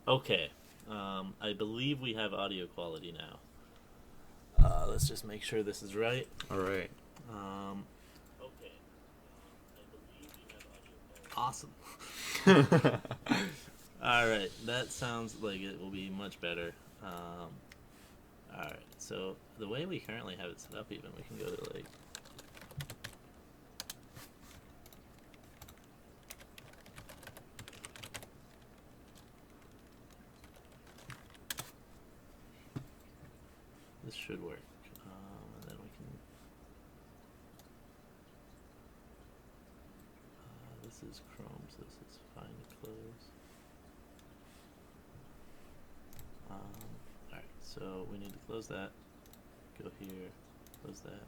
Okay. I believe we have audio quality now. Let's just make sure this is right. All right. Okay. I believe we have audio quality. Awesome. All right. That sounds like it will be much better. All right. So the way we currently have it set up, even we can go to like. This should work. And then we can. This is Chrome, so this is fine to close. Alright, so we need to close that. Go here, close that.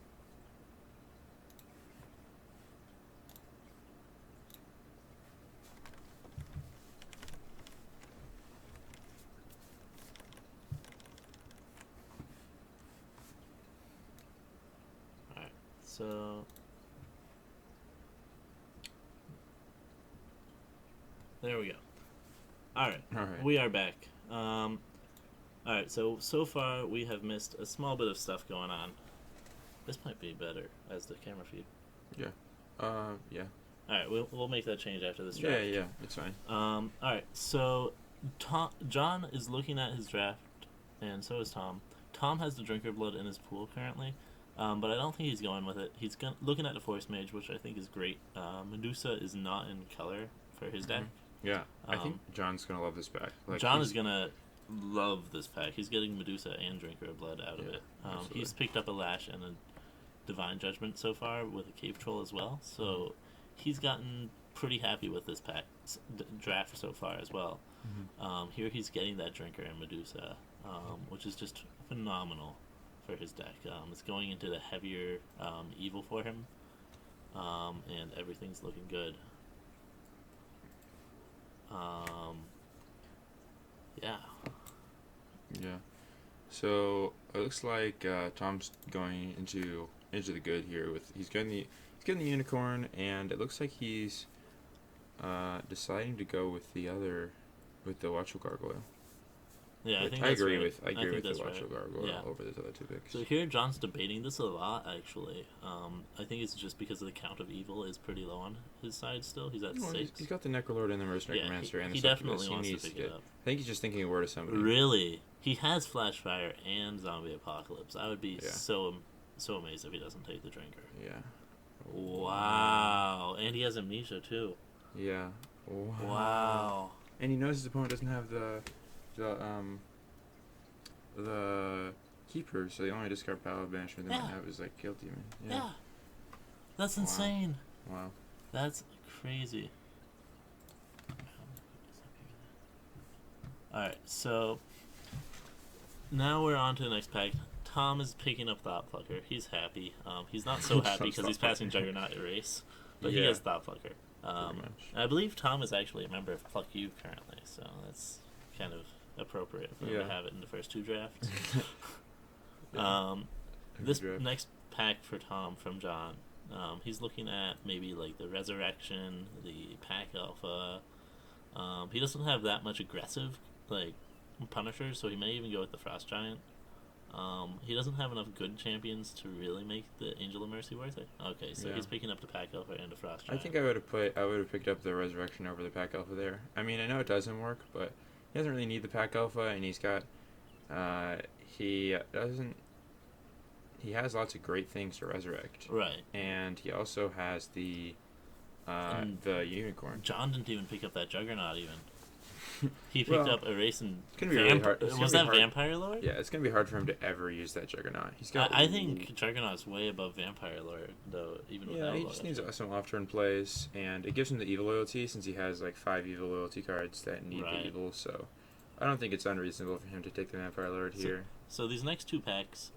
Alright, so there we go. Alright, we are back. Alright, so far we have missed a small bit of stuff going on. This might be better as the camera feed. Yeah. Yeah. Alright, we'll make that change after this draft. Yeah, it's fine. Alright, so John is looking at his draft, and so is Tom. Tom has the Drinker Blood in his pool currently, but I don't think he's going with it. He's looking at the Force Mage, which I think is great. Medusa is not in color for his deck. Yeah, I think John's going to love this pack. Like, John is going to love this pack. He's getting Medusa and Drinker of Blood out of it. He's picked up a Lash and a Divine Judgment so far with a Cave Troll as well, so he's gotten pretty happy with this pack draft so far as well. Here he's getting that Drinker and Medusa, which is just phenomenal for his deck. It's going into the heavier evil for him, and everything's looking good. Yeah. So it looks like Tom's going into the good here with he's getting the unicorn, and it looks like he's deciding to go with the Watchful Gargoyle. Yeah, I think I agree right. with the Watchful right. Gargoyle over those other two picks. So here John's debating this a lot actually. I think it's just because of the count of evil is pretty low on his side still. He's at 6. He's got the Necrolord and the Necromancer and the he Succubus. Definitely wants to pick it up. I think he's just thinking a word of somebody. Really? He has Flashfire and Zombie Apocalypse. I would be so amazed if he doesn't take the Drinker. Yeah. Wow. And he has Amnesia too. Yeah. Wow. And he knows his opponent doesn't have the Keeper, so the only discard Power of Banishment they might have is like Kill Demon. Yeah. That's insane. Wow. That's crazy. Alright, so now we're on to the next pack. Tom is picking up Thought Plucker. He's happy. He's not so happy because he's passing Juggernaut Erase, but he has Thought Plucker. I believe Tom is actually a member of Pluck U currently, so that's kind of appropriate for him to have it in the first 2 drafts. This next pack for Tom from John, he's looking at maybe like the Resurrection, the Pack Alpha. He doesn't have that much aggressive like Punishers, so he may even go with the Frost Giant. He doesn't have enough good champions to really make the Angel of Mercy worth it. Okay, so he's picking up the Pack Alpha and the Frost Giant. I think I would have picked up the Resurrection over the Pack Alpha there. I mean, I know it doesn't work, but he doesn't really need the Pack Alpha, and he's got he has lots of great things to resurrect. Right. And he also has the unicorn. John didn't even pick up that Juggernaut even. He picked up Erase and it's gonna be really hard. Was that Vampire Lord? Yeah, it's gonna be hard for him to ever use that Juggernaut. He's got. I think Juggernaut's way above Vampire Lord though, even without. Yeah, he just needs some off-turn plays, and it gives him the evil loyalty since he has like 5 evil loyalty cards that need the evil. So, I don't think it's unreasonable for him to take the Vampire Lord here. So these next 2 packs,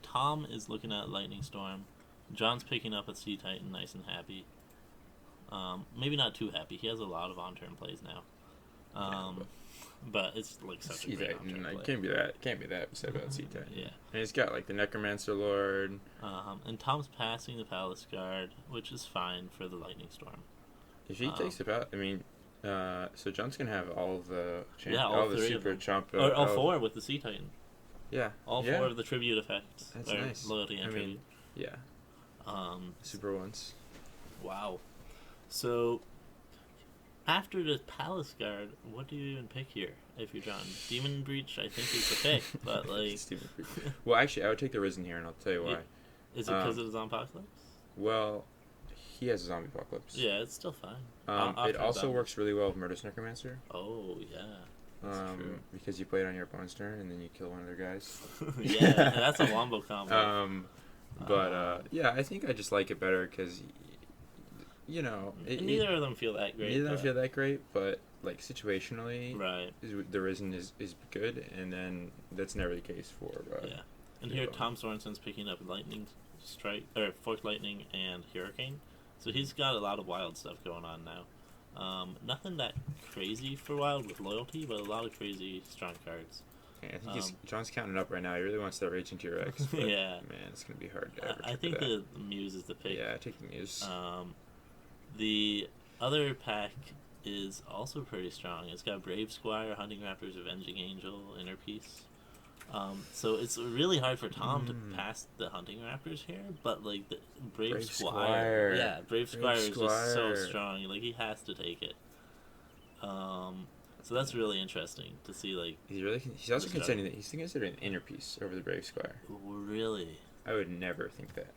Tom is looking at Lightning Storm. John's picking up a Sea Titan, nice and happy. Maybe not too happy. He has a lot of on-turn plays now. But it's like such a great on-turn play. Can't be that upset about Sea Titan. Yeah. And he's got like the Necromancer Lord. And Tom's passing the Palace Guard, which is fine for the Lightning Storm. If he takes the Palace, I mean, So John's gonna have all of the all the three of super them. chomp. Or all four with the Sea Titan. Yeah. All yeah. four of the tribute effects. That's or nice. Loyalty and tribute. Yeah. Super ones. Wow. So, after the Palace Guard, what do you even pick here if you're John? Demon Breach, I think, is the pick, but like. Well, actually, I would take the Risen here, and I'll tell you why. Is it because of the Zompocalypse? Well, he has a Zombie Apocalypse. Yeah, it's still fine. It also works really well with Murderous Necromancer. Oh, yeah. That's true. Because you play it on your opponent's turn, and then you kill one of their guys. Yeah, that's a wombo combo. Yeah, I think I just like it better because, neither of them feel that great. Neither of them feel that great, but like situationally, right? The Risen is good, and then that's never the case for. Yeah, and here Tom Sorensen's picking up Lightning Strike or Forked Lightning and Hurricane, so he's got a lot of wild stuff going on now. Nothing that crazy for wild with loyalty, but a lot of crazy strong cards. Yeah, I think John's counting up right now. He really wants that Raging T-Rex. But, yeah, man, it's gonna be hard to ever. I think the Muse is the pick. Yeah, take the Muse. The other pack is also pretty strong. It's got Brave Squire, Hunting Raptors, Avenging Angel, Inner Peace. So it's really hard for Tom to pass the Hunting Raptors here, but like the Brave Squire. Yeah, Brave Squire is just so strong. Like he has to take it. So that's really interesting to see. Like he's also considering Inner Peace over the Brave Squire. Really? I would never think that.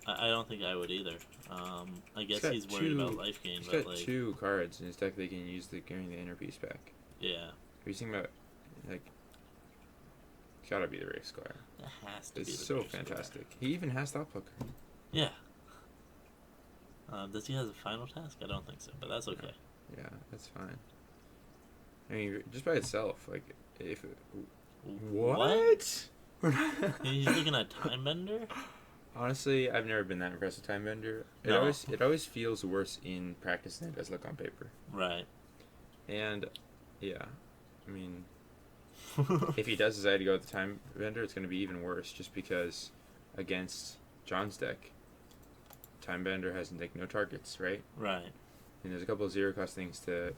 I don't think I would either. I guess he's worried about life gain. He's got 2 cards in his deck they can use during the Inner Peace pack. Yeah. Are you thinking about like? It's gotta be the Brave Squire. It has to be. It's so fantastic. Squire. He even has Thought Poker. Yeah. Does he have a final task? I don't think so, but that's okay. Yeah, that's fine. I mean, just by itself, like if what? He's looking at Time Bender. Honestly, I've never been that impressed with Time Bender. It always feels worse in practice than it does look on paper. Right. And yeah, I mean, if he does decide to go with the Time Bender, it's going to be even worse, just because against John's deck, Time Bender has like no targets, right? Right. And there's a couple of 0-cost things to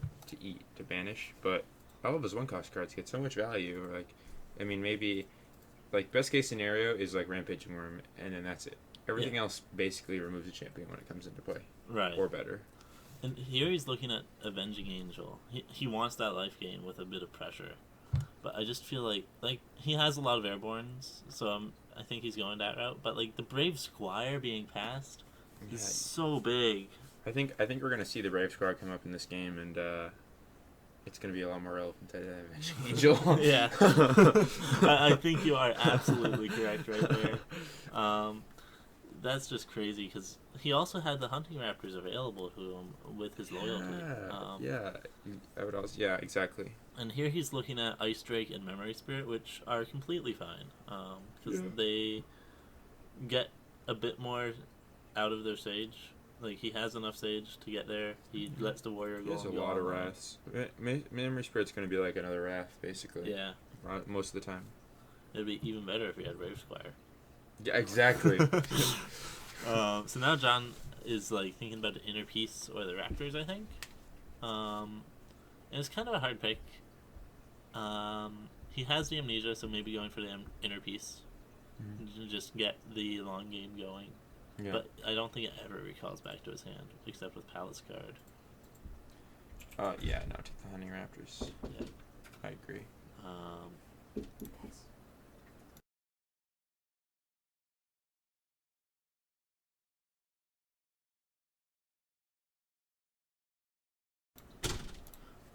banish, but all of his 1-cost cards get so much value. Like, I mean, maybe. Like, best case scenario is, like, Rampaging Worm, and then that's it. Everything else basically removes a champion when it comes into play. Right. Or better. And here he's looking at Avenging Angel. He wants that life gain with a bit of pressure. But I just feel like he has a lot of Airborns, so I think he's going that route. But, like, the Brave Squire being passed is so big. I think we're going to see the Brave Squire come up in this game, and it's going to be a lot more relevant to Avenging Angel. Yeah. I think you are absolutely correct right there. That's just crazy, because he also had the Hunting Raptors available to him with his loyalty. I would also, exactly. And here he's looking at Ice Drake and Memory Spirit, which are completely fine, because they get a bit more out of their Sage. Like, he has enough Sage to get there. He lets the Warrior go. He has a lot of Wraths. Memory Spirit's going to be like another Wrath, basically. Yeah. Most of the time. It'd be even better if he had Brave Squire. Yeah, exactly. So now John is, like, thinking about the Inner Peace or the Raptors, I think. And it's kind of a hard pick. He has the Amnesia, so maybe going for the Inner Peace. Mm-hmm. Just get the long game going. Yeah. But I don't think it ever recalls back to his hand, except with Palace Guard. Take the Hunting Raptors. Yeah. I agree.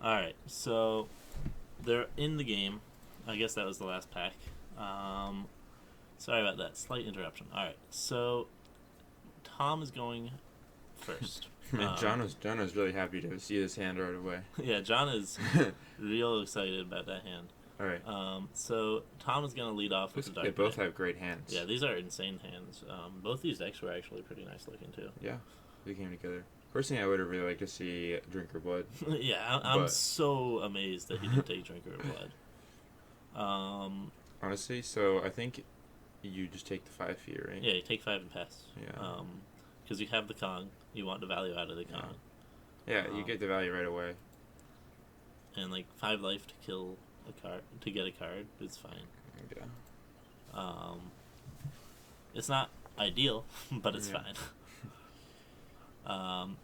Alright, so they're in the game. I guess that was the last pack. Sorry about that. Slight interruption. Alright, so Tom is going first. Man, John was really happy to see this hand right away. Yeah, John is real excited about that hand. All right. So Tom is going to lead off with the Dark They both have great hands. Yeah, these are insane hands. Both these decks were actually pretty nice looking too. Yeah, they came together. Personally, I would have really liked to see Drinker Blood. Yeah, I'm so amazed that he didn't take Drinker Blood. Honestly, so I think you just take the 5 here, right? Yeah, you take 5 and pass. Yeah. Because you have the Kong. You want the value out of the Kong. Yeah, you get the value right away. And like 5 life to kill a card to get a card is fine. Yeah. It's not ideal, but it's Yeah. fine.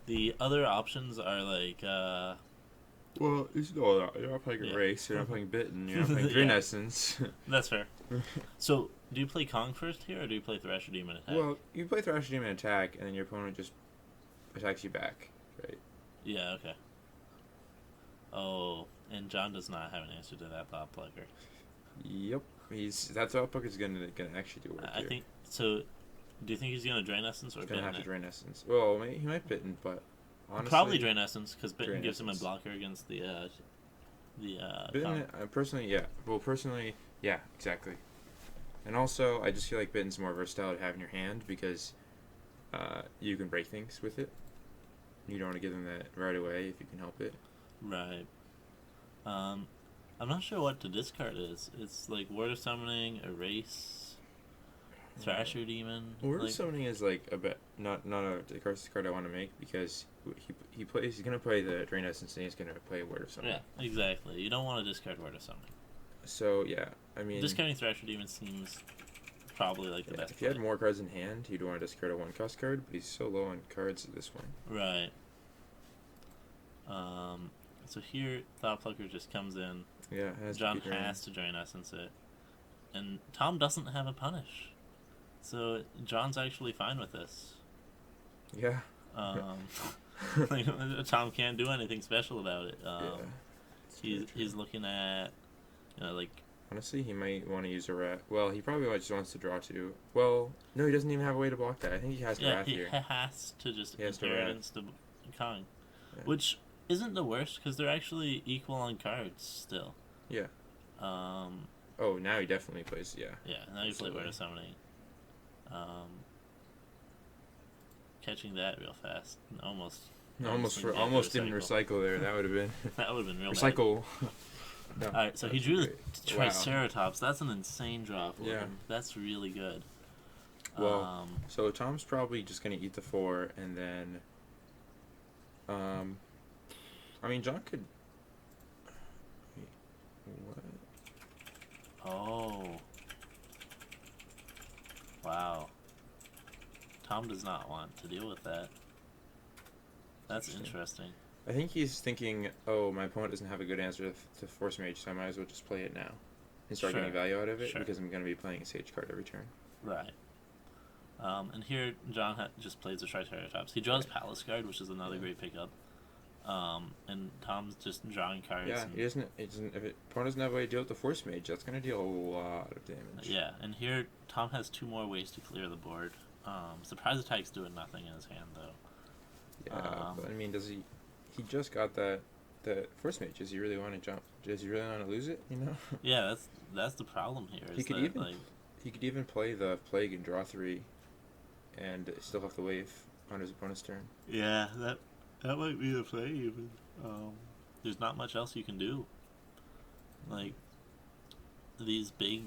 The other options are like Well, you're not playing Yeah. Erase, you're not playing Bitten, you're not playing Yeah. Drain Essence. That's fair. So, do you play Kong first here, or do you play Thrasher Demon attack? Well, you play Thrasher Demon attack, and then your opponent just attacks you back, right? Yeah, okay. Oh, and John does not have an answer to that thought plucker. Yep. That thought plucker is gonna actually do work I here. think so. Do you think he's gonna Drain Essence or He's gonna Bitten have to it? Drain Essence. Well, he might Bitten, but honestly, Probably Drain Essence because Bitten Drain gives him a Essence. blocker against the Bitten, Kong. personally, yeah. Well, personally, yeah, exactly. And also, I just feel like Bitten's more versatile to have in your hand because you can break things with it. You don't want to give them that right away if you can help it. Right. I'm not sure what the discard is. It's like Word of Summoning, Erase, Thrasher Demon. Word like, of Summoning is like a bit not a card I want to make because he's gonna play the Drain Essence and he's gonna play Word of Summoning. Yeah, exactly. You don't want to discard Word of Summoning. So yeah, I mean, Discarding Thrasher Demon seems probably like the best if you had play. more cards in hand, you'd want to discard a 1-cost card, but he's so low on cards at this one. Right. So here, Thought Plucker just comes in. Yeah, it has John to be drained. has to Drain Essence it. And Tom doesn't have a punish. So John's actually fine with this. Yeah. Like, Tom can't do anything special about it. Yeah. He's looking at, like... Honestly, he might want to use a rat. Well, he probably just wants to draw 2. Well, no, he doesn't even have a way to block that. I think he has to Yeah, rat he here. has to just He has to inheritance the Kong. Yeah. Which isn't the worst, because they're actually equal on cards still. Yeah. Um, Oh, now he definitely plays. Yeah. yeah, now you play Absolutely. Word of Summoning. Catching that real fast. Almost didn't recycle there. That would have been That would have been real bad. recycle. No, Alright, so he that's drew the great. Wow. Triceratops. That's an insane draw for Yeah. him. That's really good. Well, so Tom's probably just gonna eat the 4, and then, I mean, John could. Wait, what? Oh. Wow. Tom does not want to deal with that. That's interesting. I think he's thinking, oh, my opponent doesn't have a good answer to Force Mage, so I might as well just play it now and start Sure. getting value out of it Sure. because I'm going to be playing a Sage card every turn. Right. And here, John just plays the Triceratops. He draws Palace Guard, which is another great pickup. And Tom's just drawing cards. Yeah, and, he doesn't. If opponent doesn't have a way to deal with the Force Mage, that's going to deal a lot of damage. yeah, and here, Tom has 2 more ways to clear the board. Surprise Attack's doing nothing in his hand, though. Yeah, but I mean, does he? He just got that Force Mage. Does he really want to jump? Does he really want to lose it? You know? Yeah, that's the problem here. He Is could that, even like, he could even play the Plague and draw 3, and still have to wave on his opponent's turn. yeah, that might be the play even. There's not much else you can do. Like, these big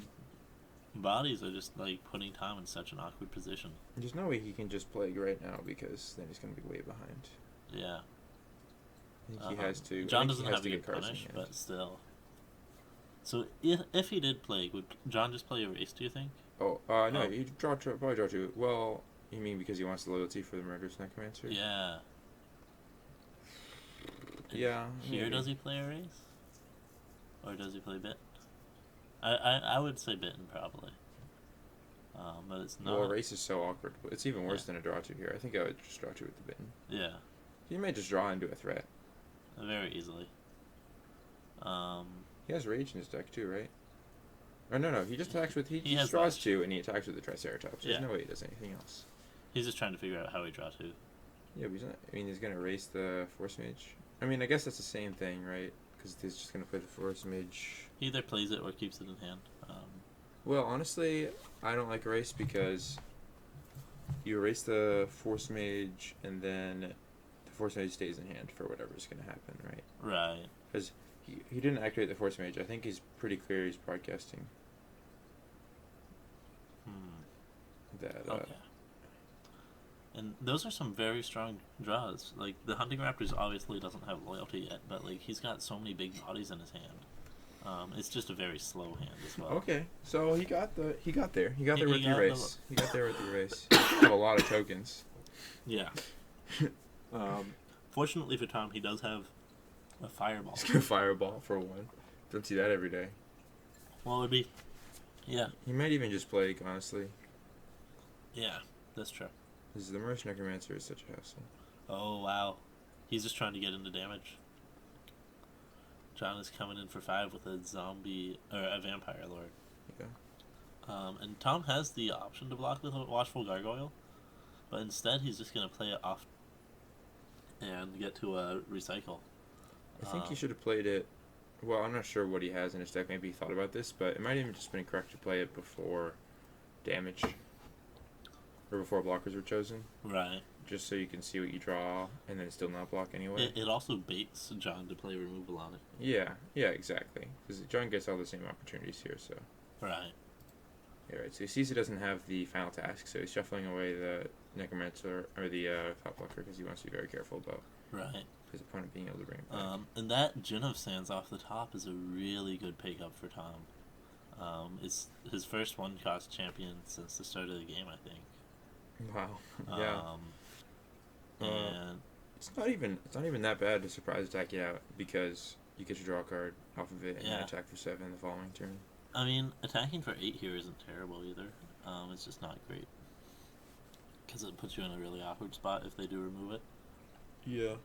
bodies are just like putting Tom in such an awkward position. There's no way he can just Plague right now because then he's going to be way behind. Yeah. I think he has to. John I think doesn't he has have to a get good cards in punish, hand. but still. So if he did Plague, would John just play Erase, do you think? No, Oh. he'd probably draw 2. Well, you mean because he wants the loyalty for the Murderous Necromancer? Yeah. Yeah. Here, maybe. does he play Erase? Or does he play Bit? I would say Bitten, probably. But it's not. Well, Race is so awkward. It's even worse than a draw 2 here. I think I would just draw 2 with the Bitten. Yeah, He might just draw into a threat. very easily. He has Rage in his deck too, right? Or no, he just attacks with... He He just has draws Lash. 2 and he attacks with the Triceratops. There's Yeah. no way he does anything else. He's just trying to figure out how he draw 2. Yeah, but he's not... I mean, he's going to erase the Force Mage. I mean, I guess that's the same thing, right? Because he's just going to play the Force Mage. He either plays it or keeps it in hand. Well, honestly, I don't like erase because you erase the Force Mage and then the Force Mage stays in hand for whatever's going to happen, right? Right. Because he didn't activate the Force Mage. I think he's pretty clear he's broadcasting that. Okay. And those are some very strong draws. Like, the Hunting Raptors obviously doesn't have loyalty yet, but, like, he's got so many big bodies in his hand. It's just a very slow hand as well. Okay, so he got there. He got there with the got erase. He got there with the erase. Have a lot of tokens. Yeah. Fortunately for Tom, he does have a fireball. He's got a fireball for one. Don't see that every day. Well, it would be... Yeah. He might even just plague, honestly. Yeah, that's true. Because the Merc Necromancer is such a hassle. Oh, wow. He's just trying to get into damage. John is coming in for 5 with a zombie... Or a Vampire Lord. Yeah. And Tom has the option to block with a Watchful Gargoyle. But instead, he's just going to play it off and get to a recycle. I think he should have played it... Well, I'm not sure what he has in his deck. Maybe he thought about this, but it might even just been correct to play it before damage. Or before blockers were chosen. Right. Just so you can see what you draw, and then still not block anyway. It also baits John to play removal on it. Yeah, exactly. Because John gets all the same opportunities here, so... Right. Yeah, right. So he sees he doesn't have the final task, so he's shuffling away the Necromancer, or the Thought Blocker, because he wants to be very careful about his opponent being able to bring it back. And that Gin of Sands off the top is a really good pick-up for Tom. It's his first one-cost champion since the start of the game, I think. Wow. Yeah. And it's not even that bad to surprise attack it out, because you get to draw a card off of it and then attack for 7 the following turn. I mean, attacking for 8 here isn't terrible either. It's just not great. Because it puts you in a really awkward spot if they do remove it. Yeah.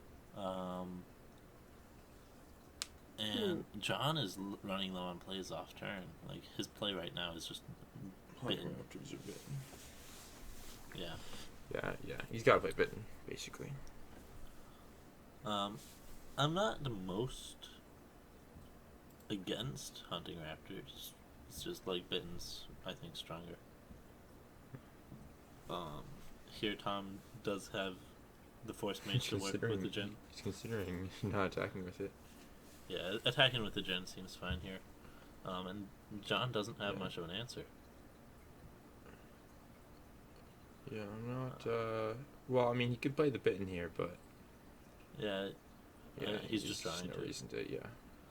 And John is running low on plays off turn. Like, his play right now is just bitten. Yeah. Yeah. He's got to play bitten, basically. I'm not the most against Hunting Raptors. It's just like Bitten's, I think, stronger. Here Tom does have the Force Mage to work with the Gen. He's considering not attacking with it. Yeah, attacking with the Gen seems fine here. And John doesn't have much of an answer. Yeah, I'm not... well, I mean, he could play the Bitten here, but... Yeah, he's just trying no to. Reason to. Yeah,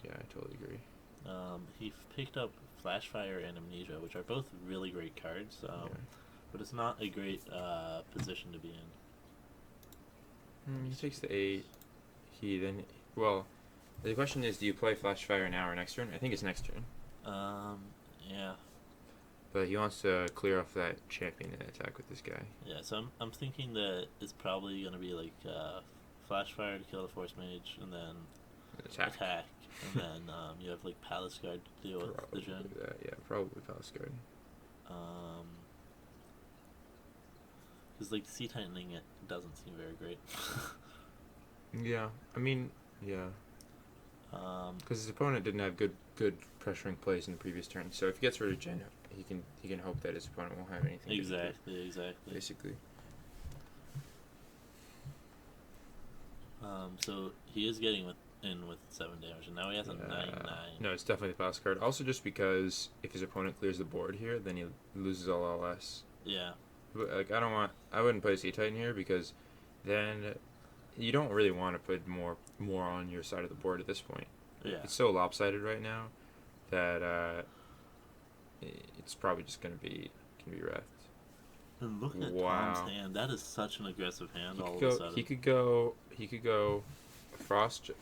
I totally agree. He picked up Flashfire and Amnesia, which are both really great cards, but it's not a great position to be in. He takes the 8. He then... Well, the question is, do you play Flashfire now or next turn? I think it's next turn. Yeah. But he wants to clear off that champion and attack with this guy. Yeah, so I'm thinking that it's probably going to be like Flashfire to kill the Force Mage, and then attack. And then you have like Palace Guard to deal with the Gen. Yeah, probably Palace Guard. Because like Sea Tightening, it doesn't seem very great. Yeah, I mean, yeah. Because his opponent didn't have good pressuring plays in the previous turn, so if he gets rid of Gen, he can hope that his opponent won't have anything. Exactly. Basically. So he is getting in with 7 damage, and now he has a 9/9. No, it's definitely the Palace Guard. Also, just because if his opponent clears the board here, then he loses all LS. Yeah. But, like, I wouldn't play Sea Titan here, because then you don't really want to put more on your side of the board at this point. Yeah. It's so lopsided right now that it's probably just can be wrecked. And look at Tom's hand. That is such an aggressive hand. All of a sudden, he could go Frost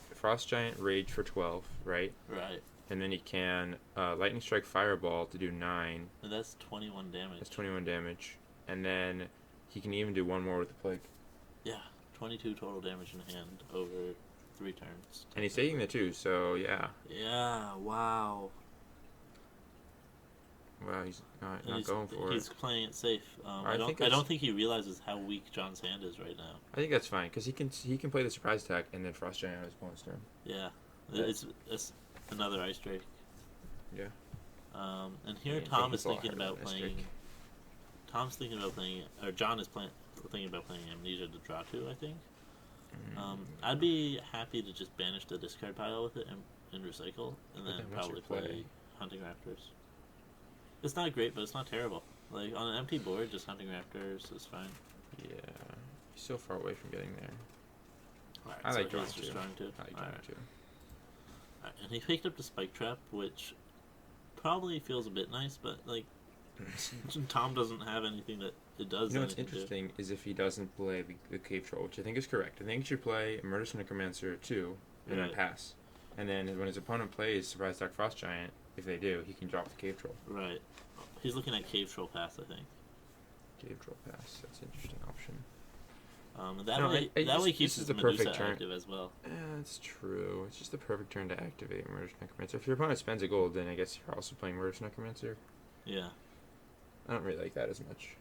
Giant Rage for 12, right? Right. And then he can Lightning Strike Fireball to do 9. And that's 21 damage. That's 21 damage. And then he can even do one more with the Plague. Yeah, 22 total damage in hand over 3 turns. And he's taking the 2, so yeah. Yeah, wow. Wow, he's not going for it. He's playing it safe. I don't think he realizes how weak John's hand is right now. I think that's fine, because he can play the surprise attack and then Frost Giant on his opponent's turn. Yeah. It's another Ice Drake. Yeah. And here Tom is thinking about playing... Tom's thinking about playing... Or John is thinking about playing Amnesia to draw 2, I think. I'd be happy to just banish the discard pile with it and recycle, and then probably play Hunting Raptors. It's not great, but it's not terrible. Like, on an empty board, just Hunting Raptors is fine. Yeah. He's so far away from getting there. Alright, I so like drawing he's too. destroying too. I like drawing Alright. too. Alright, and he picked up the spike trap, which probably feels a bit nice, but like Tom doesn't have anything that it does. You know what's anything to. interesting is if he doesn't play the cave troll, which I think is correct. I think he should play Murderous Necromancer 2 and then Right. pass. And then when his opponent plays Surprise Attack Frost Giant, if they do, he can drop the cave troll. Right. He's looking at Cave Troll Pass, I think. Cave troll pass. That's an interesting option. And that No, way, I that just- way he keeps this is his the perfect Medusa turn. active as well. Yeah, that's true. It's just the perfect turn to activate Murderous Necromancer. If your opponent spends a gold, then I guess you're also playing Murderous Necromancer. Yeah. I don't really like that as much.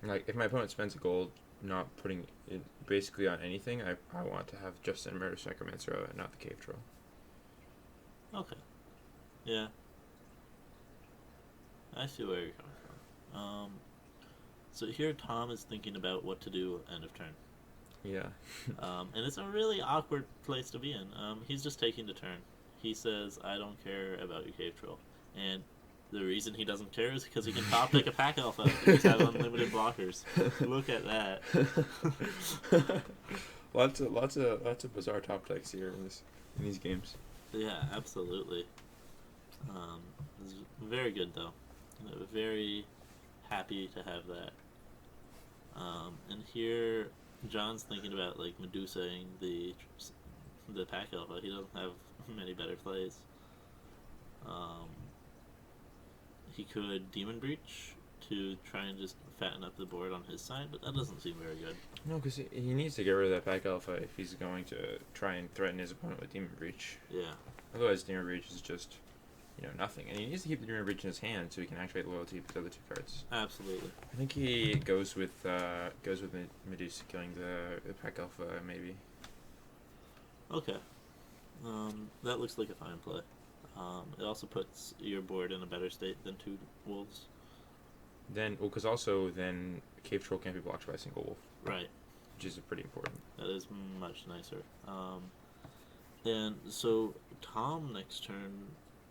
Like, if my opponent spends a gold, not putting it basically on anything, I want to have just a Murderous Necromancer, not the Cave Troll. Okay. Yeah. I see where you're coming from. So here Tom is thinking about what to do end of turn. Yeah. And it's a really awkward place to be in. He's just taking the turn. He says, I don't care about your Cave Troll. And the reason he doesn't care is because he can top deck a Pack Elf out. He's have unlimited blockers. Look at that. lots of bizarre top decks here in these games. Yeah, absolutely. It's very good though. Very happy to have that. And here, John's thinking about like Medusaing the Pack Alpha. He doesn't have many better plays. He could Demon Breach to try and just fatten up the board on his side, but that doesn't seem very good. No, because he needs to get rid of that Pack Alpha if he's going to try and threaten his opponent with Demon Breach. Yeah. Otherwise, Demon Breach is just, nothing. And he needs to keep the Demon Breach in his hand so he can activate Loyalty with the other two cards. Absolutely. I think he goes with Medusa killing the Pack Alpha, maybe. Okay. That looks like a fine play. It also puts your board in a better state than two wolves. Then, because also then Cave Troll can't be blocked by a single wolf. Right. Which is pretty important. That is much nicer. And so Tom next turn,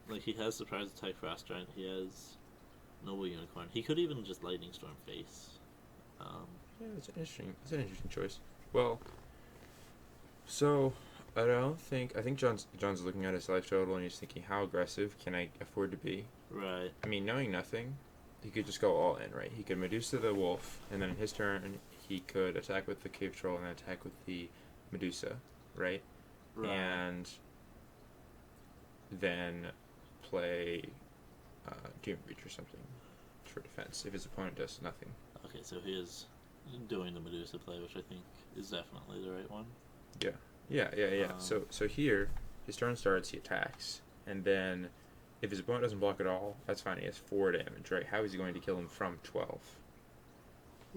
like he has Surprise Attack Frost Giant. He has Noble Unicorn. He could even just Lightning Storm face. Yeah, it's an interesting choice. Well, so I think John's looking at his life total and he's thinking, how aggressive can I afford to be? Right. I mean, knowing nothing, he could just go all in, right? He could Medusa the wolf, and then in his turn he could attack with the Cave Troll and then attack with the Medusa, right? Right. And then play Demon Breach or something for defense if his opponent does nothing. Okay, so he is doing the Medusa play, which I think is definitely the right one. Yeah. So here, his turn starts, he attacks, and then if his opponent doesn't block at all, that's fine. He has 4 damage, right? How is he going to kill him from 12?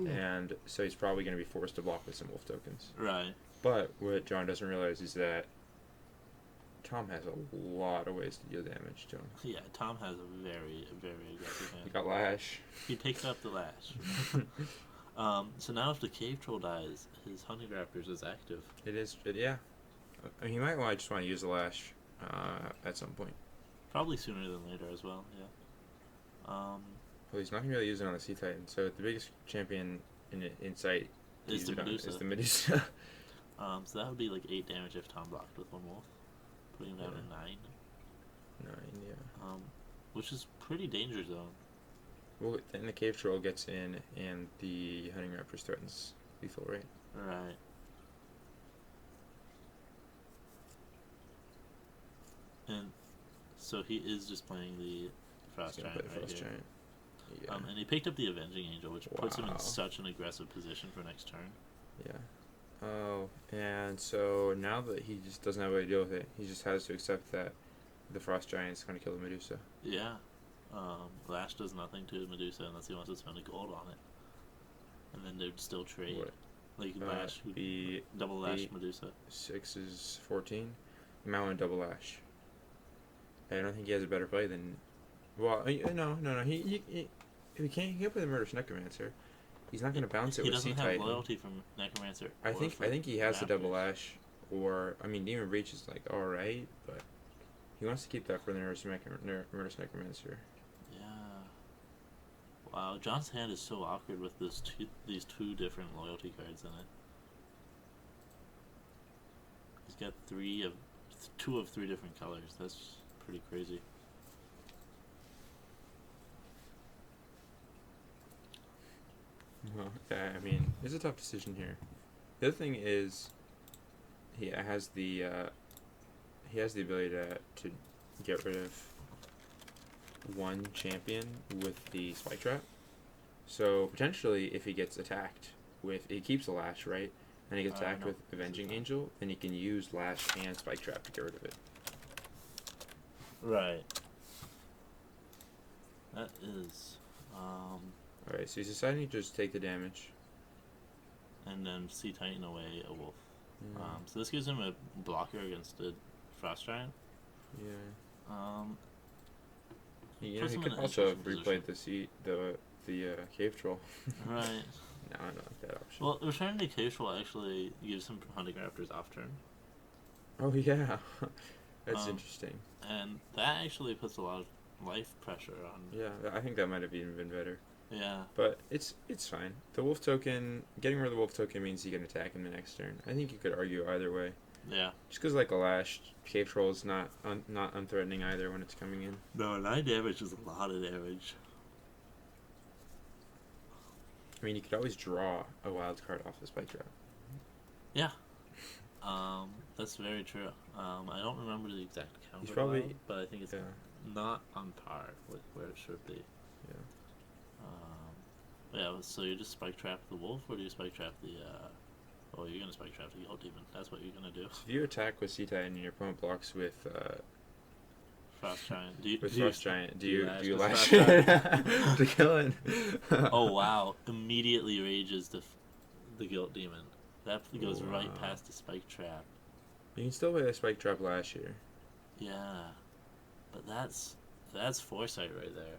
And so he's probably going to be forced to block with some wolf tokens. Right. But what John doesn't realize is that Tom has a lot of ways to deal damage to him. Yeah, Tom has a very, very aggressive hand. He got Lash. He picked up the Lash. So now if the Cave Troll dies, his Hunting Raptors is active. Yeah. I mean, he might just want to use the Lash at some point. Probably sooner than later as well, yeah. Well, he's not going to really use it on the Sea Titan, so the biggest champion in sight Is the Medusa. Is the Medusa. So that would be like 8 damage if Tom blocked with one wolf. Putting him down to 9. 9, yeah. Which is pretty danger zone. Well, then the Cave Troll gets in, and the Hunting Raptors threatens lethal, right? Right. And so he is just playing the Frost He's gonna Giant play the right Frost here. Giant. Yeah. And he picked up the Avenging Angel, which puts him Wow. in such an aggressive position for next turn. Yeah. Oh, and so now that he just doesn't have a way to deal with it, he just has to accept that the Frost Giant is going to kill the Medusa. Yeah. Lash does nothing to Medusa unless he wants to spend a gold on it. And then they'd still trade. What? Like Lash, The double Lash Medusa. 6 is 14. He might want to double Lash. I don't think he has a better play than. Well, no. He can't play the Murderous Necromancer. He's not going to bounce it He with Sea doesn't have Titan. loyalty from Necromancer. I think he has the double Raptors. Lash, or I mean, Demon Breach is like all right, but he wants to keep that for the Murderous Necromancer. Yeah. Wow, John's hand is so awkward with these two different loyalty cards in it. He's got two of three different colors. That's pretty crazy. Well, I mean, it's a tough decision here. The other thing is, he has the ability to get rid of one champion with the spike trap. So potentially, if he gets attacked he keeps the lash, right? And he gets attacked with Avenging Angel, then he can use lash and spike trap to get rid of it. Right. That is. Alright, so he's deciding to just take the damage. And then Sea Titan away a wolf. Yeah. So this gives him a blocker against the Frost Giant. Yeah. He Puts him could in an also have interesting replayed the cave troll. Right. No, I don't like that option. Well, returning to cave troll actually gives him hunting raptors off turn. Oh yeah, that's interesting. And that actually puts a lot of life pressure on. Yeah, I think that might have even been better. Yeah. But it's fine. The wolf token, getting rid of the wolf token means he can attack him the next turn. I think you could argue either way. Yeah. Just because like a lash cave troll is not unthreatening either when it's coming in. No, 9 damage is a lot of damage. I mean, you could always draw a wild card off the spike trap. Yeah. That's very true. I don't remember the exact count. He's probably, but I think it's not on par with where it should be. Yeah. Yeah. So you just spike trap the wolf, or do you spike trap the? Oh, you're gonna spike trap the Guild Demon. That's what you're gonna do. So if you attack with Sea Titan and your opponent blocks with Frost Giant. Do you lash it to kill it? Oh wow! Immediately rages the Guild Demon. That goes right past the spike trap. You can still play the spike trap lash here. Yeah, but that's foresight right there.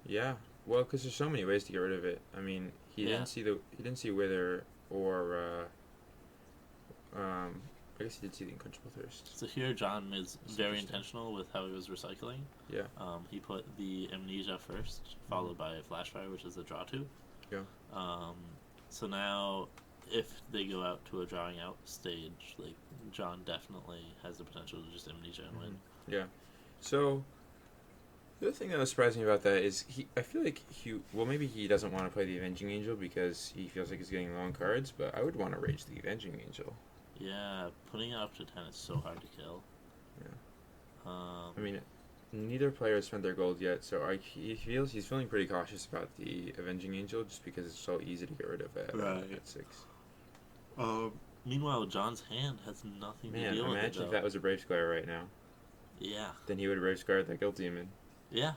Yeah, well, because there's so many ways to get rid of it. I mean, he didn't see Wither or I guess he did see the Unquenchable Thirst. So here, John is very intentional with how he was recycling. Yeah. He put the Amnesia first, followed by Flashfire, which is a draw 2. Yeah. So now, if they go out to a drawing out stage, like John definitely has the potential to just Amnesia and win. Yeah. So the other thing that was surprising about that is I feel like maybe he doesn't want to play the Avenging Angel because he feels like he's getting long cards, but I would want to rage the Avenging Angel. Yeah, putting it up to 10 is so hard to kill. Yeah. I mean, neither player has spent their gold yet, so he's feeling pretty cautious about the Avenging Angel just because it's so easy to get rid of at 6. Meanwhile, John's hand has nothing to deal with. Imagine if that was a Brave Squire right now. Yeah. Then he would Brave Squire that Guild Demon. Yeah,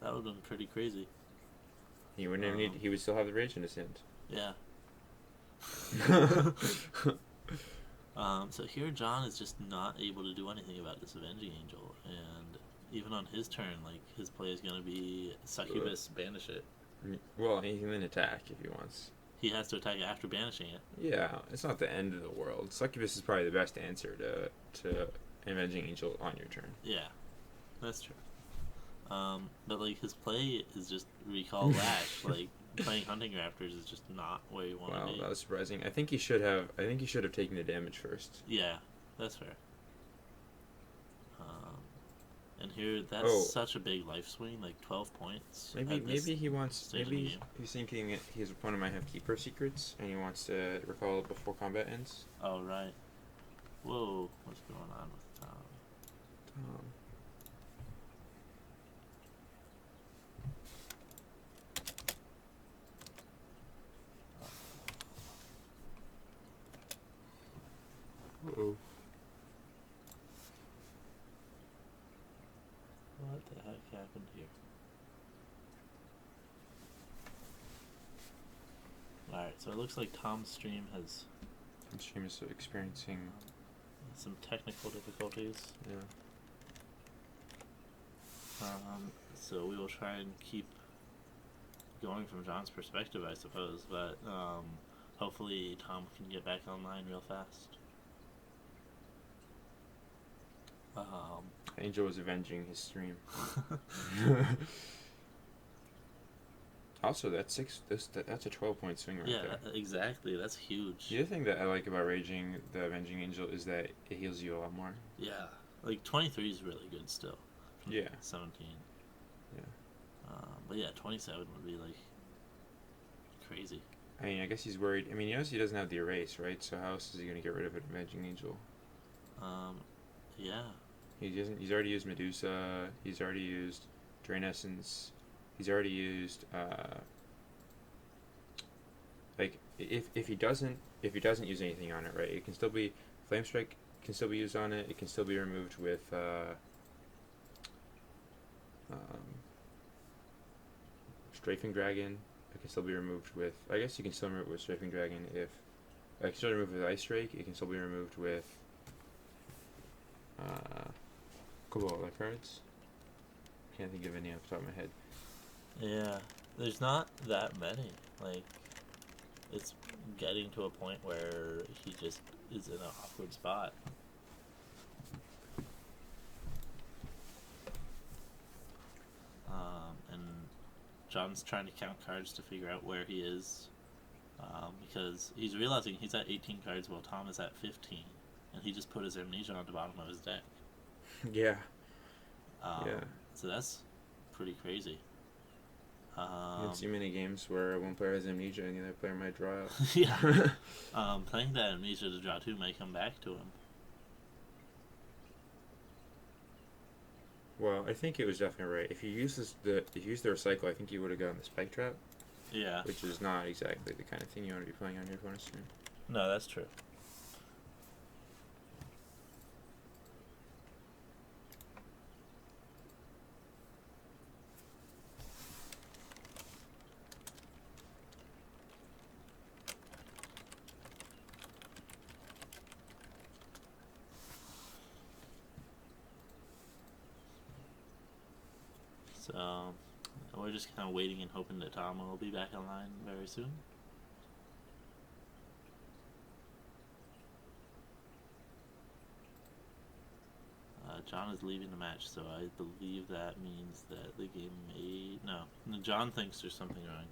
that would have been pretty crazy. He wouldn't have he would still have the rage in his hand. Yeah. So here John is just not able to do anything about this Avenging Angel, and even on his turn, like, his play is going to be Succubus, banish it. Well, he can then attack if he wants. He has to attack after banishing it. Yeah, it's not the end of the world. Succubus is probably the best answer to Avenging Angel on your turn. Yeah, that's true. But like, his play is just recall Lash. Like, playing Hunting Raptors is just not where you want to be. Wow, that was surprising. I think he should have taken the damage first. Yeah, that's fair. And here, that's such a big life swing, like 12 points. Maybe he's thinking his opponent might have Keeper Secrets, and he wants to recall it before combat ends. Oh, right. Whoa, what's going on with Tom? Uh-oh. What the heck happened here? Alright, so it looks like Tom's stream is experiencing some technical difficulties. Yeah. So we will try and keep going from John's perspective, I suppose, but hopefully Tom can get back online real fast. Angel was avenging his stream. Also, that's six. That's a 12-point swing right there. Yeah, exactly. That's huge. The other thing that I like about Raging the Avenging Angel is that it heals you a lot more. Yeah, like 23 is really good still. Yeah. 17. Yeah. But yeah, 27 would be like crazy. I mean, I guess he's worried. I mean, he knows he doesn't have the erase, right? So how else is he gonna get rid of an Avenging Angel? Yeah. He doesn't. He's already used Medusa. He's already used Drain Essence. He's already used. Like if he doesn't use anything on it, right? It can still be Flame Strike can still be used on it. It can still be removed with Strafing Dragon. It can still be removed with. I guess you can still remove it with Strafing Dragon if. I can still remove it with Ice Drake. It can still be removed with. Couple other cards. Can't think of any off the top of my head. Yeah, there's not that many. Like, it's getting to a point where he just is in an awkward spot. And John's trying to count cards to figure out where he is, because he's realizing he's at 18 cards while Tom is at 15, and he just put his Amnesia on the bottom of his deck. Yeah. Yeah. So that's pretty crazy. You don't see many games where one player has Amnesia and the other player might draw out. Yeah. Playing that Amnesia to draw 2 may come back to him. Well, I think it was definitely right. If you use the recycle, I think you would have gotten the Spike Trap. Yeah. Which is not exactly the kind of thing you want to be playing on your opponent's turn. No, that's true. So, we're just kind of waiting and hoping that Tom will be back online very soon. John is leaving the match, so I believe that means that the game may... No, John thinks there's something wrong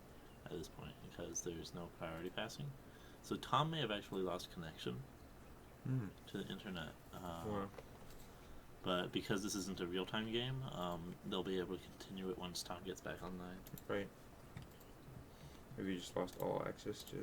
at this point because there's no priority passing. So Tom may have actually lost connection to the internet. Wow. But because this isn't a real-time game, they'll be able to continue it once Tom gets back online. Right. Maybe you just lost all access to...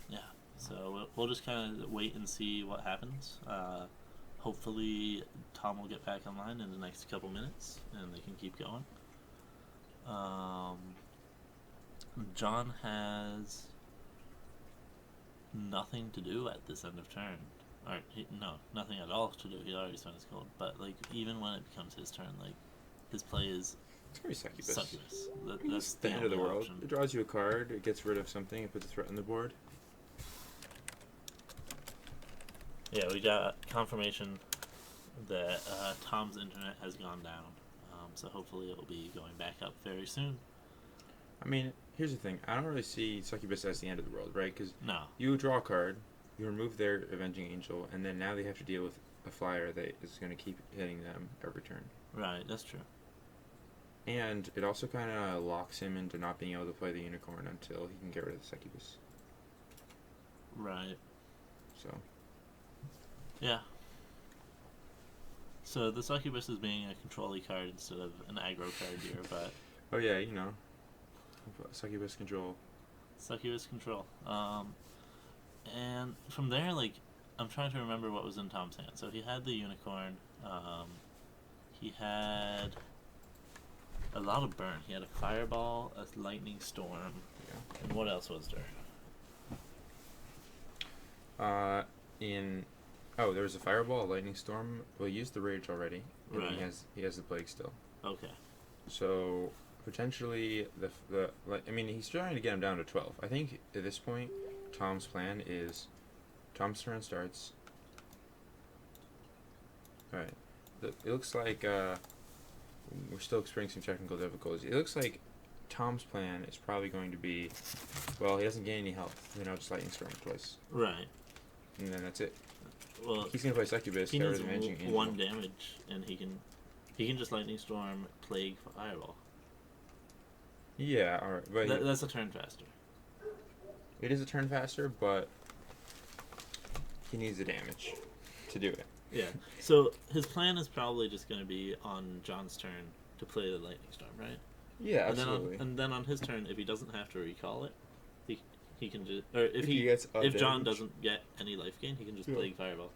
Yeah, so we'll just kind of wait and see what happens. Hopefully Tom will get back online in the next couple minutes and they can keep going. John has nothing to do at this end of turn. Or, nothing at all to do. He already spent his gold. But, like, even when it becomes his turn, like, his play is It's very succubus. That's the end of the only world. option. It draws you a card, it gets rid of something, it puts a threat on the board. Yeah, we got confirmation that Tom's internet has gone down. So hopefully it will be going back up very soon. I mean, here's the thing. I don't really see succubus as the end of the world, right? Because No. you draw a card, you remove their Avenging Angel, and then now they have to deal with a flyer that is going to keep hitting them every turn. Right, that's true. And it also kind of locks him into not being able to play the Unicorn until he can get rid of the succubus. Right. So... Yeah. So the succubus is being a control-y card instead of an aggro card here, but... Oh yeah, you know. Succubus control. Succubus control. And from there, like, I'm trying to remember what was in Tom's hand. So he had the Unicorn. He had a lot of burn. He had a Fireball, a Lightning Storm, Yeah. and what else was there? There was a Fireball, a Lightning Storm. Well, he used the Rage already. And Right. He has the Plague still. Okay. So potentially he's trying to get him down to 12. I think at this point, Tom's plan is, Tom's turn starts. All right. It looks like we're still experiencing technical difficulties. It looks like Tom's plan is probably going to be, well, he doesn't gain any health. Then I'll just Lightning Storm twice. Right. And then that's it. Well, He's gonna play Succubus. he Get needs rid of Avenging Angel. 1 damage, and he can just Lightning Storm, Plague, Fireball. Yeah, alright. But That's a turn faster. it is a turn faster, but he needs the damage to do it. Yeah. So his plan is probably just going to be on John's turn to play the Lightning Storm, right? Yeah, absolutely. And then on his turn, if he doesn't have to recall it, he can just, or if John doesn't get any life gain, he can just Plague Fireball.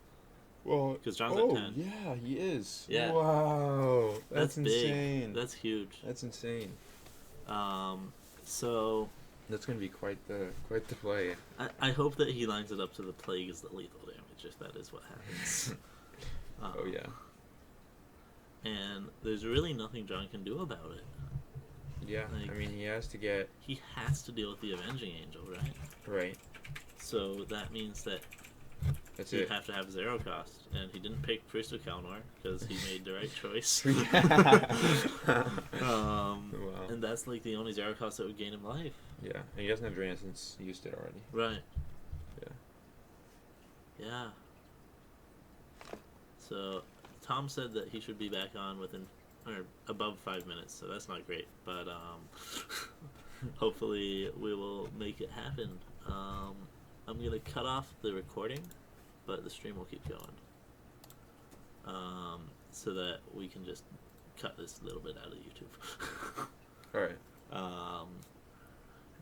Well, because John's at 10. Yeah, he is. Yeah. Wow, that's insane. Big. That's huge. That's insane. So that's gonna be quite the play. I hope that he lines it up to the Plague as the lethal damage, if that is what happens. Oh yeah. And there's really nothing John can do about it. Yeah, like, I mean he has to get. He has to deal with the Avenging Angel, right? Right. So that means that he'd have to have 0 cost, and he didn't pick Priest of Kalnor because he made the right choice. Wow. And that's like the only 0 cost that would gain him life. Yeah, and he doesn't have Drain since he used it already. Right. Yeah. Yeah. So Tom said that he should be back on within or above 5 minutes, so that's not great, but hopefully we will make it happen. I'm gonna cut off the recording, but the stream will keep going, so that we can just cut this little bit out of YouTube. Alright.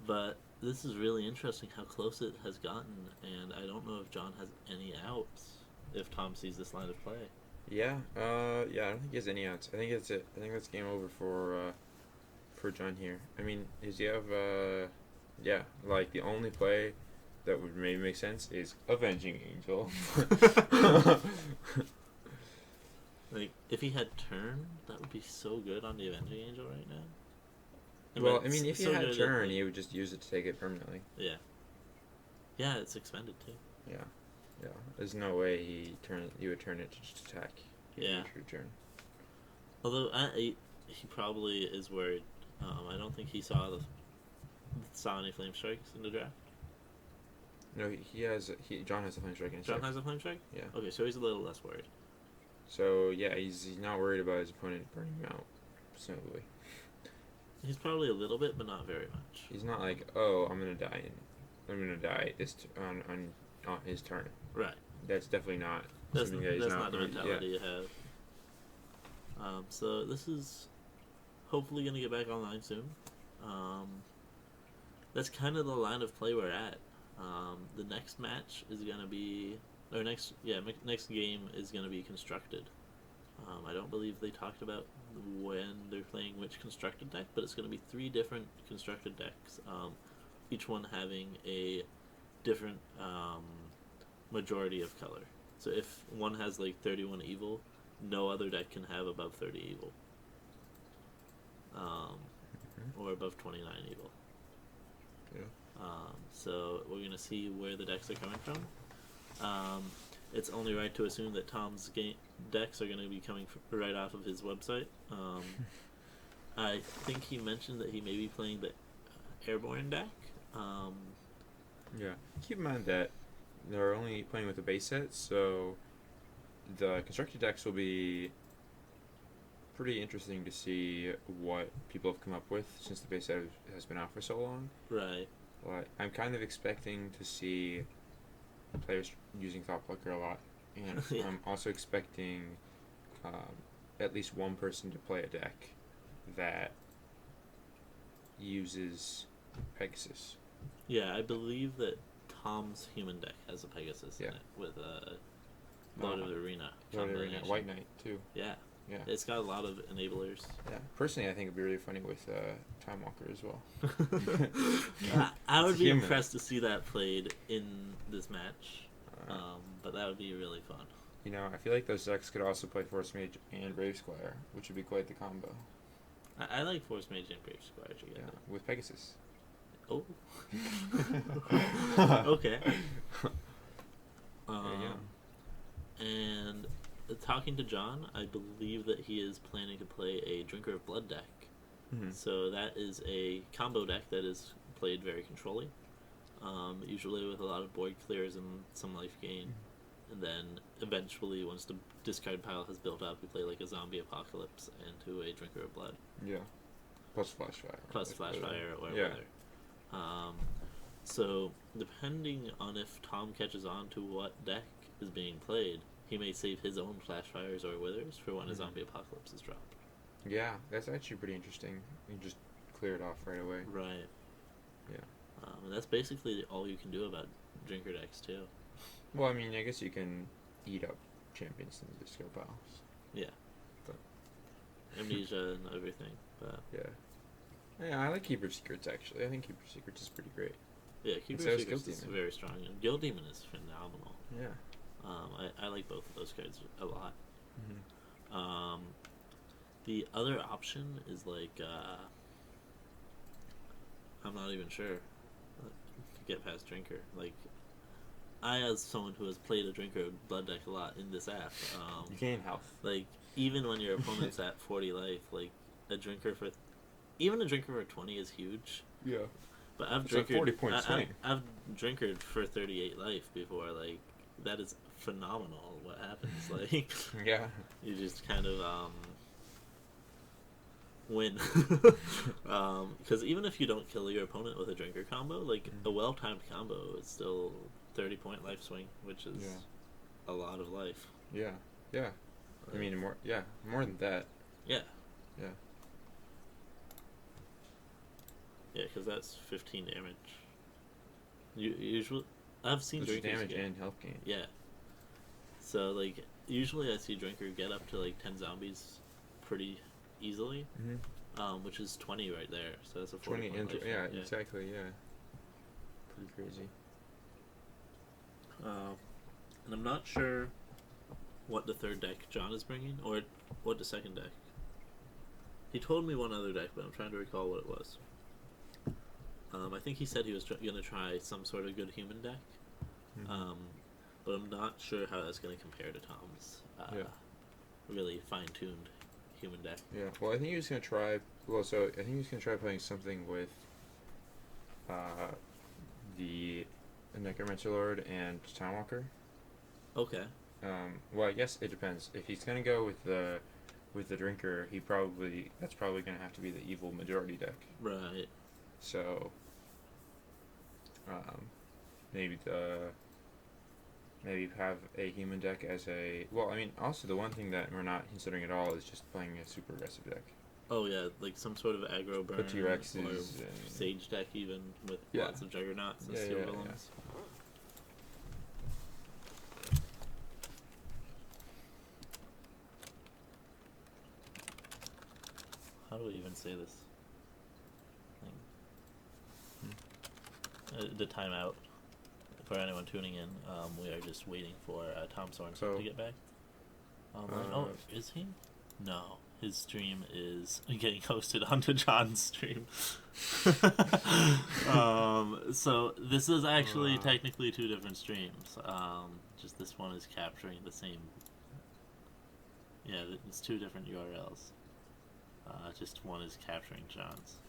But this is really interesting how close it has gotten, and I don't know if John has any outs if Tom sees this line of play. Yeah, I don't think he has any outs. I think that's it. I think that's game over for John here. I mean, does he have, like, the only play that would maybe make sense is Avenging Angel. Like, if he had turn, that would be so good on the Avenging Angel right now. Well, I mean, if he had turn, he would just use it to take it permanently. Yeah. Yeah, it's expended, too. Yeah. Yeah, there's no way he would turn it to just attack. Yeah. Turn. Although he probably is worried. I don't think he saw any flame strikes in the draft. No, John has a flame strike in his John deck. has a flame strike? Yeah. Okay, so he's a little less worried. So yeah, he's not worried about his opponent burning him out, presumably. He's probably a little bit, but not very much. He's not like, oh, I'm gonna die on his turn. Right. That's definitely not. That's something that he's not the mentality you have. So this is hopefully going to get back online soon. That's kind of the line of play we're at. The next match is going to be, or next game is going to be constructed. I don't believe they talked about when they're playing which constructed deck, but it's going to be 3 different constructed decks, each one having a different majority of color. So if one has like 31 evil, no other deck can have above 30 evil. Or above 29 evil. Yeah. So we're going to see where the decks are coming from. It's only right to assume that Tom's decks are going to be coming right off of his website. I think he mentioned that he may be playing the Airborne deck. Yeah. Keep in mind that they're only playing with the base set, so the constructed decks will be pretty interesting to see what people have come up with since the base set has been out for so long. Right. But I'm kind of expecting to see players using Thought Plucker a lot, and Yeah. I'm also expecting at least one person to play a deck that uses Pegasus. Yeah, I believe that Tom's human deck has a Pegasus in it with a Loaded Arena. Loaded Arena, White Knight too. Yeah. Yeah. It's got a lot of enablers. Yeah. Personally, I think it'd be really funny with Time Walker as well. I would be human. impressed to see that played in this match. But that would be really fun. You know, I feel like those decks could also play Force Mage and Brave Squire, which would be quite the combo. I like Force Mage and Brave Squire together. Yeah, with Pegasus. Oh. Okay. And talking to John, I believe that he is planning to play a Drinker of Blood deck Mm-hmm. So that is a combo deck that is played very controlly, usually with a lot of board clears and some life gain. And then eventually, once the discard pile has built up, we play like a zombie apocalypse into a Drinker of Blood. Yeah. Plus flash fire. Plus flash fire or yeah. whether. So depending on if Tom catches on to what deck is being played, he may save his own flash fires or withers for when a zombie apocalypse is dropped. Yeah, that's actually pretty interesting. You just clear it off right away. Right. Yeah. And that's basically all you can do about Drinker decks too. Well, I mean, I guess you can eat up champions in the discard piles. Yeah. But Amnesia and everything, but yeah, I like Keeper Secrets actually. I think Keeper Secrets is pretty great. Yeah, Keeper Secrets is very strong. And Guild Demon is phenomenal. Yeah. I like both of those cards a lot. Mm-hmm. The other option is like I'm not even sure to get past Drinker. Like I, as someone who has played a Drinker Blood deck a lot in this app, you gain health. Like even when your opponent's at 40 life, like a Drinker for 20 is huge. Yeah. But I've It's a 40-point swing. I've drinkered for 38 life before. Like that is phenomenal. What happens? Like yeah, you just kind of win. Because even if you don't kill your opponent with a drinker combo, like a well-timed combo is still 30-point life swing, which is a lot of life. Yeah. I mean more than that. Yeah. Yeah. Yeah, because that's 15 damage. Usually, I've seen drinkers damage and health gain. Yeah. So like usually I see drinker get up to like 10 zombies pretty easily, which is 20 right there. So that's a 40 20 life. Yeah, exactly. Yeah. Pretty crazy. And I'm not sure what the third deck John is bringing or what the second deck. He told me one other deck, but I'm trying to recall what it was. I think he said he was going to try some sort of good human deck, but I'm not sure how that's going to compare to Tom's really fine-tuned human deck. Yeah, well, I think he was going to try... Well, so I think he was going to try playing something with the Necromancer Lord and Time Walker. Okay. Well, I guess it depends. If he's going to go with the Drinker, that's probably going to have to be the Evil Majority deck. Right. So... maybe have a human deck as a... Well, I mean, also the one thing that we're not considering at all is just playing a super aggressive deck. Oh yeah, like some sort of aggro burn, T-Rexes or and Sage deck even, with lots of Juggernauts and Steel Villains. How do we even say this thing? The timeout. For anyone tuning in, we are just waiting for Tom Sorensen to get back. Is he? No. His stream is getting hosted onto John's stream. So this is actually technically two different streams. Just this one is capturing the same... Yeah, it's two different URLs. Just one is capturing John's.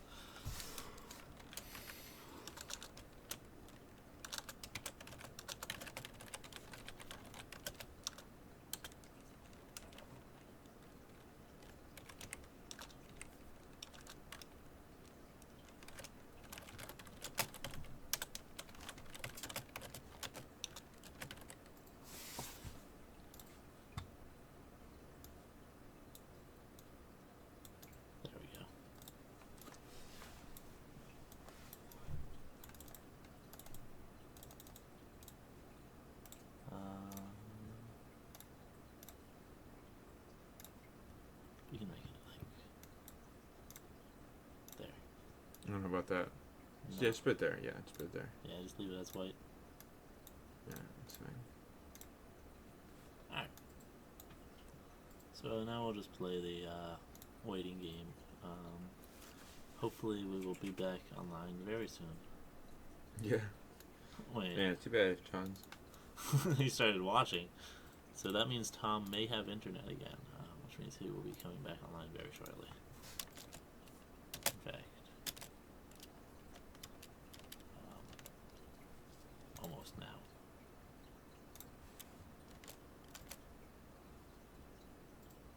You can make it like there. I don't know about that. No. Yeah, just put it there. Yeah, just put it there. Yeah, just leave it as white. Yeah, that's fine. Alright. So now we'll just play the waiting game. Hopefully we will be back online very soon. Yeah. Wait. Yeah, too bad, John's. He started watching. So that means Tom may have internet again, which means he will be coming back online very shortly.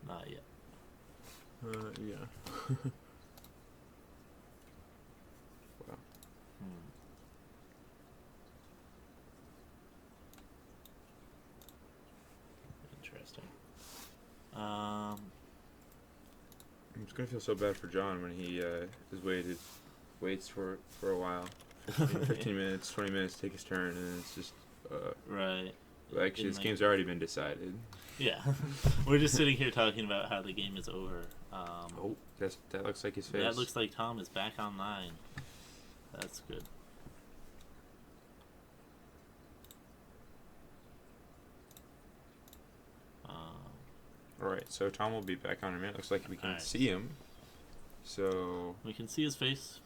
Not yet. Yeah. Wow. Interesting. It's gonna feel so bad for John when he waits for a while, 15 minutes, 20 minutes, take his turn, and it's just right. Well, actually, this game's already been decided. Yeah, we're just sitting here talking about how the game is over. That looks like his face. That looks like Tom is back online. That's good. Alright, so Tom will be back on in a minute. Looks like we can see him. So we can see his face.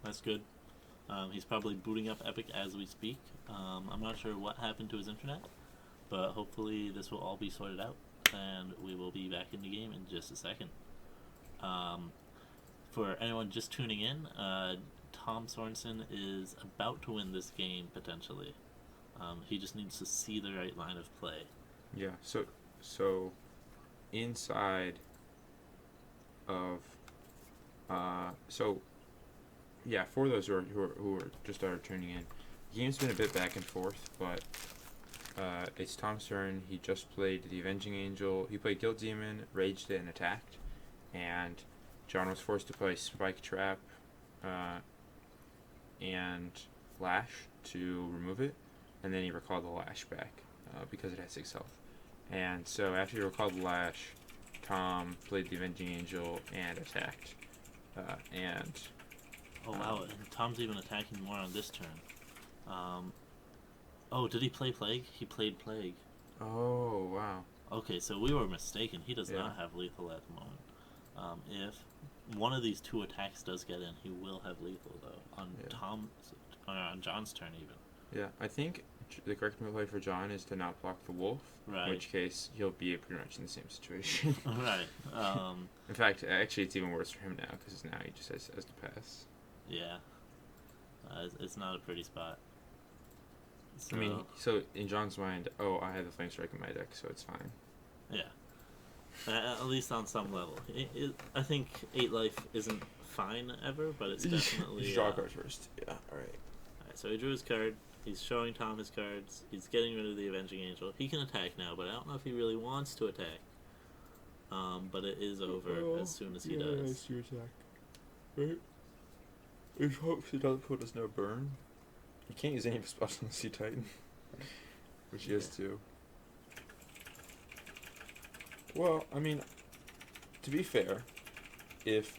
That's good. He's probably booting up Epic as we speak. I'm not sure what happened to his internet, but hopefully this will all be sorted out, and we will be back in the game in just a second. For anyone just tuning in, Tom Sorensen is about to win this game, potentially. He just needs to see the right line of play. Yeah, so inside of... for those who are just started tuning in, the game's been a bit back and forth, but it's Tom's turn. He just played the Avenging Angel. He played Guild Demon, raged it, and attacked. And John was forced to play Spike Trap and Lash to remove it, and then he recalled the Lash back because it has 6 health. And so after he recalled the Lash, Tom played the Avenging Angel and attacked. Oh wow, and Tom's even attacking more on this turn. Did he play Plague? He played Plague. Oh, wow. Okay, so we were mistaken. He does not have lethal at the moment. If one of these 2 attacks does get in, he will have lethal, though. On John's turn, even. Yeah, I think the correct play for John is to not block the wolf. Right. In which case, he'll be pretty much in the same situation. Right. In fact, actually, it's even worse for him now, because now he just has to pass. Yeah. It's not a pretty spot. So, I mean, so in John's mind, I have the Flame Strike in my deck, so it's fine. Yeah. At least on some level. I think 8 life isn't fine ever, but it's definitely... Draw cards first. Yeah, alright. So he drew his card. He's showing Tom his cards. He's getting rid of the Avenging Angel. He can attack now, but I don't know if he really wants to attack. But it is over as soon as he does. Nice to attack. Right? In hopes it doesn't put us no burn. You can't use any of his spells unless you Titan. Which he has to. Well, I mean, to be fair, if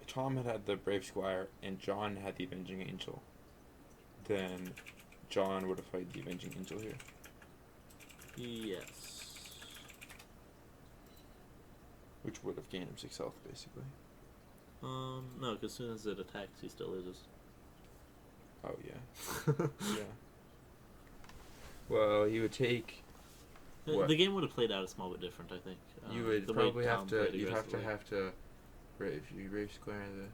Tom had the Brave Squire and John had the Avenging Angel, then John would have played the Avenging Angel here. Yes. Which would have gained him 6 health, basically. No, because as soon as it attacks, he still loses. Oh, yeah. Yeah. Well, you would take... The game would have played out a small bit different, I think. You would probably have to... You'd have to... Brave Square the...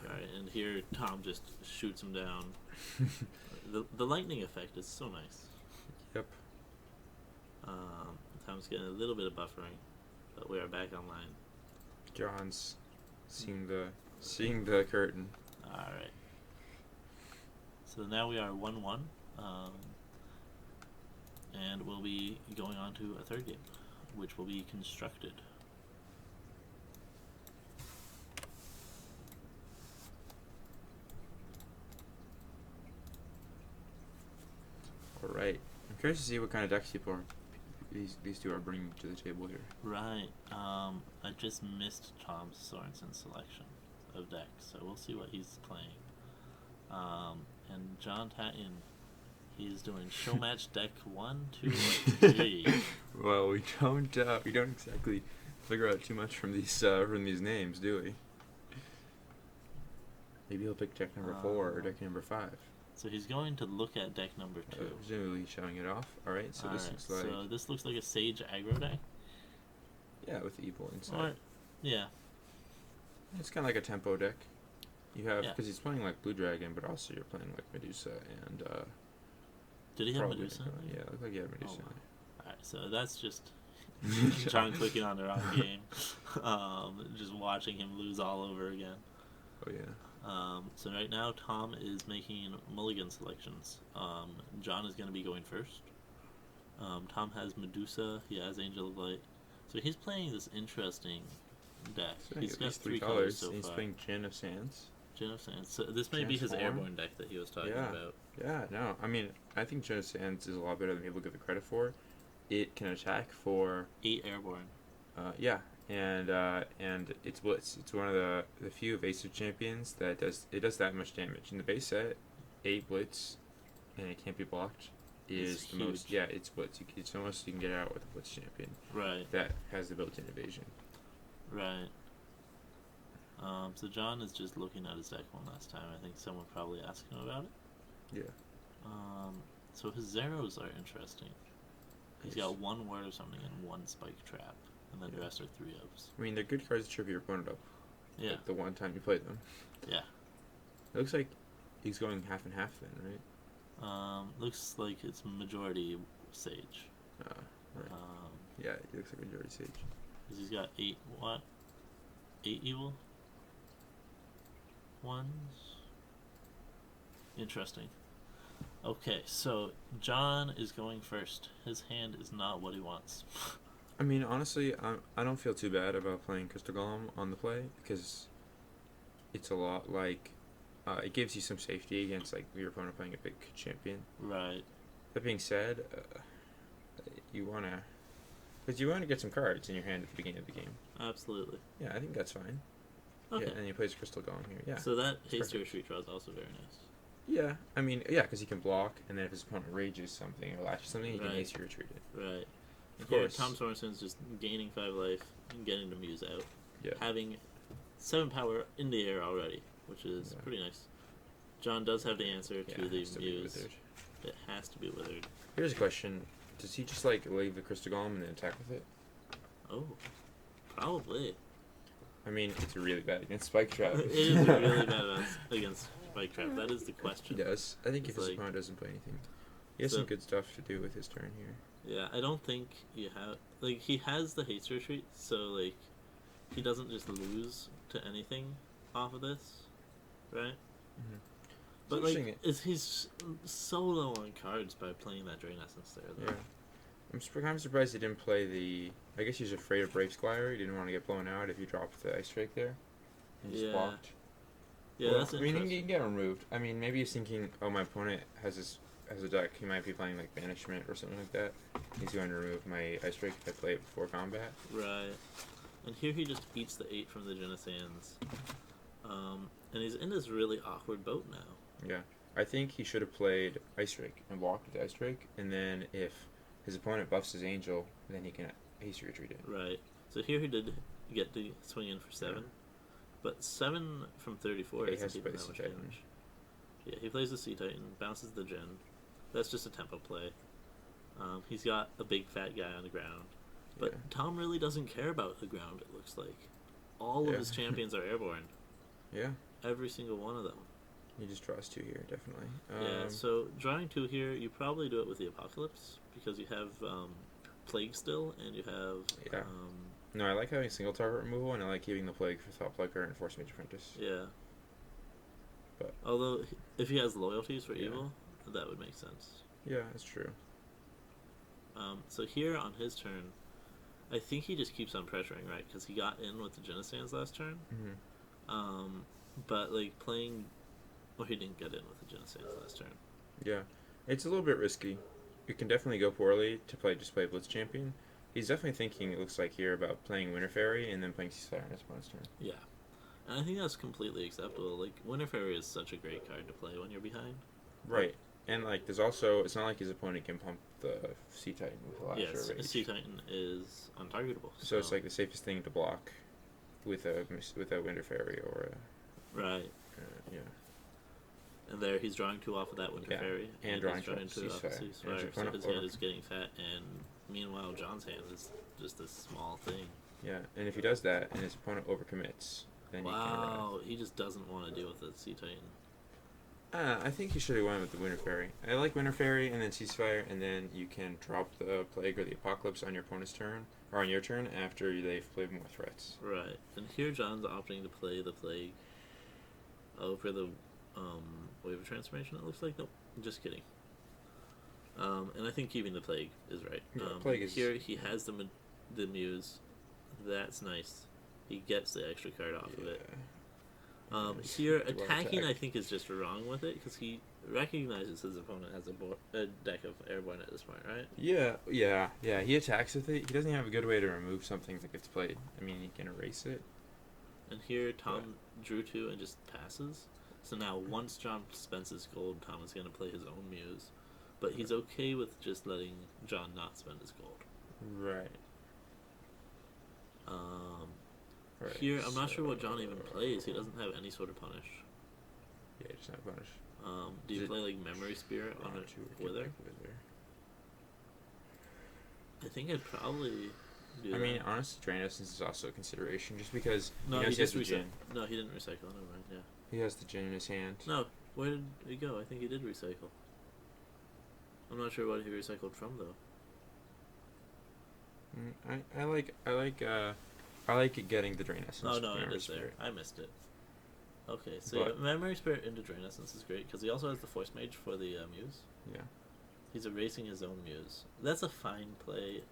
Alright, and here Tom just shoots him down. The lightning effect is so nice. Yep. Tom's getting a little bit of buffering, but we are back online. John's seeing the curtain. Alright. So now we are 1-1. And we'll be going on to a third game, which will be Constructed. Alright. I'm curious to see what kind of decks these 2 are bringing to the table here. Right. I just missed Tom Sorensen's selection of decks, so we'll see what he's playing. And John Tatton, he's doing show match deck 1, 2, and 3. Well, we don't exactly figure out too much from these names, do we? Maybe he'll pick deck number 4 or deck number 5. So he's going to look at deck number 2. Presumably showing it off. Alright, so this looks like a Sage aggro deck? Yeah, with evil inside. Or, yeah. It's kind of like a tempo deck. You have, Yeah. because he's playing like Blue Dragon, but also you're playing like Medusa and... Did he have Medusa? Yeah, it looked like he had Medusa. Oh, wow. Alright, so that's just John clicking on the wrong game. Just watching him lose all over again. Oh yeah. So right now, Tom is making mulligan selections. John is going to be going first. Tom has Medusa. He has Angel of Light. So he's playing this interesting deck. So He's got three colors colors so he's far. playing Gin of Sands. Gin of Sands. So this may be his Transform. airborne deck that he was talking about. Yeah, no. I mean, I think Gin of Sands is a lot better than people give it credit for. It can attack for 8 airborne. yeah, and it's blitz. It's one of the few evasive champions that does that much damage. In the base set, 8 blitz, and it can't be blocked. Is It's the huge. most? Yeah, it's blitz. It's the most you can get out with a blitz champion Right. that has the built-in evasion. Right. So John is just looking at his deck one last time. I think someone probably asked him about it. Yeah. So his zeros are interesting. He's Yes. got 1 word of something and 1 spike trap, and then the Yeah. rest are 3-ofs. I mean, they're good cards to trip your opponent up. Yeah. Like the one time you played them. Yeah. It looks like he's going half and half then, right? Looks like it's majority Sage. Right. Yeah, it looks like a majority Sage. 'Cause he's got 8 what? 8 evil ones. Interesting. Okay, so John is going first. His hand is not what he wants. I mean, honestly, I don't feel too bad about playing Crystal Golem on the play because it's a lot like it gives you some safety against like your opponent playing a big champion. Right. That being said, you wanna get some cards in your hand at the beginning of the game. Absolutely. Yeah, I think that's fine. Okay. Yeah, and he plays Crystal Golem here. Yeah. So that haste perfect. to retreat draw is also very nice. Yeah, I mean, yeah, because he can block, and then if his opponent rages something or lashes something, he can Right. haste your retreat it. Right. Of Here, course. Tom Sorensen's just gaining 5 life and getting the Muse out. Yeah. Having 7 power in the air already, which is Yeah. pretty nice. John does have the answer Yeah, to it the has to be Muse. withered. It has to be withered. Here's a question: does he just like leave the Crystal Golem and then attack with it? Oh, probably. I mean, it's really bad against Spike Trap. It is really bad against Spike Trap. That is the He question. does. I think It's if his like- opponent doesn't play anything, he has So- some good stuff to do with his turn here. Yeah, I don't think you have like he has the haste retreat, so like he doesn't just lose to anything off of this, right? Mm-hmm. But interesting like, he's so low on cards by playing that Drain Essence there, though. Yeah, I'm kind of surprised he didn't play the. I guess he's afraid of Brave Squire. He didn't want to get blown out if he dropped the Ice Drake there. He just Yeah. blocked. Yeah, Well, that's I mean, interesting. he can get removed. I mean, maybe he's thinking, oh, my opponent has a deck. He might be playing like Banishment or something like that. He's going to remove my Ice Drake if I play it before combat. Right. And here he just eats the 8 from the Genesans. And he's in this really awkward boat now. Yeah, I think he should have played Ice Drake and blocked with Ice Drake, and then if his opponent buffs his Angel, then he can haste retreat it. Right. So here he did get to swing in for 7. Yeah. But 7 from 34 Yeah, he isn't has to even play that the much Sea Titan. damage. Yeah, he plays the Sea Titan, bounces the Gen. That's just a tempo play. He's got a big fat guy on the ground. But Yeah. Tom really doesn't care about the ground, it looks like. All of Yeah. his champions are airborne. Yeah, Every single one of them. he just draws 2 here, definitely. Yeah, so drawing 2 here, you probably do it with the Apocalypse, because you have Plague still, and you have... Yeah. No, I like having single target removal, and I like keeping the Plague for Thought Plucker and Force Mage Apprentice. Yeah. But Although, if he has loyalties for Yeah. evil, that would make sense. yeah, that's true. So here on his turn, I think he just keeps on pressuring, right? Because he got in with the Genesans last turn. Mm-hmm. But like playing, well, he didn't get in with the Genesans last turn. Yeah, it's a little bit risky. It can definitely go poorly to play Blitz Champion. He's definitely thinking, it looks like here, about playing Winter Fairy and then playing Ceasefire on his opponent's turn. Yeah, and I think that's completely acceptable. Like Winter Fairy is such a great card to play when you're behind. Right, and like there's also, it's not like his opponent can pump the Sea Titan with a Lash Yes, or Rage. Sea Titan is untargetable. So it's like the safest thing to block with a Winter Fairy or a right. yeah. And there he's drawing 2 off of that Winter Yeah, Fairy, and he's drawing 2 off of Ceasefire. And his Ceasefire. So opponent his hand over- is getting fat, and meanwhile John's hand is just this small thing. Yeah, and if he does that and his opponent overcommits, then Wow, he just doesn't want to deal with the Sea Titan. I think you should have went with the Winter Fairy. I like Winter Fairy and then Ceasefire, and then you can drop the Plague or the Apocalypse on your opponent's turn, or on your turn after they've played more threats. Right. And here John's opting to play the Plague over the Wave of Transformation, it looks like. Nope, just kidding. And I think keeping the Plague is right. Yeah, Plague is... Here he has the Muse. That's nice. He gets the extra card off of it. Here, attacking I think is just wrong with it, because he recognizes his opponent has a deck of Airborne at this point, right? Yeah. He attacks with it. He doesn't have a good way to remove something that gets played. I mean, he can erase it. And here, Tom drew 2 and just passes. So now, once John spends his gold, Tom is going to play his own Muse. But he's okay with just letting John not spend his gold. Right. Right, here, I'm not sure what John even plays. He doesn't have any sort of punish. Yeah, he doesn't have punish. Do you play like Memory Spirit on a Wither? I think I'd probably do that. I mean, honestly, Drain Essence is also a consideration, just because no, he has the Djinn. No, he didn't recycle. Never mind. Yeah. He has the Djinn in his hand. No, where did it go? I think he did recycle. I'm not sure what he recycled from though. I like getting the Drain Essence. Oh no, it is there. I missed it. Okay, so Memory Spirit into Drain Essence is great because he also has the Force Mage for the Muse. Yeah. He's erasing his own Muse. That's a fine play.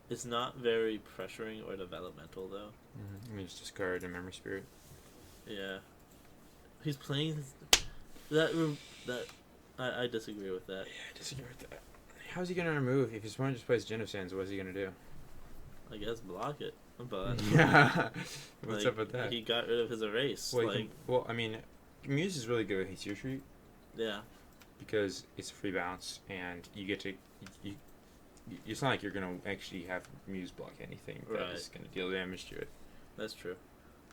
It's not very pressuring or developmental though. Mm-hmm. I mean, just discard a Memory Spirit. Yeah. He's playing that. I disagree with that. Yeah, I disagree with that. How's he gonna remove if his opponent just plays Djinn of Sands? What's he gonna do? I guess block it. But yeah, what's up with that? He got rid of his erase. Well, I mean, Muse is really good with Haste Retreat. Yeah. Because it's a free bounce, and you get to. It's not like you're gonna actually have Muse block anything that is gonna deal damage to it. That's true.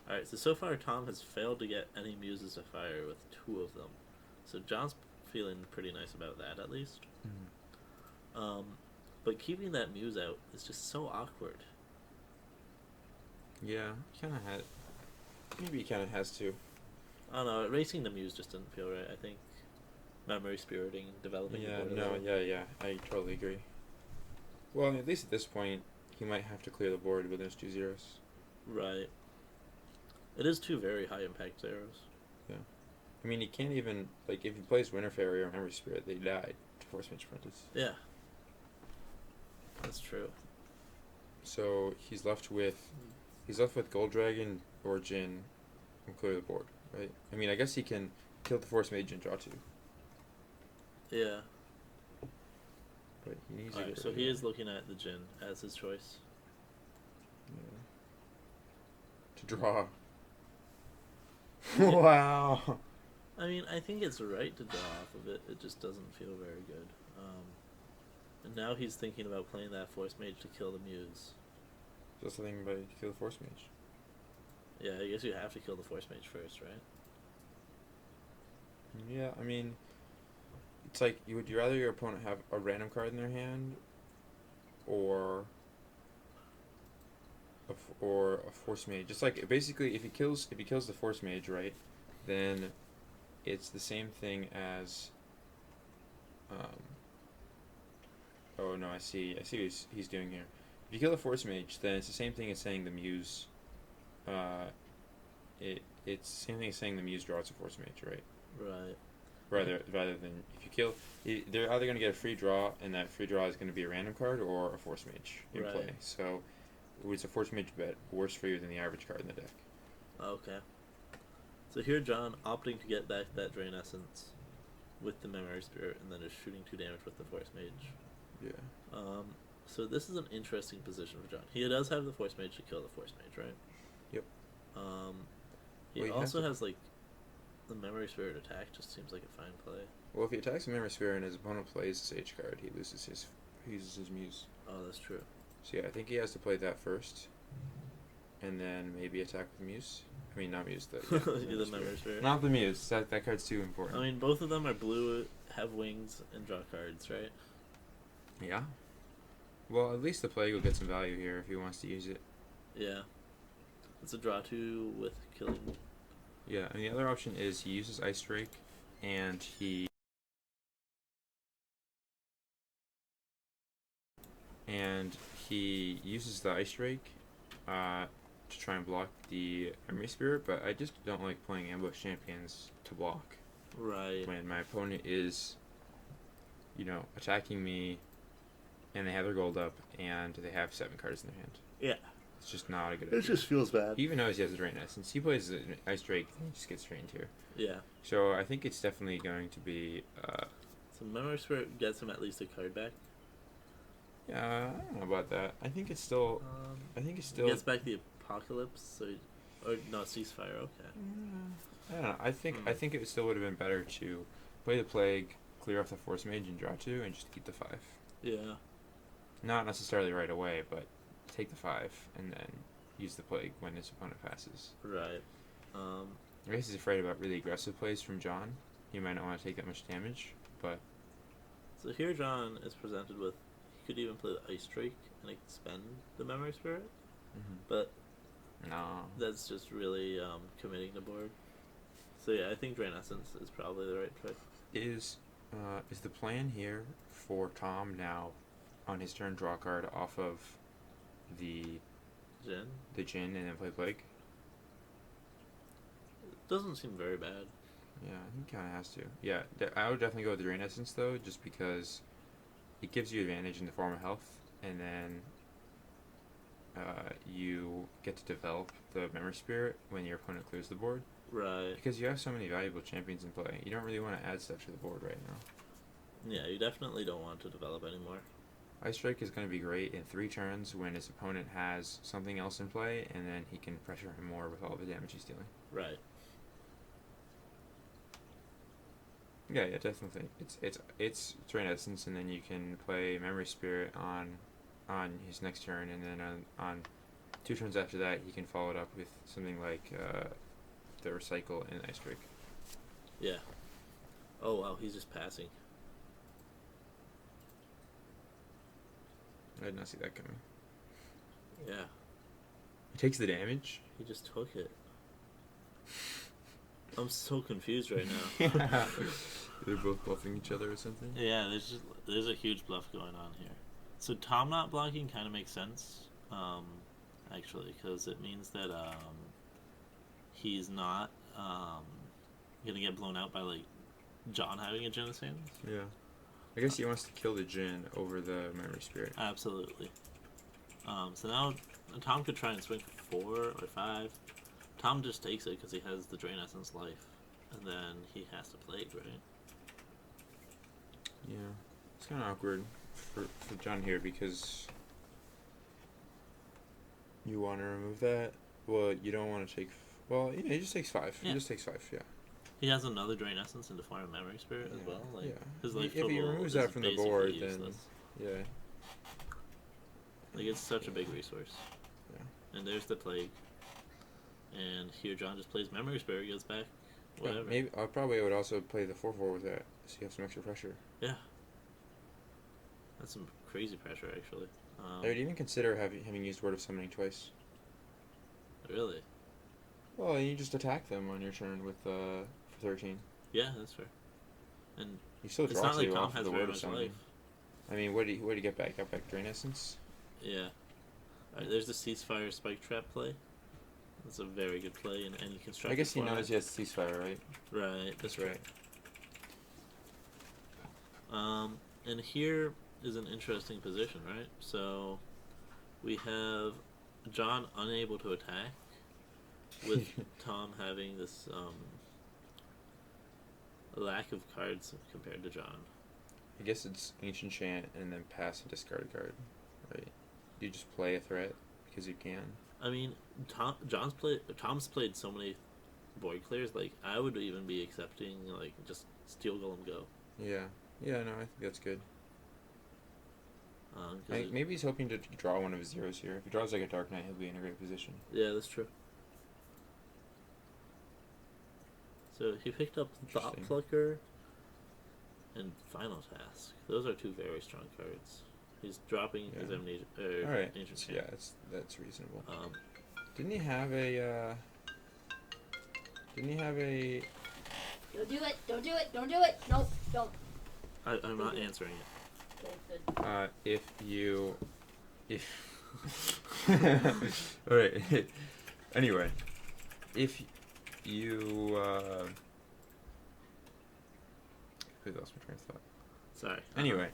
All right. So far, Tom has failed to get any Muses to fire with 2 of them. So John's feeling pretty nice about that, at least. Mm-hmm. But keeping that Muse out is just so awkward. Yeah, maybe he kind of has to. I don't know. Erasing the Muse just didn't feel right. I think Memory Spiriting, developing. Yeah. I totally agree. Well, at least at this point, he might have to clear the board with those 2 zeros. Right. It is 2 very high impact zeros. Yeah. I mean, he can't even, like, if he plays Winter Fairy or Memory Spirit, they die to Force Mage Apprentice. Yeah. That's true. So he's left with Gold Dragon or Djinn and clear the board, right? I mean, I guess he can kill the Force Mage and draw 2. Yeah. But he needs so he is looking at the Djinn as his choice. Yeah. To draw. Wow. I mean, I think it's right to draw off of it. It just doesn't feel very good. And now he's thinking about playing that Force Mage to kill the Muse. Just thinking about it to kill the Force Mage. Yeah, I guess you have to kill the Force Mage first, right? Yeah, I mean, it's like, would you rather your opponent have a random card in their hand, or a Force Mage? Just like, basically, if he kills the Force Mage, right, then it's the same thing as. Oh no, I see what he's doing here. If you kill the Force Mage, then it's the same thing as saying the Muse. It's the same thing as saying the Muse draws a Force Mage, right? Right. Rather than if you kill, they're either going to get a free draw, and that free draw is going to be a random card or a Force Mage in play. So, it's a Force Mage bet worse for you than the average card in the deck. Okay. So here, John opting to get back that Drain Essence with the Memory Spirit, and then just shooting 2 damage with the Force Mage. Yeah. So this is an interesting position for John. He does have the Force Mage to kill the Force Mage, right? Yep. He also has like the Memory Spirit attack. Just seems like a fine play. Well, if he attacks the Memory Spirit and his opponent plays the Sage card, he uses his Muse. Oh, that's true. So yeah, I think he has to play that first, and then maybe attack with Muse. I mean, not Muse, the Memory Spirit. Not the Muse. That card's too important. I mean, both of them are blue, have wings, and draw cards, right? Yeah. Well, at least the Plague will get some value here if he wants to use it. Yeah. It's a draw 2 with killing. Yeah, and the other option is he uses Ice Drake, and he uses the Ice Drake to try and block the Memory Spirit, but I just don't like playing ambush champions to block. Right. When my opponent is, attacking me, and they have their gold up, and they have 7 cards in their hand. Yeah. It's just not a good idea. It just feels bad. He even knows he has a Drain Essence. He plays the Ice Drake, and he just gets drained here. Yeah. So I think it's definitely going to be... so Memory Spirit gets him at least a card back? Yeah, I don't know about that. I think it's still... He gets back the Apocalypse, or no, Ceasefire, okay. I don't know. I think it still would have been better to play the Plague, clear off the Force Mage, and draw 2, and just keep the 5. Yeah. Not necessarily right away, but take the 5, and then use the Plague when his opponent passes. Right. I guess he's afraid about really aggressive plays from John. He might not want to take that much damage, but... So here John is presented with, he could even play the Ice Drake and expend the Memory Spirit, but no, that's just really committing the board. So yeah, I think Drain Essence is probably the right choice. Is the plan here for Tom now, on his turn, draw a card off of the Djinn and then play Plague? It doesn't seem very bad. Yeah, he kind of has to. Yeah, I would definitely go with the Drain Essence, though, just because it gives you advantage in the form of health, and then you get to develop the Memory Spirit when your opponent clears the board. Right. Because you have so many valuable champions in play. You don't really want to add stuff to the board right now. Yeah, you definitely don't want to develop anymore. Ice Strike is going to be great in 3 turns when his opponent has something else in play, and then he can pressure him more with all the damage he's dealing. Right. Yeah, definitely. It's Drain Essence, and then you can play Memory Spirit on his next turn, and then on 2 turns after that, he can follow it up with something like the Recycle and Ice Drake. Yeah. Oh wow, he's just passing. I did not see that coming. Yeah. He takes the damage? He just took it. I'm so confused right now. Yeah. They're both bluffing each other or something? Yeah, there's a huge bluff going on here. So Tom not blocking kind of makes sense, actually, because it means that he's not gonna get blown out by like John having a Djinn of Sands. Yeah. I guess he wants to kill the Djinn over the Memory Spirit. Absolutely. So now Tom could try and swing for 4 or 5. Tom just takes it because he has the Drain Essence life, and then he has to Plague, right? Yeah. It's kind of awkward for John here because you want to remove that. Well, you don't want to take... Well, yeah, he just takes 5. Yeah. He just takes 5, yeah. He has another Drain Essence in the form of Memory Spirit as well. Like, yeah. His life if he removes that from the board, then... Yeah. Like, it's such a big resource. Yeah. And there's the Plague. And here John just plays Memory Spirit, goes back, whatever. Yeah, maybe I probably would also play the 4/4 with that, so you have some extra pressure. Yeah. That's some crazy pressure, actually. I would even consider having used Word of Summoning twice. Really? Well, you just attack them on your turn with for 13. Yeah, that's fair. And you still draw it's not like 2 Tom off has the very Word of much Summoning. life. I mean, what did he get back? Got back Drain Essence? Yeah. Alright, there's the Ceasefire Spike Trap play. That's a very good play, and you construct. I guess he knows he has Ceasefire, right? Right, that's right. And here is an interesting position, right? So we have John unable to attack, with Tom having this lack of cards compared to John. I guess it's Ancient Chant and then pass and discard a card, right? You just play a threat because you can. I mean, Tom's played so many Void Clears. Like, I would even be accepting like just Steel Golem go. Yeah, no, I think that's good. Maybe maybe he's hoping to draw one of his zeros here. If he draws like a Dark Knight, he'll be in a great position. Yeah, that's true. So he picked up Thought Plucker and Final Task. Those are 2 very strong cards. He's dropping his Amnesia. All right. Ancient Chant. Yeah, that's reasonable. Didn't he have Don't do it. Don't do it. Don't do it. Nope. Don't. I'm not answering it. Good. If all right. Anyway, if you who lost my train of thought. Sorry. Anyway,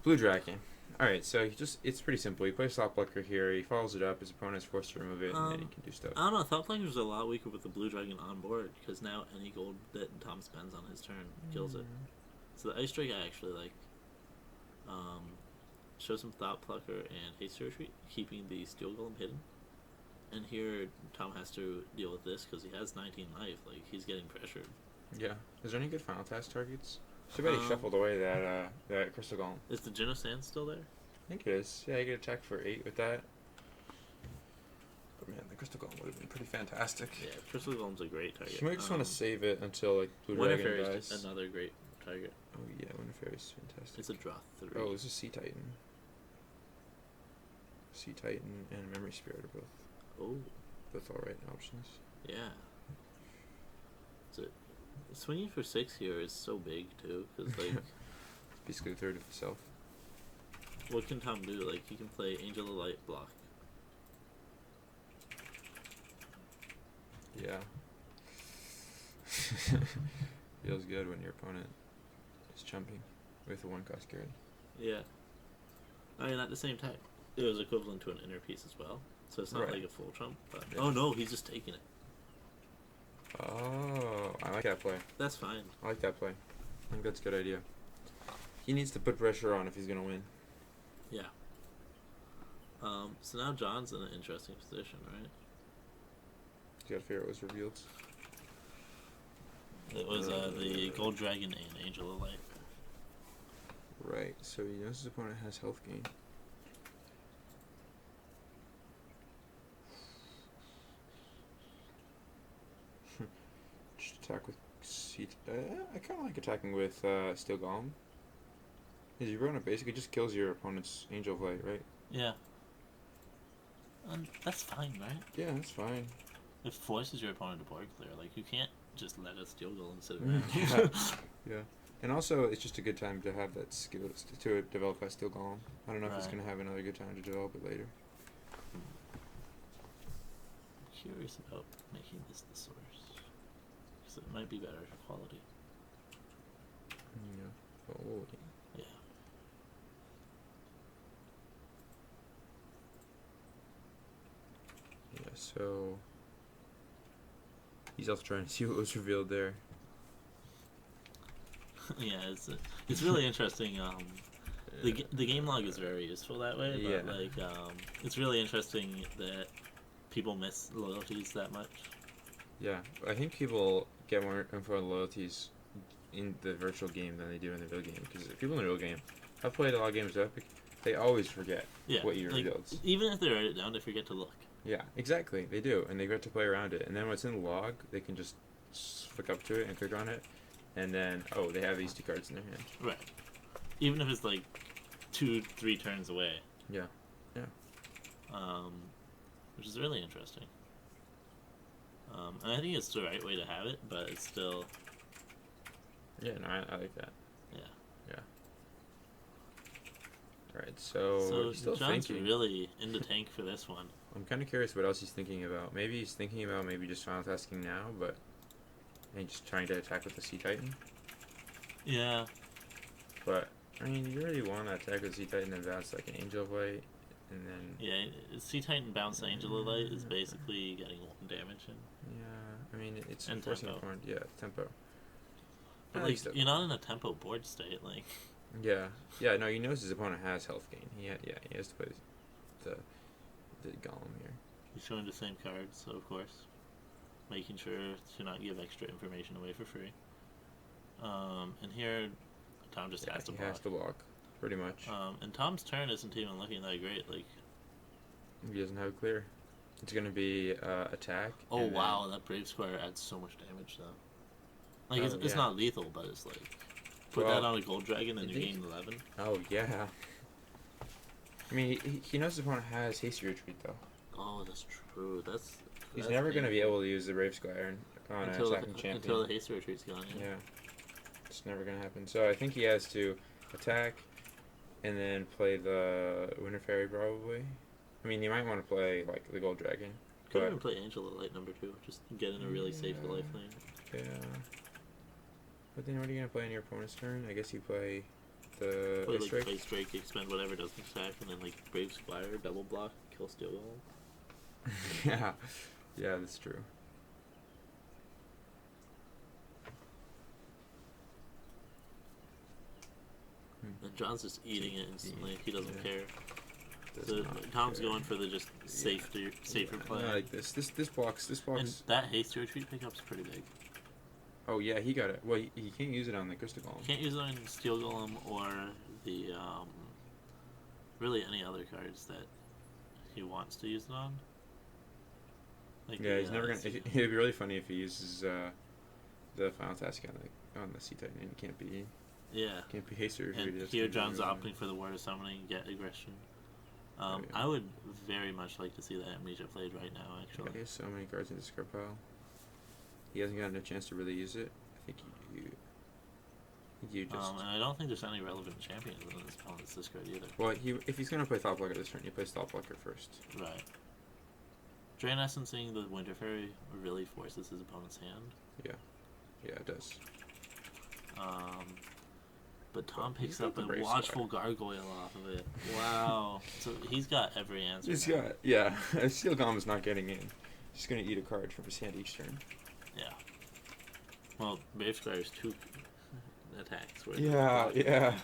blue dragon. All right, so it's pretty simple. You play Slot Plucker here. He follows it up. His opponent's forced to remove it, and then he can do stuff. I don't know. Thought Planker's a lot weaker with the blue dragon on board because now any gold that Tom spends on his turn kills it. So the Ice Drake I actually like. Show some Thought Plucker and Haste Retreat, keeping the Steel Golem hidden. And here Tom has to deal with this because he has 19 life. Like he's getting pressured. Yeah. Is there any good final task targets? Too bad he shuffled away that Crystal Golem. Is the Geno Sand still there? I think it is. Yeah, you get attack for 8 with that. But man, the Crystal Golem would have been pretty fantastic. Yeah, Crystal Golem's a great target. You might just want to save it until like Blue Winter Dragon Fairy's dies. another great target. Oh yeah, Winter Fairy's fantastic. It's a draw 3. Oh, this is Sea Titan. Sea Titan and Memory Spirit are both alright options. Yeah. Swinging for 6 here is so big too, because like Basically a third of itself. what can Tom do? Like he can play Angel of Light block. Yeah. Feels good when your opponent is jumping with a 1-cost card. Yeah. I mean, at the same time, it was equivalent to an inner piece as well, so it's not Right. like a full trump. But Yeah. oh no, he's just taking it. Oh, I like that play. That's fine. I like that play. I think that's a good idea. He needs to put pressure on if he's gonna win. Yeah. So now John's in an interesting position, right? You gotta figure out what was revealed. It was the Gold Dragon and Angel of Light. Right, so he knows his opponent has health gain. Just attack with seat. I kind of like attacking with Steel Golem. His Verona basically just kills your opponent's Angel of Light, right? Yeah. That's fine, right? Yeah, that's fine. It forces your opponent to board clear. Like you can't just let a Steel Golem sit around. Yeah. And also, it's just a good time to have that skill to develop that Steel Golem. I don't know if it's Right. going to have another good time to develop it later. I'm curious about making this the source. Because it might be better quality. Yeah. Oh, Yeah. yeah, so he's also trying to see what was revealed there. Yeah, it's really interesting. The game log is very useful that way, but Yeah. like it's really interesting that people miss loyalties that much. Yeah, I think people get more info on loyalties in the virtual game than they do in the real game. Because people in the real game, I've played a lot of games with Epic, they always forget Yeah, what you like, revealed. even if they write it down, they forget to look. Yeah, exactly, they do, and they get to play around it. And then when it's in the log, they can just flick up to it and click on it, and then, oh, they have these 2 cards in their hand. Right. Even if it's like 2-3 turns away. Yeah. Which is really interesting. And I think it's the right way to have it, but it's still. Yeah, no, I like that. Yeah. Alright, so he's still John's thinking. really into tank for this one. I'm kind of curious what else he's thinking about. Maybe he's thinking about just final tasking now, but and just trying to attack with the Sea Titan. Yeah. But I mean, you really want to attack with Sea Titan and bounce like an Angel of Light, and then Yeah, Sea Titan bounce Angel of Light is basically getting 1 damage in. yeah, I mean it's And forcing tempo. opponent. Yeah, tempo. But I like, stuff. you're not in a tempo board state, like. Yeah, no, he knows his opponent has health gain. He has to play the Golem here. He's showing the same cards, so of course. Making sure to not give extra information away for free. And here, Tom just has to he block. has to block, pretty much. And Tom's turn isn't even looking that great. Like, He doesn't have clear. It's gonna be attack. oh and then- wow, that Brave Squire adds so much damage though. Like, Oh, it's yeah. not lethal, but it's like put Well, that on a Gold Dragon and I you think- gain 11. Oh yeah. I mean, he knows his opponent has hasty retreat though. Oh, that's true. He's that's never gonna be painful. able to use the Brave Squire on an until attacking champion. until the haste retreat's gone. Yeah. It's never gonna happen. So I think he has to attack and then play the Winter Fairy probably. I mean, you might want to play like the Gold Dragon. Could even play Angel at light number 2. Just get in a really safe life lane. Yeah. But then what are you gonna play on your opponent's turn? I guess you play the Play Ice like Strike. Ice Strike, expend whatever doesn't attack, and then like Brave Squire, double block, kill Steel Golem. Yeah. Yeah, that's true. And John's just eating it instantly. He doesn't Yeah. care. Does So not Tom's care. going for the just safer play. I like this. This blocks. And that haste retreat pickup's pretty big. Oh yeah, he got it. Well, he can't use it on the Crystal Golem. You can't use it on Steel Golem or the really any other cards that he wants to use it on. Like Yeah, the, he's never gonna. It'd be really funny if he uses the final task on the Sea Titan. And can't be haster. And here John's opting for the Word of Summoning, get aggression. Yeah. I would very much like to see that Amnesia played right now, actually. Yeah, he has so many cards in his discard pile. He hasn't gotten a chance to really use it. I think you just. And I don't think there's any relevant champions in this opponent's discard either. Well, if he's gonna play Thought Blocker this turn, he plays Thought Blocker first. Right. Drain Essencing the Winter Fairy really forces his opponent's hand. Yeah, it does. But Tom He's picks got up the a Brave Watchful Gargoyle off of it. Wow. So he's got every answer. He's now. got Steel Golem is not getting in. He's gonna eat a card from his hand each turn. Yeah. Well, Brave Squire's 2 attacks. Yeah.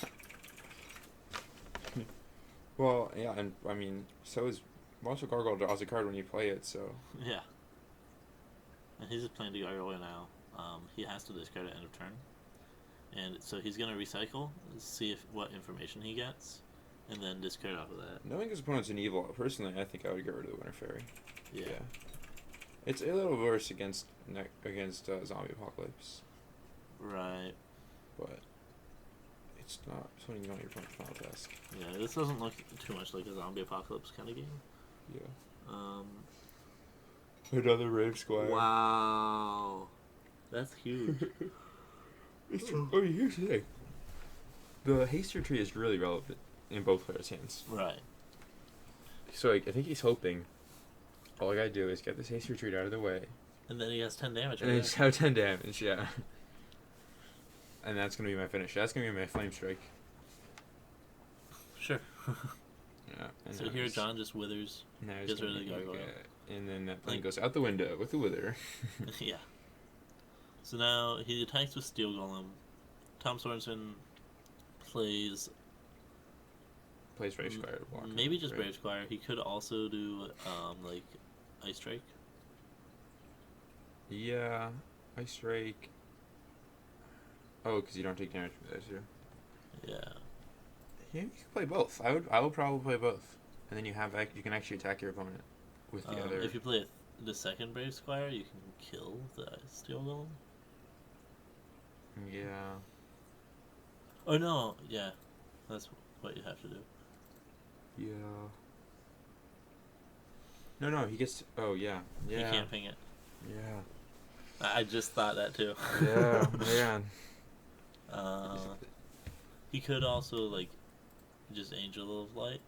Well, yeah, and I mean, so is Watchful Gargoyle draws a card when you play it, so. Yeah. And he's just playing the Gargoyle now. He has to discard at end of turn. And so he's going to recycle, see what information he gets, and then discard off of that. Knowing his opponent's an evil, personally, I think I would get rid of the Winter Fairy. Yeah. It's a little worse against Zombie Apocalypse, Right. but it's not something you want your opponent's final task. Yeah, this doesn't look too much like a Zombie Apocalypse kind of game. Yeah. Another Brave Squire. Wow. That's huge. Here's the thing. The Haster tree is really relevant in both players' hands. Right. So I think he's hoping all I gotta do is get this Haste Retreat out of the way. And then he has 10 damage. And then just have 10 damage, yeah. And that's gonna be my finish. That's gonna be my Flame Strike. Sure. Yeah. And So now here he's- John just withers. now he's gets gonna rid of the make, gargoyle. and then that plane Like- goes out the window with the Wither. Yeah. So now he attacks with Steel Golem. Tom Sorensen plays Plays Brave Squire to block him, maybe just right? Brave Squire. He could also do like Ice Strike. Yeah. Ice Strike. Oh, because you don't take damage from that, too. Yeah. Yeah, you can play both. I would probably play both, and then you can actually attack your opponent with the other. If you play the second Brave Squire, you can kill the Steel Golem. Yeah. Oh no, yeah, that's what you have to do. Yeah. No, he gets. Oh yeah. Yeah. You can't ping it. Yeah. I just thought that too. Yeah, man. He could also like just Angel of Light.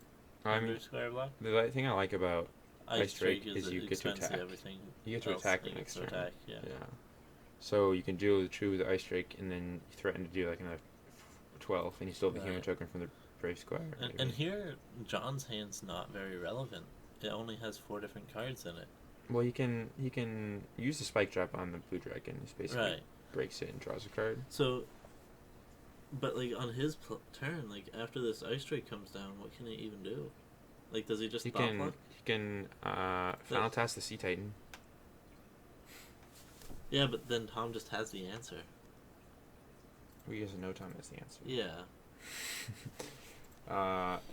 I mean, Brave Squire block. the thing I like about Ice Strike is is you get to expensive, attack. everything. You get to else attack the you next get to turn. attack, yeah. So you can duel the true with the Ice Strike, and then you threaten to do like another 12, and you still have the human Right. token from the Brave Squire. And maybe. here, John's hand's not very relevant. It only has 4 different cards in it. Well, he can use the Spike Trap on the Blue Dragon. He basically Right. breaks it and draws a card. So, but like on his turn, like after this Ice Strike comes down, what can he even do? Like, does he just He Thought Block? can Final Task the Sea Titan. Yeah, but then Tom just has the answer. He has no time as the answer. Yeah.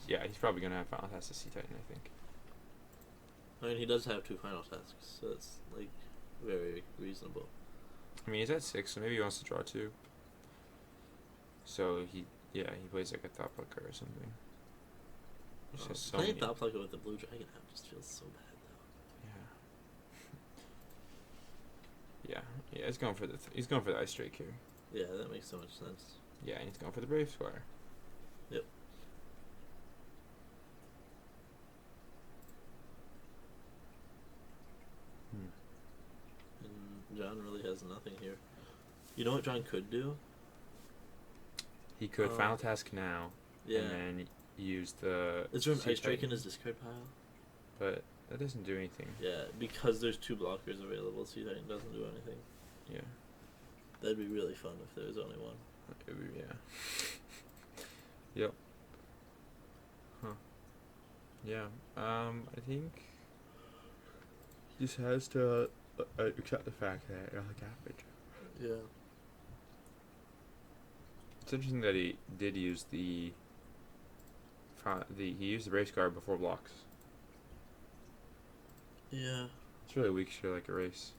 Yeah, he's probably gonna have Final Task the Sea Titan, I think. I mean, he does have 2 final tasks, so it's like very reasonable. I mean, he's at 6, so maybe he wants to draw 2. So he plays like a Thought Blocker or something. It's just so Playing many- Thought Blocker with the Blue Dragon hand just feels so bad, though. Yeah, he's going for the Ice Drake here. Yeah, that makes so much sense. Yeah, and he's going for the Brave Squire. Yep. And John really has nothing here. You know what John could do? He could final task now. Yeah. And then use the. Is there an Sea Ice Drake Titan, in his discard pile? But that doesn't do anything. Yeah, because there's 2 blockers available, Sea Titan doesn't do anything. Yeah. That'd be really fun if there was only one. Yeah. Yep. Huh. Yeah. I think he just has to accept the fact that it'll garbage. Yeah. It's interesting that he did use he used the Brave Squire before blocks. Yeah. It's really weak to like erase.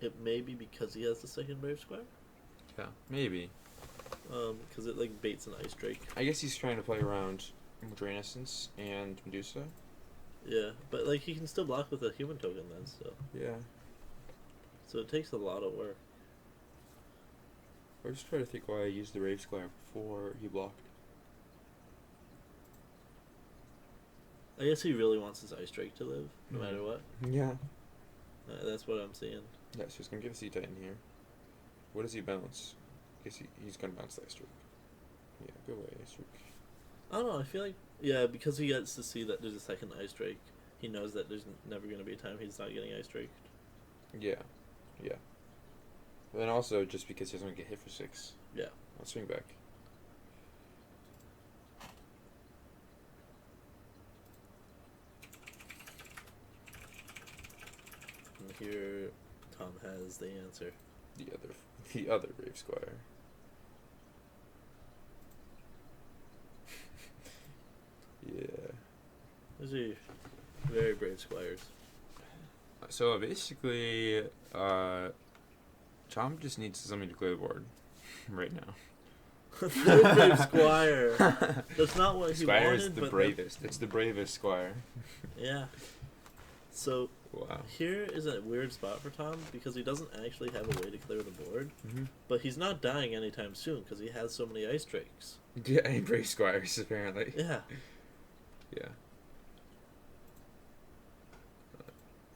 It may be because he has the second Brave Squire. Yeah, maybe. Because it like baits an Ice Drake. I guess he's trying to play around Drain Essence and Medusa. Yeah, but like he can still block with a human token then, so. Yeah. So it takes a lot of work. I was just trying to think why I used the Brave Squire before he blocked. I guess he really wants his Ice Drake to live, no matter what. Yeah. That's what I'm seeing. Yeah, so he's gonna give a Sea Titan here. What does he bounce? I guess he's gonna bounce the Ice Drake. Yeah, go away, Ice Drake. I don't know, I feel like, yeah, because he gets to see that there's a second Ice Drake, he knows that there's never going to be a time he's not getting Ice Drake. Yeah. Yeah. And then also, just because he doesn't get hit for 6. Yeah. I'll swing back. And here, Tom has the answer. The other Brave Squire. Yeah. Those are very brave squires. So basically, Tom just needs something to clear the board right now. Very brave squire. That's not what he Squire wanted. is the but bravest. It's the bravest Squire. Yeah. So Wow. here is a weird spot for Tom because he doesn't actually have a way to clear the board, Mm-hmm. but he's not dying anytime soon because he has so many Ice Drakes. Yeah, and Brave Squires apparently. Yeah. Yeah.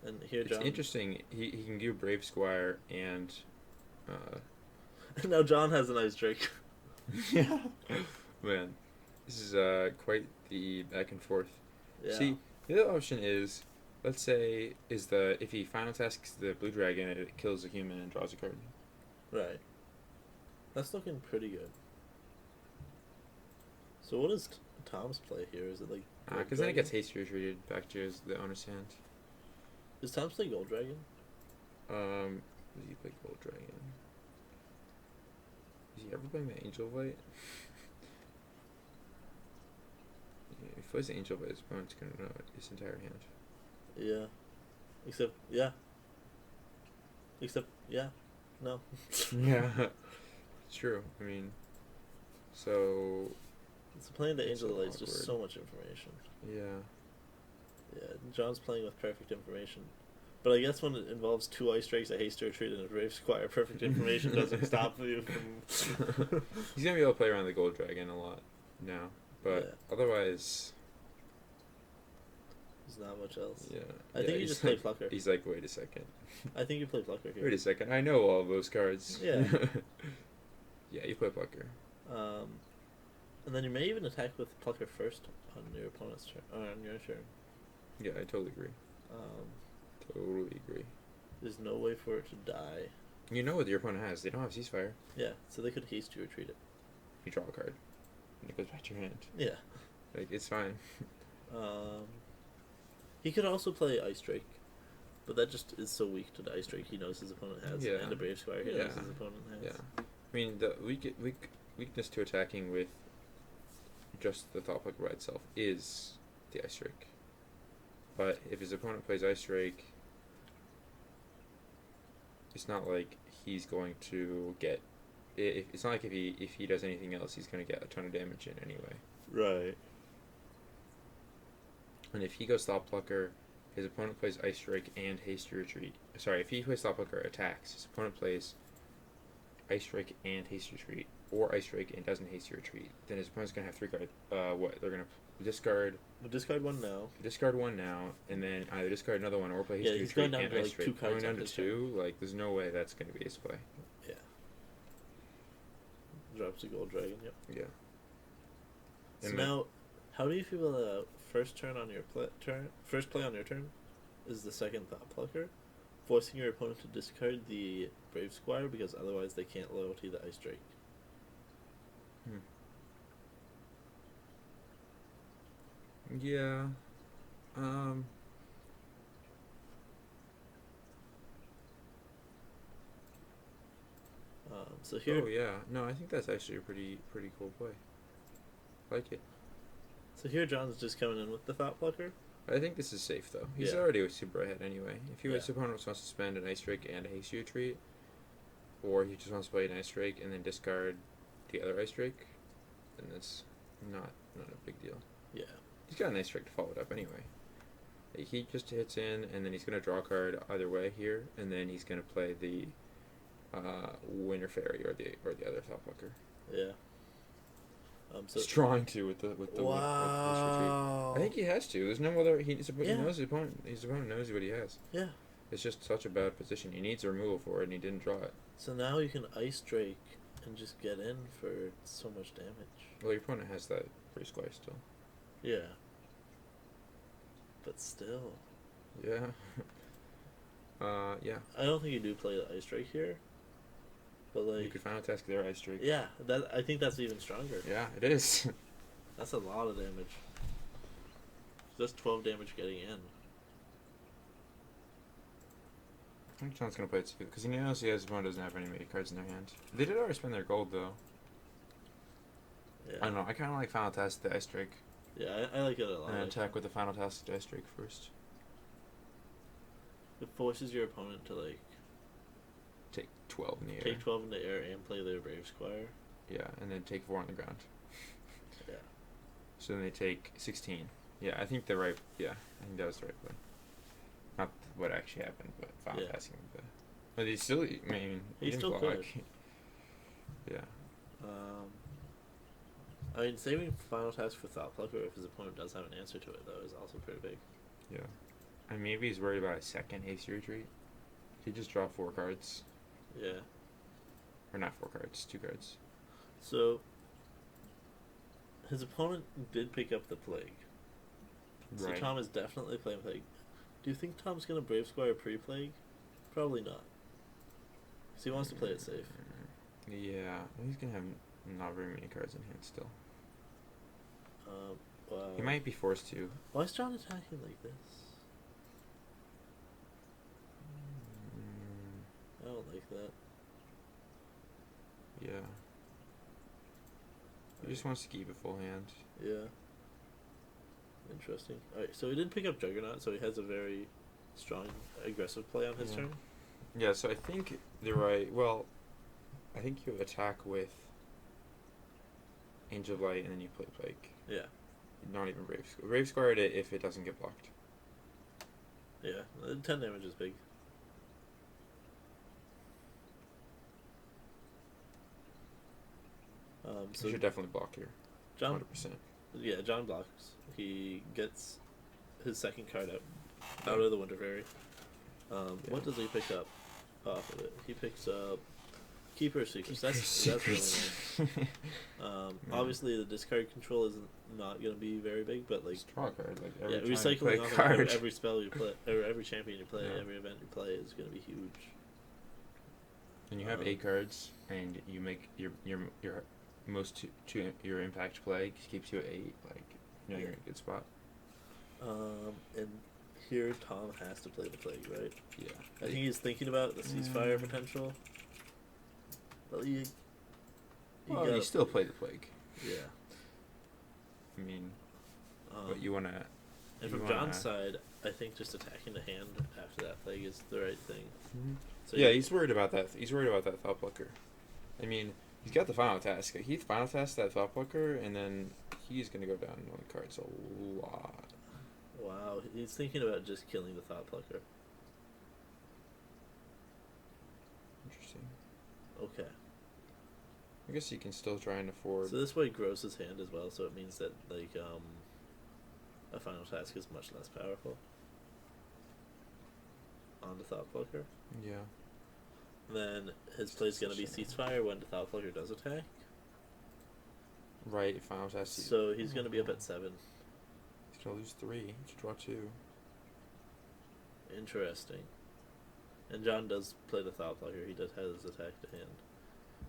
And here, It's John. interesting. He can give Brave Squire and. Now John has an Ice Drake. Yeah. Man, this is quite the back and forth. Yeah. See, the other option is, let's say, if he final tasks the blue dragon, it kills a human and draws a card. Right. That's looking pretty good. So what is Tom's play here? Is it like Because then it gets haste retreated back to the owner's hand. Is Tom's play Gold Dragon? Does he play Gold Dragon? Is he ever playing the Angel Light? Yeah, if he plays the Angel Light, his opponent's gonna know his entire hand. Yeah. Except, no. Yeah, it's true. I mean, so It's playing the It's Angel so Light is just awkward. so much information. yeah. Yeah, John's playing with perfect information. But I guess when it involves 2 Ice Drakes, a Haste Retreat, and a Brave Squire, perfect information doesn't stop you from... He's gonna be able to play around the Gold Dragon a lot now, but otherwise, There's not much else. yeah. I think you he's just play like- Plucker. He's like, wait a second. I think you play Plucker here. Wait a second. I know all of those cards. Yeah. Yeah, you play Plucker. And then you may even attack with Plucker first on your opponent's turn, or on your turn. Yeah, I totally agree. Totally agree. There's no way for it to die. You know what your opponent has. They don't have Ceasefire. Yeah, so they could haste you retreat it. You draw a card. And it goes back to your hand. Yeah. Like, it's fine. He could also play Ice Drake, but that just is so weak to the Ice Drake he knows his opponent has, Yeah. and the Brave Squire he knows Yeah. his opponent has. Yeah. I mean, the weakness to attacking with just the Thought Plucker by itself is the Ice Drake. But if his opponent plays Ice Drake, it's not like he's going to get... It's not like if he does anything else, he's going to get a ton of damage in anyway. Right. And if he goes Thought Plucker, his opponent plays Ice Strike and Hasty Retreat. Sorry, if he plays Thought Plucker, attacks, his opponent plays Ice Strike and Hasty Retreat, or Ice Strike and doesn't Hasty Retreat, then his opponent's going to have 3 cards. They're going to discard... We'll discard one now. Discard one now, and then either discard another one or play Hasty he's Retreat going down and to, Ice like, Strike. 2 cards Going down on to his 2, like, there's no way that's going to be ace play. Yeah. Drops a gold dragon, yep. Yeah. So And now, how do you feel about first play on your turn is the second Thought Plucker, forcing your opponent to discard the Brave Squire because otherwise they can't loyalty the Ice Drake. Yeah. So here, Oh yeah. No, I think that's actually a pretty cool play. I like it. so here John's just coming in with the Thought Plucker. I think this is safe though. He's Yeah. already super ahead anyway. If Yeah. his opponent wants to spend an Ice Drake and a Hasty Retreat, or he just wants to play an Ice Drake and then discard the other Ice Drake, then that's not a big deal. Yeah. He's got an Ice Drake to follow it up anyway. He just hits in, and then he's gonna draw a card either way here, and then he's gonna play the Winter Fairy or the other Thought Plucker. Yeah. So He's drawing to with the Hasty Retreat. wow. I think he has to. There's no other. He Yeah. knows his opponent. His opponent knows what he has. Yeah. It's just such a bad position. He needs a removal for it, and he didn't draw it. So now you can Ice Drake and just get in for so much damage. Well, your opponent has that Brave Squire still. Yeah. But still, Yeah. Yeah. I don't think you do play the Ice Drake here. But You like, could final task their Ice Drake. yeah, I think that's even stronger. Yeah, it is. That's a lot of damage. That's 12 damage getting in. I think John's gonna play it too, because he knows his opponent doesn't have any many cards in their hand. They did already spend their gold though. Yeah. I don't know. I kind of like final task the Ice Drake Yeah, I like it a lot. and attack with the final task the Ice Drake first. It forces your opponent to like Take 12 in the air. take 12 in the air and play their Brave Squire. Yeah, and then take 4 on the ground. Yeah. So then they take 16. Yeah, I think the right. Yeah, I think that was the right play. Not what actually happened, but final Yeah. passing the. But he still. I mean, He didn't still block. could. Yeah. I mean, saving final task for Thought Plucker if his opponent does have an answer to it though is also pretty big. Yeah. And maybe he's worried about a second Hasty Retreat. He just draw 4 cards, Yeah. or not 4 cards, 2 cards. So his opponent did pick up the Plague. So Right. Tom is definitely playing Plague. Do you think Tom's gonna Brave Squire pre-Plague? Probably not. Because he wants to play it safe. Yeah, he's gonna have not very many cards in hand still. Wow. He might be forced to. Why is John attacking like this? I don't like that. Yeah. He just wants to keep a full hand. Yeah. Interesting. Alright, so he didn't pick up Juggernaut, so he has a very strong, aggressive play on his Yeah. turn. Yeah, so I think the right. Well, I think you attack with Angel of Light and then you play Plague. Yeah. Not even Brave Squire. Brave Squire it if it doesn't get blocked. Yeah. 10 damage is big. So You should definitely block here. John, 100%. yeah, John blocks. He gets his second card out of the Winter Fairy. What does he pick up off of it? He picks up Keeper's Secrets. That's really nice. Obviously, the discard control isn't not going to be very big, but like Draw a card. Like every time you recycling play a off of card. every spell you play, or every champion you play, Yeah. every event you play is going to be huge. And you have 8 cards, and you make your most to your impact play keeps you at 8. Like, you're in a good spot. And here Tom has to play the Plague, right? Yeah. I think he's thinking about the ceasefire potential. But you You still play the Plague. yeah. I mean, but you wanna. And you from wanna- John's side, I think just attacking the hand after that Plague is the right thing. So Yeah, he's worried about that. He's worried about that Thought Plucker. I mean, he's got the final task. He final tasks that Thought Plucker, and then he's gonna go down on the cards a lot. Wow, he's thinking about just killing the Thought Plucker. Interesting. Okay. I guess he can still try and afford. So this way grows his hand as well, so it means that, like, a final task is much less powerful on the Thought Plucker. Yeah. Then his play's going to be Ceasefire when the Thought Plucker does attack. Right, final task. So he's going to be up at 7. He's gonna lose 3. He should draw 2. Interesting. And John does play the Thought Plucker. He does have his attack to hand.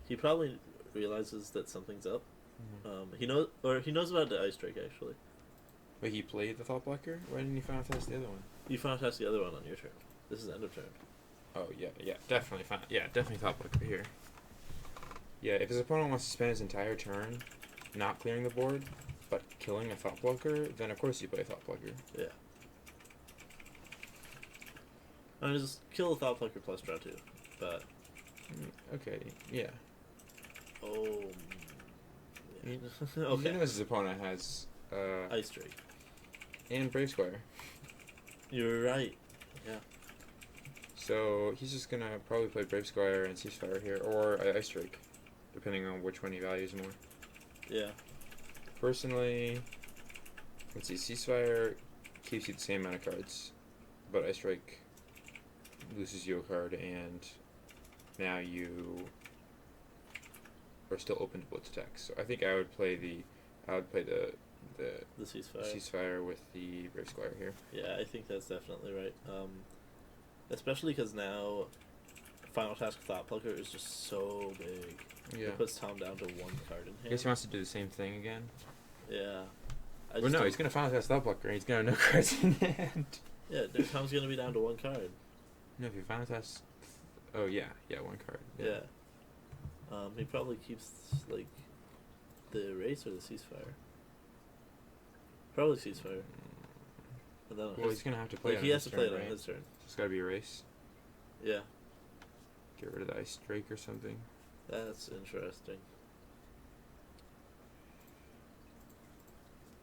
He probably realizes that something's up. He knows about the Ice Drake actually. But he played the Thought Blocker? Why didn't he final task the other one? You final task the other one on your turn. This is end of turn. Oh yeah, definitely definitely Thought Blocker here. Yeah, if his opponent wants to spend his entire turn not clearing the board, but killing a Thought Blocker, then of course you play Thought Blocker. Yeah. I mean, just kill the Thought Plucker plus draw 2, but... Okay, yeah. Oh... Yeah. Okay. He knows his opponent has... Ice Drake. And Brave Squire. You're right. Yeah. So he's just gonna probably play Brave Squire and Ceasefire here, or Ice Drake, depending on which one he values more. Yeah. Personally, let's see, Ceasefire keeps you the same amount of cards, but Ice Drake loses you a card, and now you are still open to blitz attacks. So I think I would play the Ceasefire with the Brave Squire here. Yeah, I think that's definitely right. Especially because now Final Task Thought Plucker is just so big. Yeah. It puts Tom down to 1 card in hand. I guess he wants to do the same thing again. Yeah. Well, no, he's going to Final Task Thought Plucker, and he's going to have no cards in hand. Yeah, Tom's going to be down to 1 card. No, if you Final Task... Oh, yeah, 1 card. Yeah. He probably keeps, like, the Erase or the Ceasefire. Probably Ceasefire. And then Well, he's going to have to play it on he has his to play turn, it on right? his turn. It's got to be Erase. Yeah. Get rid of the Ice Drake or something. That's interesting.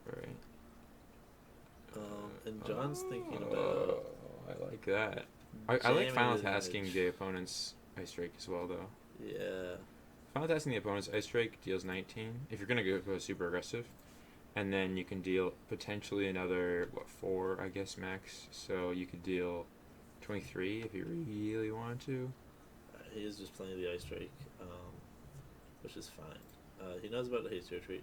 Right. And John's thinking about... I like that. I like final tasking the opponent's Ice Drake as well, though. Yeah. Final tasking the opponent's Ice Drake deals 19, if you're going to go super aggressive. And then you can deal potentially another, 4, I guess, max. So you could deal 23 if you really want to. He is just playing the Ice Drake, which is fine. He knows about the Haste Retreat,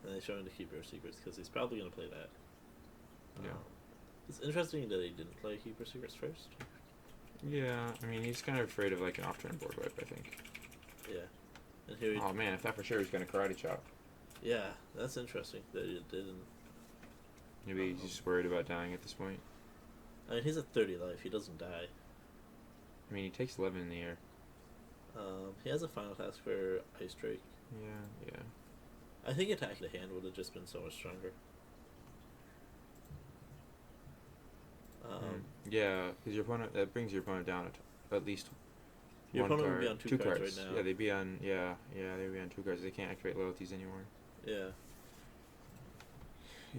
and they show him to Keeper of Secrets, because he's probably going to play that. Yeah. It's interesting that he didn't play Keeper of Secrets first. Yeah, I mean, he's kind of afraid of, like, an off-turn board wipe, I think. Yeah. And here Oh, man, I thought for sure he was going to Karate Chop. Yeah, that's interesting that he didn't. Maybe he's just worried about dying at this point. I mean, he's at 30 life. He doesn't die. I mean, he takes 11 in the air. He has a final task for Ice Drake. Yeah. I think attack the hand would have just been so much stronger. Yeah, because your opponent, that brings your opponent down at least your 1 opponent card. would be on 2 cards right now. Yeah, they'd be on. They'd be on 2 cards. They can't activate loyalties anymore. Yeah.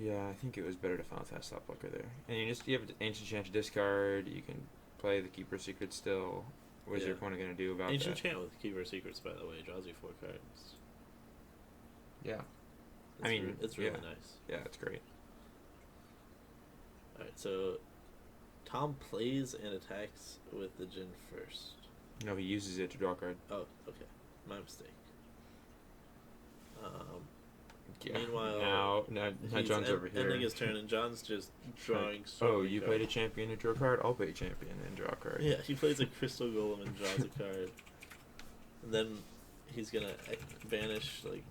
Yeah, I think it was better to final task Thought Blocker there. And you have Ancient Chant to discard. You can play the Keeper Secret still. What is your opponent going to do about Ancient that? Chant with Keeper of Secrets, by the way, draws you 4 cards. Yeah. It's really nice. Yeah, it's great. Alright, so Tom plays and attacks with the Djinn first. No, he uses it to draw a card. Oh, okay. My mistake. Yeah. Meanwhile, now John's over here. ending his turn, and John's just drawing so many you cards. played a champion and drew a card? I'll play a champion and draw a card. Yeah, he plays a Crystal Golem and draws a card. And then he's gonna banish, like,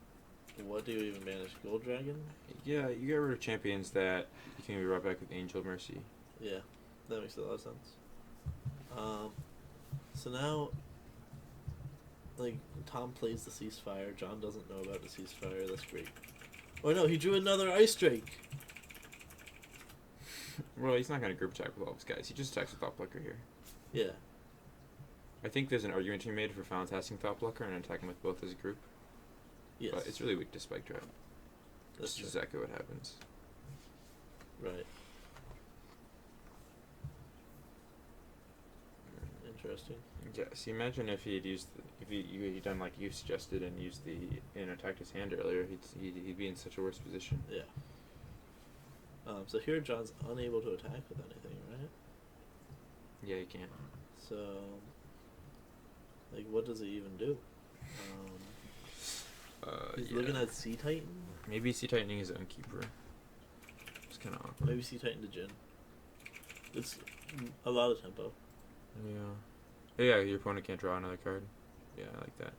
what do you even banish? Gold Dragon? Yeah, you get rid of champions that you can be brought back with Angel of Mercy. Yeah, that makes a lot of sense. So now, like, Tom plays the Ceasefire. John doesn't know about the Ceasefire. That's great. Oh no, he drew another Ice Drake. Well, he's not going to group attack with all his guys. He just attacks with Thought Blocker here. Yeah. I think there's an argument to be made for final tasking Thought Blocker and attacking with both as a group. Yes. But it's really weak to Spike Trap. That's That's exactly what happens. Right. interesting. Yeah. See, imagine if he'd used he'd done like you suggested and used attacked his hand earlier. He'd be in such a worse position. Yeah. So here John's unable to attack with anything, right? Yeah, he can't. So, like, what does he even do? He's looking at Sea Titan. Maybe Sea Tightening his own keeper. It's kind of awkward. Maybe Sea Titan to Jin. It's a lot of tempo. Yeah. Yeah, your opponent can't draw another card. Yeah, I like that.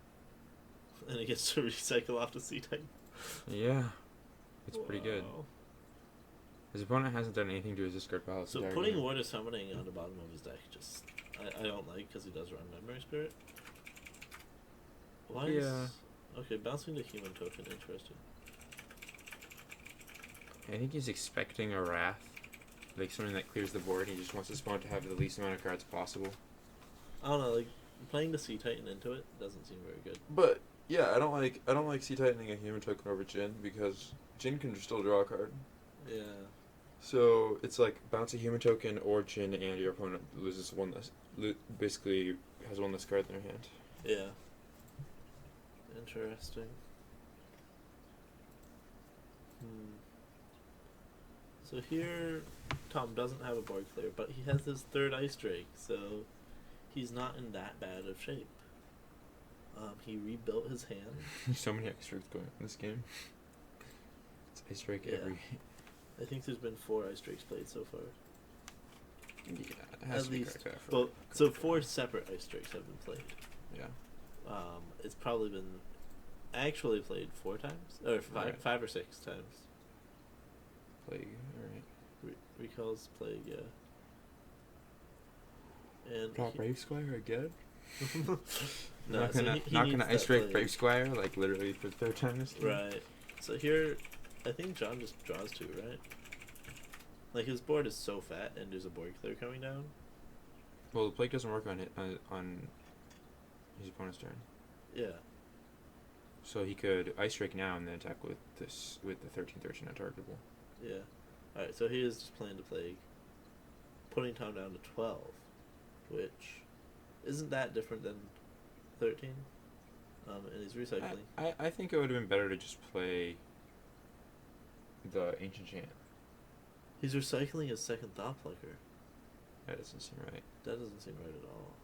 And he gets to recycle off the Sea Titan. Yeah. It's pretty good. Wow. His opponent hasn't done anything to his discard pile. So putting Water Summoning on the bottom of his deck just... I don't like because he does run Memory Spirit. Why Yeah. Okay, bouncing the human token, interesting. I think he's expecting a Wrath. Like something that clears the board. He just wants his opponent to have the least amount of cards possible. I don't know, like, playing the Sea Titan into it doesn't seem very good. But yeah, I don't like Sea Tightening a human token over Jin because Jin can still draw a card. Yeah. So it's like bounce a human token or Jin, and your opponent loses one less. Basically, has one less card in their hand. Yeah. Interesting. So here, Tom doesn't have a board clear, but he has his third Ice Drake, so he's not in that bad of shape. He rebuilt his hand. There's so many Ice Drakes going on in this game. It's Ice Drake Yeah. every... I think there's been 4 Ice Drakes played so far. Yeah, it has At to be least. correct Well, so 4 separate Ice Drakes have been played. Yeah. It's probably been actually played 4 times? Or 5, Right. 5 or 6 times. Plague, alright. Recalls Plague, yeah. And Drop Brave Squire again? no, Not so gonna, he not needs gonna that Ice Drake Plague. Brave Squire, like literally for the 3rd time this game? Right. So here, I think John just draws 2, right? Like, his board is so fat and there's a board clear coming down. Well, the Plague doesn't work on his opponent's turn. Yeah. So he could Ice Drake now and then attack with the 13th Urchin untargetable. Yeah. Alright, so he is just playing the Plague. Putting Tom down to 12, which isn't that different than 13. And he's recycling. I think it would have been better to just play the Ancient Chant. He's recycling his second Thought Plucker. That doesn't seem right. That doesn't seem right at all.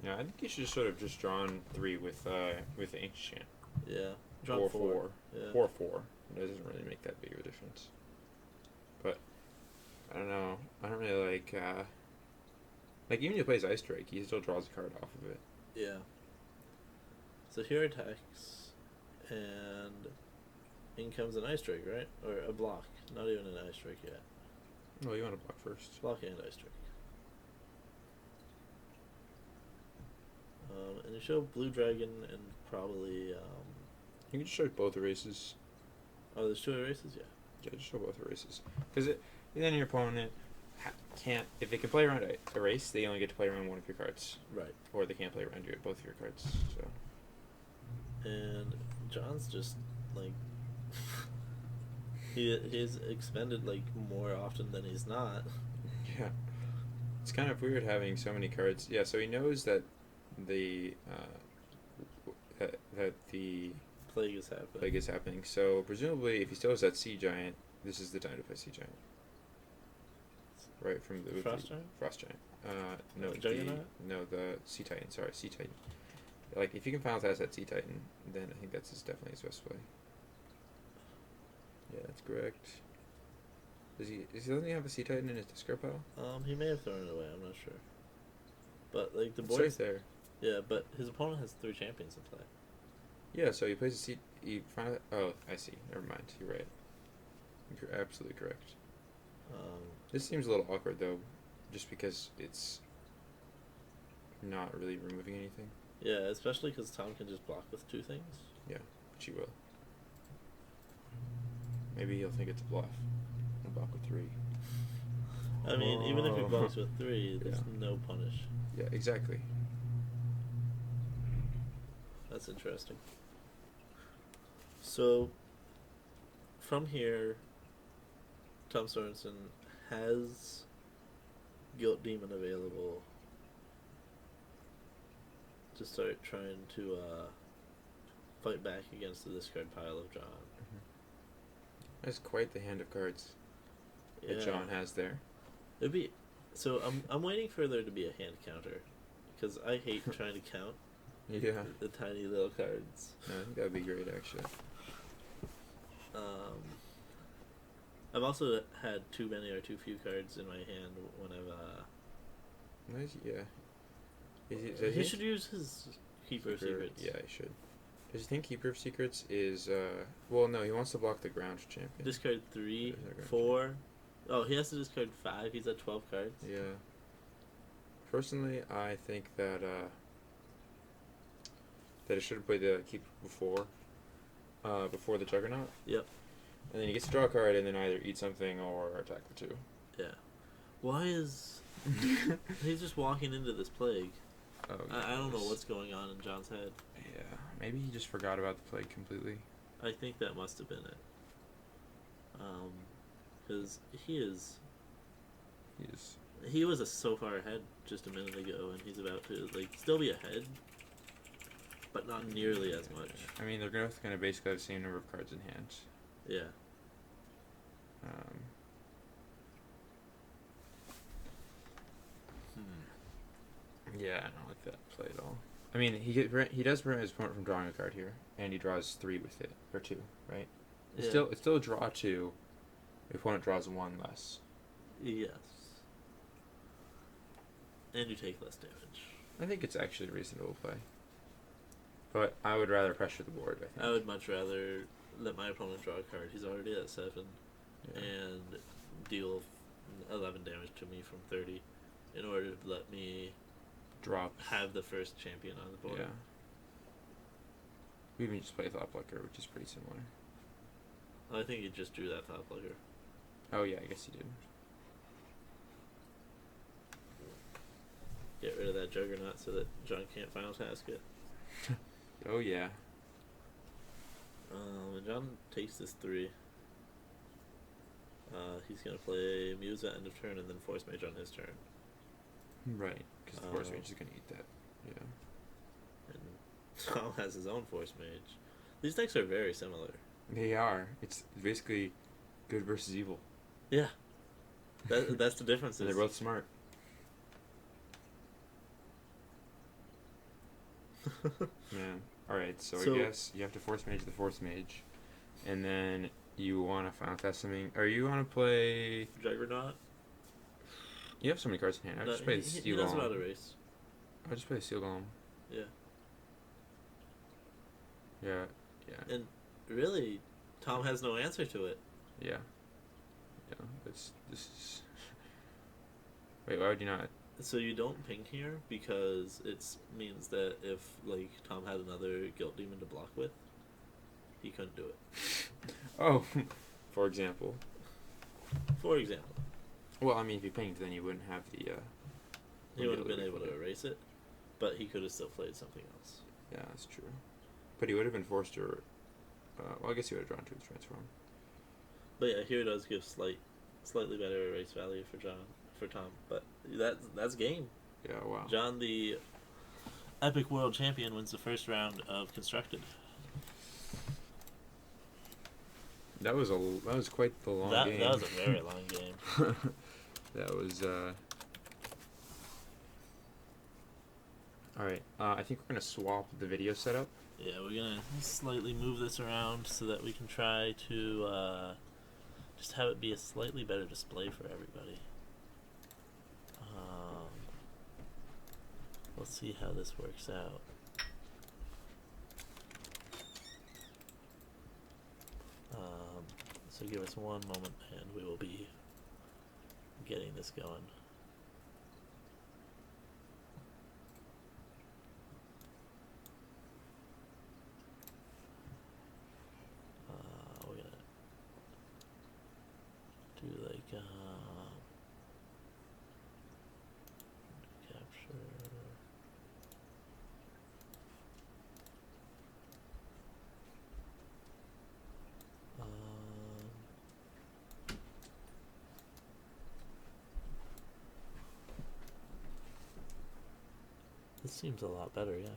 Yeah, I think you should have sort of just drawn 3 with the Ancient Chant. Yeah. Drawn 4. Yeah. 4. It doesn't really make that big of a difference. But I don't know. I don't really like even if he plays Ice Drake, he still draws a card off of it. Yeah. So here attacks, and in comes an Ice Drake, right? Or a block. Not even an Ice Drake yet. Well, you want to block first. Block and Ice Drake. And you show Blue Dragon and probably, You can just show both erases. oh, there's 2 erases? Yeah. Yeah, just show both erases. Because then your opponent can't... If they can play around erase, they only get to play around one of your cards. Right. Or they can't play around both of your cards. So And John's just, like... he's expended, like, more often than he's not. yeah. It's kind of weird having so many cards. Yeah, so he knows that the Plague is happening. plague is happening. So presumably, if he still has that Sea Giant, this is the time to play Sea Giant. Right from the Frost Giant? Frost Giant. No, Juggernaut? the Sea Titan. Sorry, Sea Titan. Like if you can final task that Sea Titan, then I think that's definitely his best play. Yeah, that's correct. Doesn't he have a Sea Titan in his discard pile? He may have thrown it away, I'm not sure. But, like, the It's board... right there. Yeah, but his opponent has 3 champions in play. Yeah, so he plays a Sea... Oh, I see. Never mind. You're right. You're absolutely correct. This seems a little awkward, though, just because it's not really removing anything. Yeah, especially because Tom can just block with 2 things. Yeah, which he will. Maybe he'll think it's a bluff. And block with 3. I mean, even if he blocks with 3, there's Yeah. no punish. Yeah, exactly. That's interesting. So, from here, Tom Sorensen has Guilt Demon available to start trying to fight back against the discard pile of John. That's quite the hand of cards Yeah. that John has there. It'd be so. I'm waiting for there to be a hand counter, because I hate trying to count Yeah. the tiny little cards. No, I think that'd be great, actually. I've also had too many or too few cards in my hand when I've. Nice, yeah. Does He should use his Keeper of Secrets. Yeah, he should. Does he think Keeper of Secrets is, well, no, he wants to block the ground champion. Discard 3, There's our ground 4. Oh, he has to discard 5. He's at 12 cards. Yeah. Personally, I think that, that it should have played the Keeper before the Juggernaut. Yep. And then he gets to draw a card and then either eat something or attack the 2. Yeah. Why is... He's just walking into this plague. Oh, I don't know yes. what's going on in John's head. Yeah, maybe he just forgot about the plague completely. I think that must have been it. Because he was so far ahead just a minute ago, and he's about to still be ahead, but not nearly as much. I mean, they're both going to basically have the same number of cards in hand. Yeah. Yeah, I don't like that play at all. I mean, he does prevent his opponent from drawing a card here, and he draws 3 with it, or 2, right? It's Yeah. still a draw 2. The opponent draws 1 less. Yes. And you take less damage. I think it's actually a reasonable play. But I would rather pressure the board, I think. I would much rather let my opponent draw a card. He's already at 7, Yeah. and deal 11 damage to me from 30 in order to let me Drop. have the first champion on the board. Yeah. We even just play Thought Plucker, which is pretty similar. I think he just drew that Thought Plucker. Oh, yeah, I guess he did. Get rid of that Juggernaut so that John can't final task it. Oh, yeah. And John takes this 3. He's going to play Muse at end of turn and then Force Mage on his turn. Right, because the Force Mage is going to eat that. Yeah. And Tom has his own Force Mage. These decks are very similar. They are. It's basically good versus evil. Yeah. That's the difference. And they're both smart. Yeah. Alright, so I guess you have to Force Mage the Force Mage. And then you want to final test something. Or you want to play... Juggernaut? You have so many cards in hand. I No, just play the he Steel knows Golem. about erase. I just play the Steel Golem. Yeah. Yeah. Yeah. And really, Tom has no answer to it. Yeah. Yeah. This is... Wait, why would you not? So you don't ping here because it means that if Tom had another Guilt Demon to block with, he couldn't do it. Oh, for example. For example, Well, I mean, if you pinged, then you wouldn't have the. he would have been able to erase it, but he could have still played something else. Yeah, that's true. But he would have been forced to. Well, I guess he would have drawn 2 to transform. But yeah, here does give slightly better erase value for Tom. But that's game. Yeah. Wow. John, the Epic World Champion, wins the first round of Constructed. That was quite the long game. That was a very long game. That was. All right. I think we're gonna swap the video setup. Yeah, we're gonna slightly move this around so that we can try to just have it be a slightly better display for everybody. We'll see how this works out. So give us one moment and we will be getting this going. We're gonna do capture. This seems a lot better, yeah.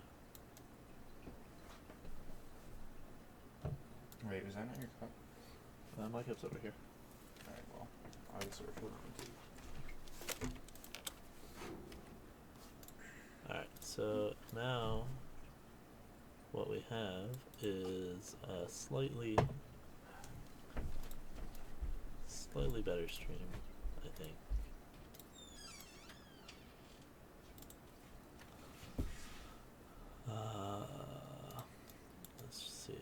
Wait, was that not your cup? My cup's over here. Alright, well, I guess we're filling it. Alright, so now what we have is a slightly better stream, I think. Let's see.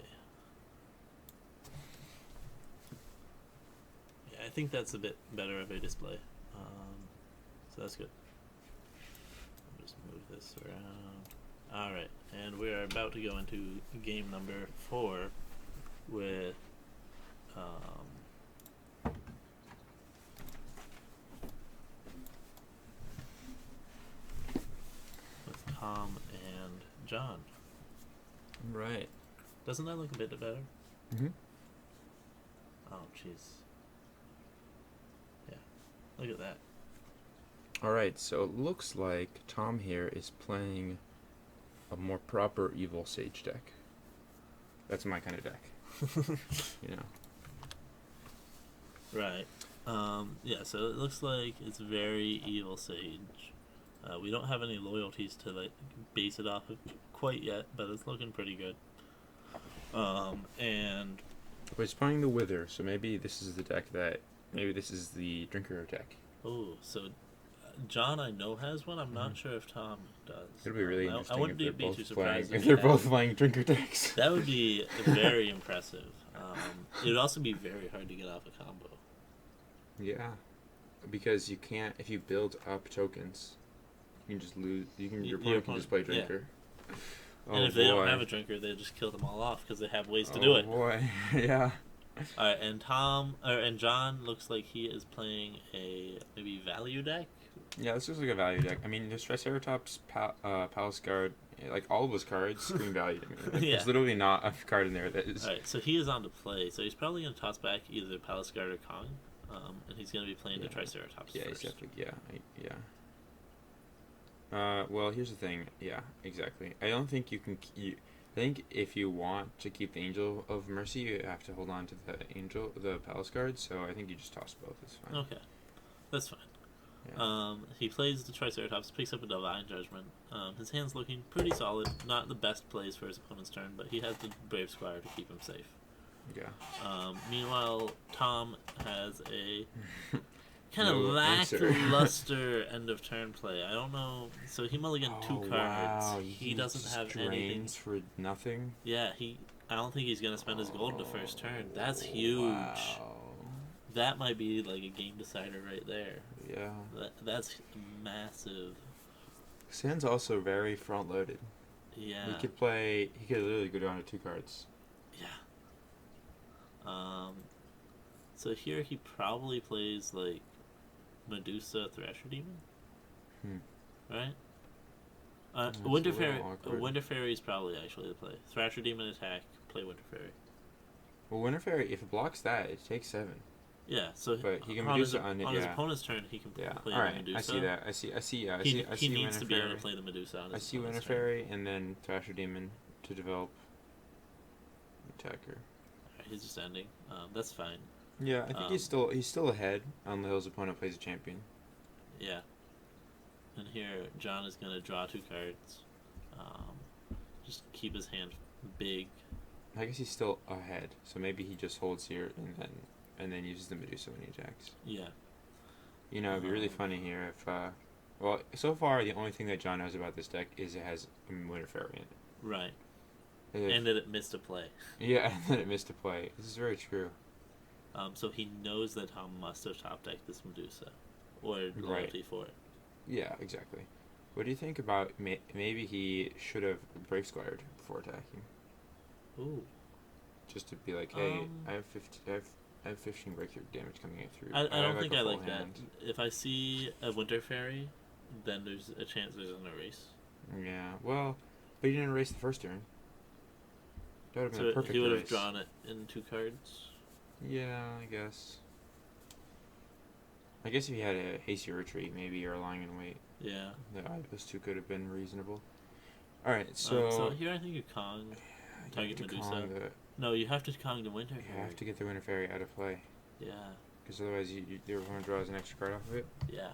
Yeah, I think that's a bit better of a display. So that's good. I'll just move this around. Alright, and we are about to go into game number 4 with Tom and John. Right. Doesn't that look a bit better? Mm-hmm. Oh, jeez. Yeah. Look at that. Alright, so it looks like Tom here is playing a more proper Evil Sage deck. That's my kind of deck. You know. Right. Yeah, so it looks like it's very Evil Sage. We don't have any loyalties to like base it off of quite yet, but it's looking pretty good. And But he's playing the Wither, so maybe this is the deck that... Maybe this is the Drinker deck. oh, so John I know has one. I'm not sure if Tom does. It'll be really I interesting wouldn't if be they're too both playing, surprised if he they're had both it. playing Drinker decks. That would be very impressive. It would also be very hard to get off a combo. Yeah, because you can't, if you build up tokens, you can just lose, your opponent can just play Drinker. Oh, And if they don't boy. have a Drinker, they just kill them all off because they have ways to do it. Oh boy, yeah. Alright, and John looks like he is playing a maybe value deck. Yeah, this looks like a value deck. I mean, there's Triceratops, Palace Guard, like all of those cards scream value to me. Like, Yeah. There's literally not a card in there that is... Alright, so he is on to play, so he's probably going to toss back either Palace Guard or Kong, and he's going to be playing the Triceratops Yeah, first. he's definitely, yeah. Well, here's the thing. Yeah, exactly. I don't think you can... I think if you want to keep the Angel of Mercy, you have to hold on to the Palace Guard, so I think you just toss both. It's fine. Okay, that's fine. Yeah. He plays the Triceratops, picks up a Divine Judgment. His hand's looking pretty solid. Not the best plays for his opponent's turn, but he has the Brave Squire to keep him safe. Yeah. Meanwhile, Tom has a kind of No answer. lackluster end of turn play. I don't know. So he mulliganed 2 cards. Wow. He doesn't just have anything. drains for nothing. Yeah, I don't think he's gonna spend his gold the first turn. That's huge. Wow. That might be like a game decider right there. Yeah. That's massive. His hand's also very front loaded. Yeah. He could literally go down to 2 cards. Yeah. So here he probably plays like Medusa, Thrasher Demon. Right. That's Winter a Fairy. little awkward. Winter Fairy is probably actually the play. Thrasher Demon attack. Play Winter Fairy. Well, Winter Fairy, if it blocks that, it takes 7. Yeah. So But he can on his, Medusa on it, his yeah. opponent's turn, he can Yeah. play All right. the Medusa. I see that. I see. Yeah. I He see. needs Winter to be Fairy. able to play the Medusa on his I see Winter opponent's turn. Fairy and then Thrasher Demon to develop attacker. Alright, he's just ending. That's fine. Yeah, I think he's still ahead until his opponent plays a champion. Yeah. And here, John is going to draw 2 cards. Just keep his hand big. I guess he's still ahead, so maybe he just holds here and then uses the Medusa when he attacks. Yeah. You know, it'd be really funny here if well, so far the only thing that John knows about this deck is it has a Winter Fairy in it. Right. If- And that it missed a play. yeah, and then it missed a play. This is very true. So he knows that Tom must have top decked this Medusa. Or loyalty for it. Yeah, exactly. What do you think about maybe he should have Brave Squired before attacking? Ooh. Just to be like, hey, I have 15 breakthrough damage coming in through. I don't think a I full like hand. that. If I see a Winter Fairy, then there's a chance there's an erase. Yeah, well, but you didn't erase the first turn. That would have been So a perfect he would have erase. drawn it in 2 cards. Yeah, I guess. I guess if you had a hasty retreat, maybe, or lying in wait, Yeah. those 2 could have been reasonable. All right, So here I think you Kong, you target have to Medusa. Kong the- No, you have to Kong the Winter you Fairy. have to get the Winter Fairy out of play, Yeah, because otherwise your opponent draws an extra card off of it. yeah.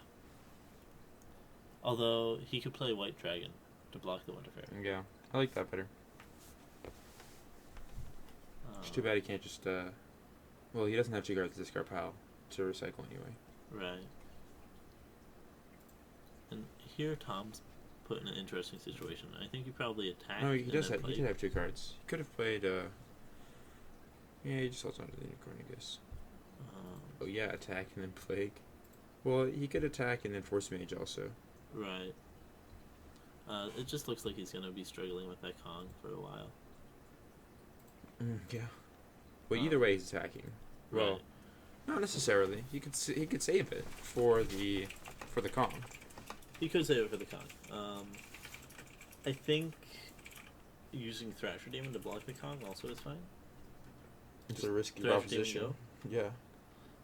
Although he could play White Dragon to block the Winter Fairy. Yeah, I like that better. It's too bad he can't just. Well, he doesn't have 2 cards to discard pile to recycle anyway. Right. And here Tom's put in an interesting situation. I think you probably attack. No, he and does. then He did have 2 cards. He could have played. Yeah, he just holds on to the unicorn, I guess. Oh yeah, attack and then plague. Well, he could attack and then force mage also. Right. It just looks like he's gonna be struggling with that Kong for a while. Yeah. Well, either way, he's attacking. Well, Right. not necessarily. He could save it for the Kong. He could save it for the Kong. I think using Thrasher Demon to block the Kong also is fine. It's a risky Thrasher proposition. Demon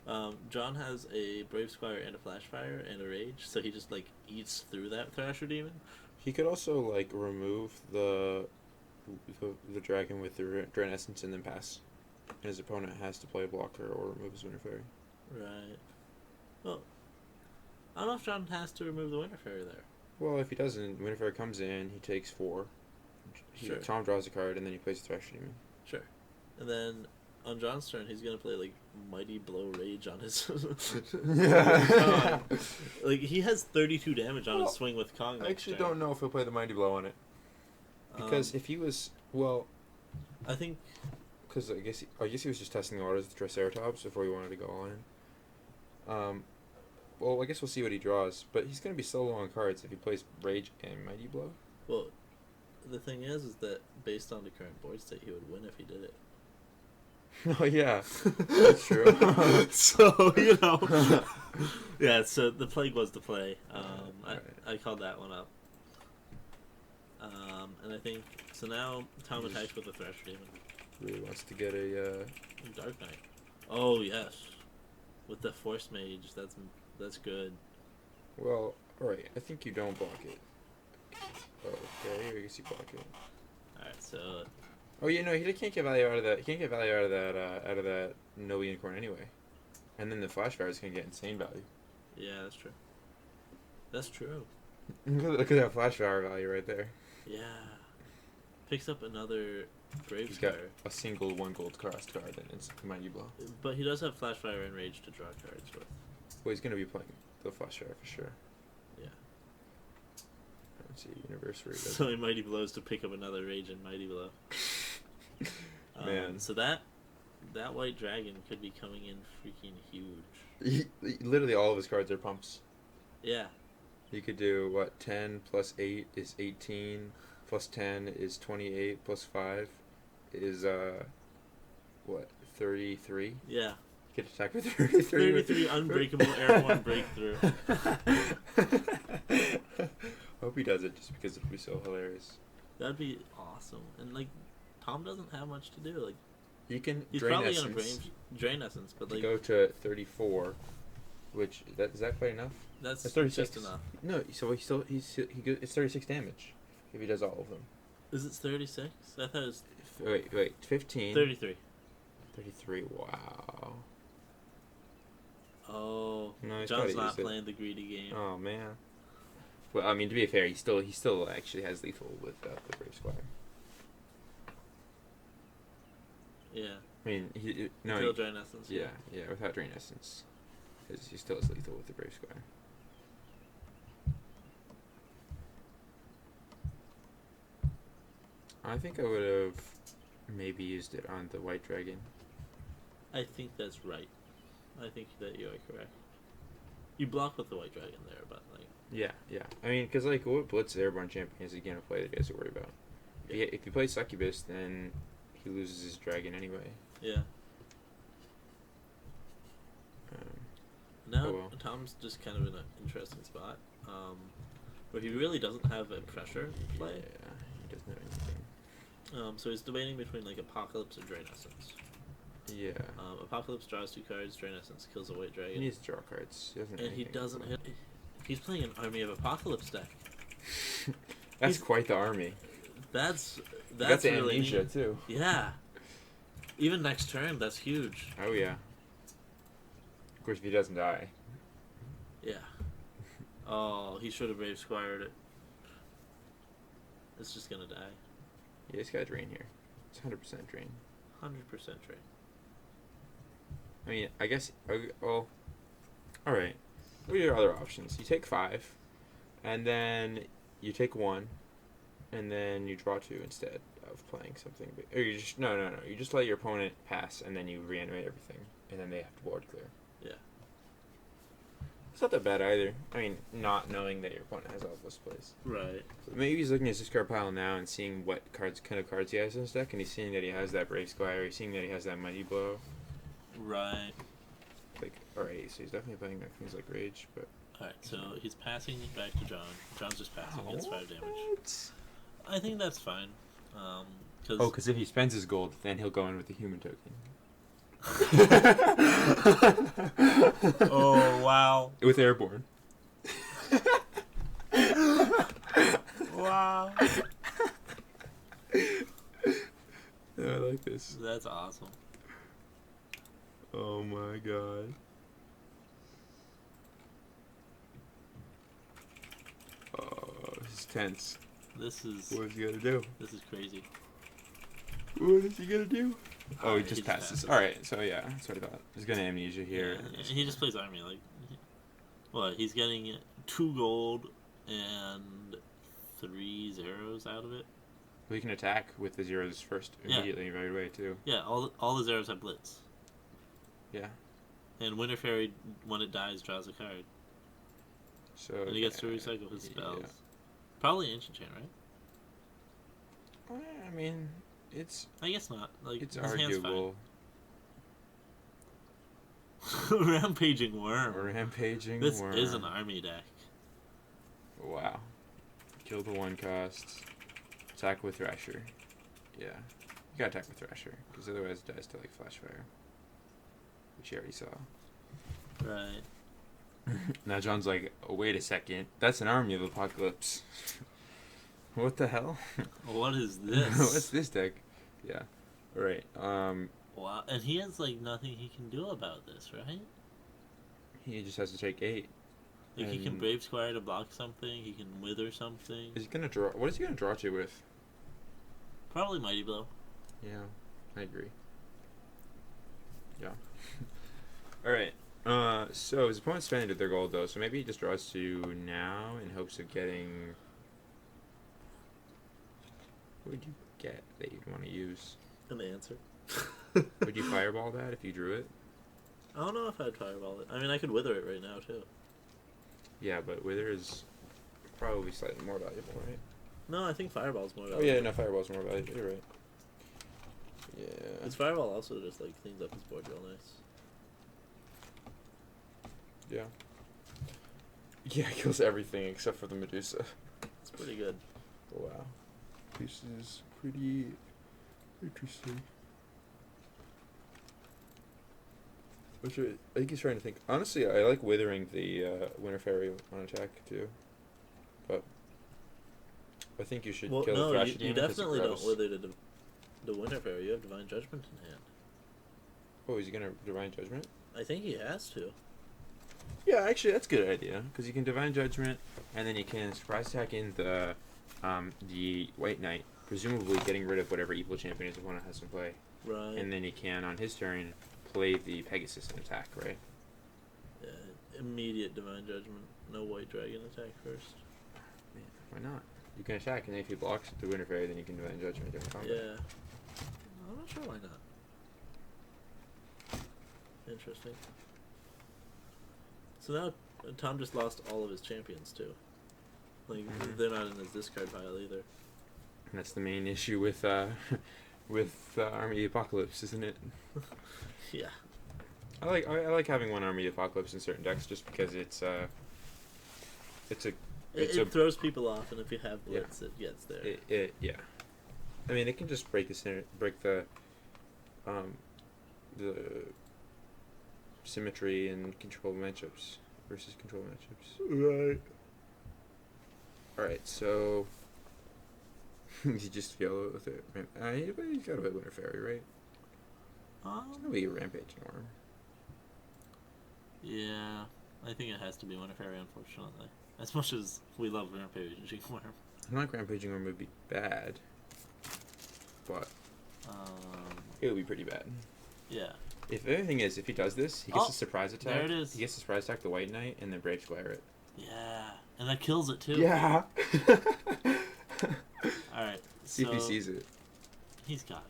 Yeah. John has a Brave Squire and a Flashfire and a Rage, so he just eats through that Thrasher Demon. He could also remove the dragon with the Drain Essence and then pass. And his opponent has to play a blocker or remove his Winter Fairy. Right. Well, I don't know if John has to remove the Winter Fairy there. Well, if he doesn't, Winter Fairy comes in, he takes 4. Sure. Tom draws a card, and then he plays the Thrasher Demon. Sure. And then on John's turn, he's gonna play Mighty Blow Rage on his. Yeah. He has 32 damage on his swing with Kong. I actually don't know if he'll play the Mighty Blow on it. Because if he was, I think. Because I guess he was just testing the waters with Triceratops before he wanted to go all in. Well, I guess we'll see what he draws, but he's gonna be so low on cards if he plays Rage and Mighty Blow. Well, the thing is that based on the current board state, he would win if he did it. Oh yeah, that's true. So yeah. So the plague was the play. I called that one up. And I think so. Now Tom attacks with the Thrasher Demon. Really wants to get a. Dark Knight. Oh yes, with the Force Mage. That's good. Well, alright. I think you don't block it. Okay, I guess you block it. Alright, so. Oh, he can't get value out of that. He can't get value out of that no unicorn anyway. And then the Flashfire is gonna get insane value. Yeah, that's true. That's true. Look at that Flashfire value right there. Yeah. Picks up another Brave He's got Squire. a single 1 gold cost card, and it's Mighty Blow. But he does have Flashfire and Rage to draw cards with. Well, he's gonna be playing the Flashfire for sure. Yeah. Let's see, Anniversary. So he Mighty Blows to pick up another Rage and Mighty Blow. Man. So that White Dragon could be coming in freaking huge. Literally all of his cards are pumps. Yeah. He could do, 10 plus 8 is 18, plus 10 is 28, plus 5 is, 33? Yeah. He could attack with 33. 33 unbreakable airborne breakthrough. I hope he does it just because it would be so hilarious. That'd be awesome. And, Tom doesn't have much to do. He can He's Drain probably Essence. gonna drain Essence, but, To go to 34, which, is that quite enough? that's 36. just enough. No, so it's 36 damage if he does all of them. Is it 36? I thought it was Wait, 15. 33. 33, wow. Oh, No, he's John's gotta not use it. playing the greedy game. Oh, man. Well, I mean, to be fair, he still actually has lethal with the Brave Squire. Yeah. I mean, Kill Drain Essence. yeah, without Drain Essence. He still has lethal with the Brave Squire. I think I would have maybe used it on the White Dragon. I think that's right. I think that you are correct. You block with the White Dragon there, but Yeah. I mean, because what Blitz Airborne Champion is he gonna play that he has to worry about? Yeah. If he plays Succubus, then he loses his dragon anyway. yeah. Um, Now Oh, well. Tom's just kind of in an interesting spot, where he really doesn't have a pressure play. Yeah, he doesn't have anything. So he's debating between Apocalypse and Drain Essence. Yeah. Apocalypse draws 2 cards. Drain Essence kills a White He Dragon. needs to draw cards. He doesn't. And he doesn't hit. He's playing an Army of Apocalypse deck. That's he's- quite the army. That's That's really amnesia neat. too. Yeah. Even next turn, that's huge. Oh yeah. Of course, if he doesn't die. Yeah. Oh, he should have Brave Squired it. It's just gonna die. Yeah, he's got drain here. It's 100% drain. 100% drain. I mean, I guess. Well, all right. What are your other options? You take 5, and then you take 1, and then you draw 2 instead of playing something. Or you just no. You just let your opponent pass, and then you reanimate everything, and then they have to board clear. Yeah. It's not that bad either. I mean, not knowing that your opponent has all of those plays. Right. Maybe he's looking at his discard pile now and seeing what kind of cards he has in his deck, and he's seeing that he has that Brave Squire, he's seeing that he has that Mighty Blow. Right. Like, alright, so he's definitely playing like things like Rage, but... Alright, so he's passing back to John. John's just passing, gets 5 damage. What? I think that's fine. Because if he spends his gold, then he'll go in with the human token. Oh, wow. With Airborne. Wow. I like this. That's awesome. Oh my god. Oh, this is tense. This is What is he gonna do? this is crazy. What is he gonna do? Oh, he Alright, just passes. Alright, so yeah, that's what I thought. He's gonna amnesia here. Yeah, he just plays army. Like, what? He's getting 2 gold and 3 zeros out of it. Well, he can attack with the zeros first immediately right away too. Yeah, all the zeros have blitz. Yeah. And Winter Fairy, when it dies, draws a card. So And he gets to recycle his spells. Probably Ancient Chain, right? I mean, it's I guess not. Like, it's his hand's arguable. fine. Rampaging Worm. Rampaging This worm. is an army deck. Wow. Kill the 1 cost. Attack with Thrasher. Yeah. You gotta attack with Thrasher, because otherwise it dies to like Flashfire. Which you already saw. Right. Now John's like, oh, wait a second. That's an Army of Apocalypse. What the hell? What is this? What's this deck? Yeah. Alright. Wow. And he has, like, nothing he can do about this, right? He just has to take 8. Like, he can And- Brave Squire to block something. He can Wither something. Is he gonna draw? What is he gonna draw to with? Probably Mighty Blow. Yeah, I agree. Yeah. Alright. So his opponent's spending their gold though, so maybe he just draws 2 now in hopes of getting. What would you get that you'd want to use? An answer. Would you fireball that if you drew it? I don't know if I'd Fireball it. I mean, I could Wither it right now, too. Yeah, but Wither is probably slightly more valuable, right? No, I think Fireball's more Oh valuable. yeah, no, fireball's more valuable. You're right. Yeah. Because Fireball also just, like, cleans up his board real nice. Yeah. Yeah, it kills everything except for the Medusa. It's pretty good. Wow. This is pretty interesting. I think he's trying to think. Honestly, I like withering the Winter Fairy on attack too. But I think you should Well, kill the no, Thrasher you Demon 'cause it definitely don't grabs- Wither the Winter Fairy. You have Divine Judgment in hand. Oh, is he gonna Divine Judgment? I think he has to. Yeah, actually, that's a good idea because you can Divine Judgment and then you can surprise attack in the White Knight, presumably getting rid of whatever evil champion his opponent has in play, Right. and then he can on his turn play the Pegasus and attack, right? Yeah, immediate Divine Judgment. No White Dragon attack first. Yeah, why not? You can attack, and then if he blocks the Winter Fairy, then you can Divine Judgment during combat. Yeah. I'm not sure why not. Interesting. So now Tom just lost all of his champions too. Like they're not in his discard pile either. And that's the main issue with Army Apocalypse, isn't it? Yeah. I like having one Army Apocalypse in certain decks just because it's a It throws people off, and if you have Blitz, it gets there. yeah. I mean, it can just break the symmetry and control matchups versus control matchups. Right. All right, so He just yellow with it. He's got a bit Winter Fairy, right? It's gonna be a Rampaging Worm. Yeah, I think it has to be Winter Fairy, unfortunately. As much as we love Rampaging Worm. I don't like Rampaging Worm would be bad, but it would be pretty bad. Yeah. If anything is, if he does this, he gets a surprise attack. There it is. He gets a surprise attack the White Knight, and then Brave Squire it. Yeah, and that kills it too. Yeah. All right. See if he sees it. He's got it.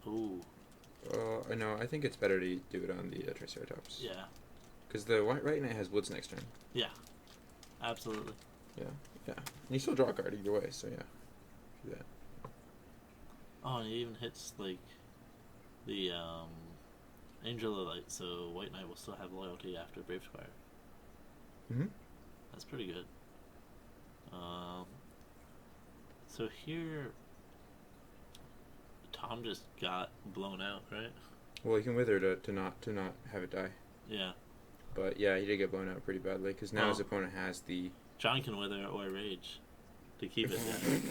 Ooh. I know. I think it's better to do it on the Triceratops. Yeah. Because the White Knight has Blitz next turn. Yeah. Absolutely. Yeah. Yeah. And you still draw a card either way, so yeah. Do that. Oh, and it even hits like the Angel of Light, so White Knight will still have loyalty after Brave Squire. Mm-hmm. That's pretty good. So here, Tom just got blown out, right? Well, you can Wither to not have it die. Yeah. But yeah, he did get blown out pretty badly because now his opponent has the. John can Wither or Rage to keep it there.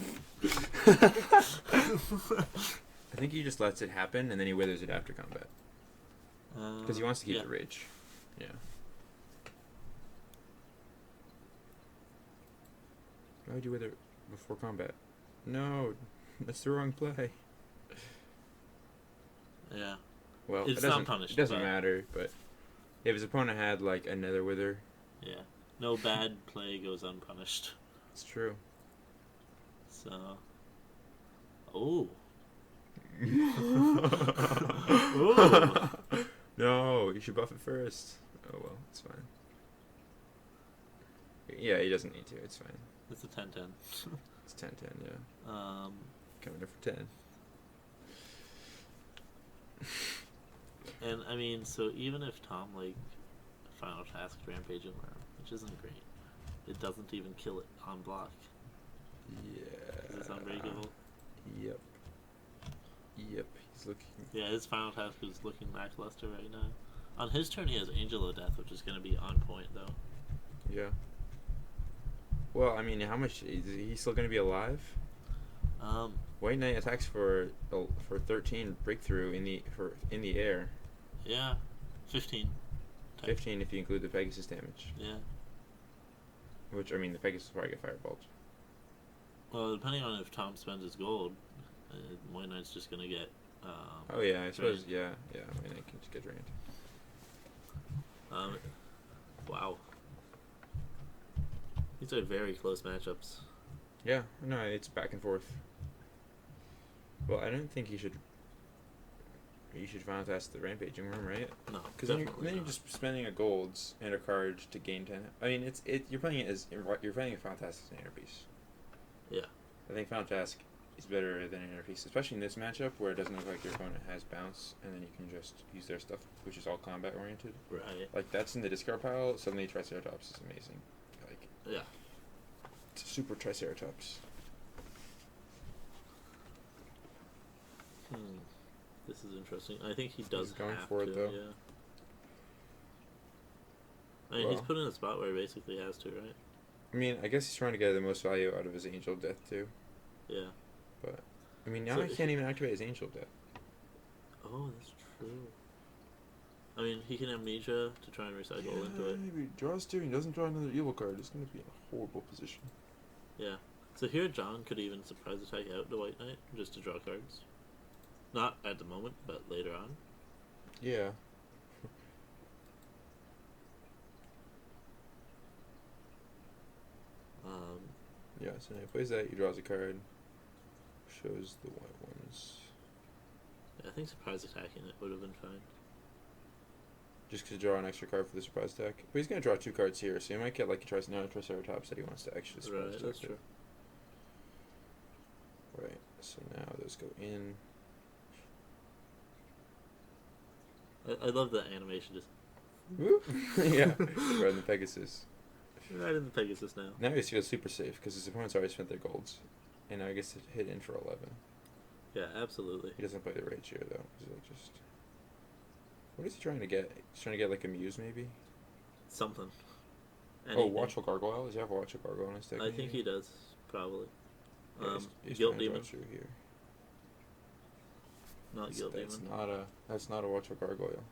I think he just lets it happen and then he withers it after combat. Because he wants to keep the Rage. Yeah. Why would you wither before combat? No, that's the wrong play. Yeah. Well, It's it not punished, It doesn't but- matter, but if his opponent had like another wither, Yeah. No bad play goes unpunished. it's true. So. Oh. No, you should buff it first. Oh well, it's fine. Yeah, he doesn't need to. It's fine. It's a 10-10. It's 10-10, yeah. Coming in for 10. And I mean, so even if Tom like final task Rampaging Worm, which isn't great, it doesn't even kill it on block. Yeah. Is this unbreakable? Yep. Yep. He's looking. Yeah, his final task is looking lackluster right now. On his turn, he has Angel of Death, which is going to be on point though. Yeah. Well, I mean, how much is he still going to be alive? White Knight attacks for 13 breakthrough in the air. Yeah, 15. 15 if you include the Pegasus damage. Yeah. Which, I mean, the Pegasus will probably get Firebolt. Well, depending on if Tom spends his gold, White Knight's just going to get. Oh yeah, I suppose. Yeah. White Knight can just get drained. Wow. These are very close matchups. Yeah, no, it's back and forth. Well, I don't think you should final task the Rampaging Worm, right? No, Because then you're just spending a golds and a card to gain 10. I mean, you're playing it as you're playing a final task as an innerpiece. Yeah. I think final task is better than an innerpiece, especially in this matchup where it doesn't look like your opponent has bounce, and then you can just use their stuff, which is all combat oriented. Right. Like that's in the discard pile. Suddenly, Triceratops is amazing. Like Yeah. it's a super Triceratops. This is interesting. I think he does He's going have for it, to, though. yeah. I mean, he's Well. put in a spot where he basically has to, right? I mean, I guess he's trying to get the most value out of his Angel of Death too. Yeah. But I mean, now So he can't even activate his Angel of Death. Oh, that's true. I mean, he can Amnesia to try and recycle into it. Maybe draws two and doesn't draw another evil card. It's going to be in a horrible position. Yeah. So here, John could even surprise attack out the White Knight just to draw cards. Not at the moment, but later on. Yeah. Yeah, so he plays that, he draws a card, shows the white ones. Yeah, I think surprise attacking it would have been fine. Just to draw an extra card for the surprise attack. But he's going to draw two cards here, so he might get like a Triceratops that he wants to actually surprise Right, attack that's it. true. Right, so now those go in. I love that animation, just Whoop. Yeah, right in the Pegasus. right in the Pegasus now. Now he feels super safe because his opponent's already spent their golds. And now he gets to hit in for 11. Yeah, absolutely. He doesn't play the rage here though. He's like just. What is he trying to get? He's trying to get like a Muse maybe? something. Oh, Anything. Watchful Gargoyle? Does he have a Watchful Gargoyle in his deck? I think he does, probably. Yeah, he's Guilt trying to Demon, draw through here. not Guilt That's Demon. that's not a Watchful Gargoyle.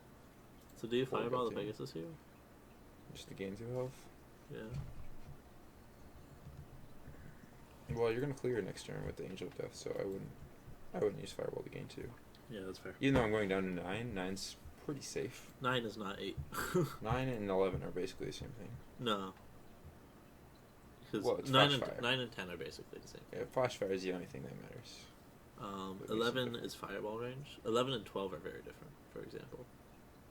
So do you Poor fireball the Guilt Demon. Pegasus here? Just to gain 2 health. Yeah. Well, you're gonna clear your next turn with the Angel of Death, so I wouldn't use Fireball to gain 2. Yeah, that's fair. Even though I'm going down to 9, 9's pretty safe. 9 is not 8. 9 and 11 are basically the same thing. No. Because Well, it's 9 Flash and Fire. 9 and 10 are basically the same. Yeah, Flash Fire is the only thing that matters. That makes 11 it is fireball range. 11 and 12 are very different, for example.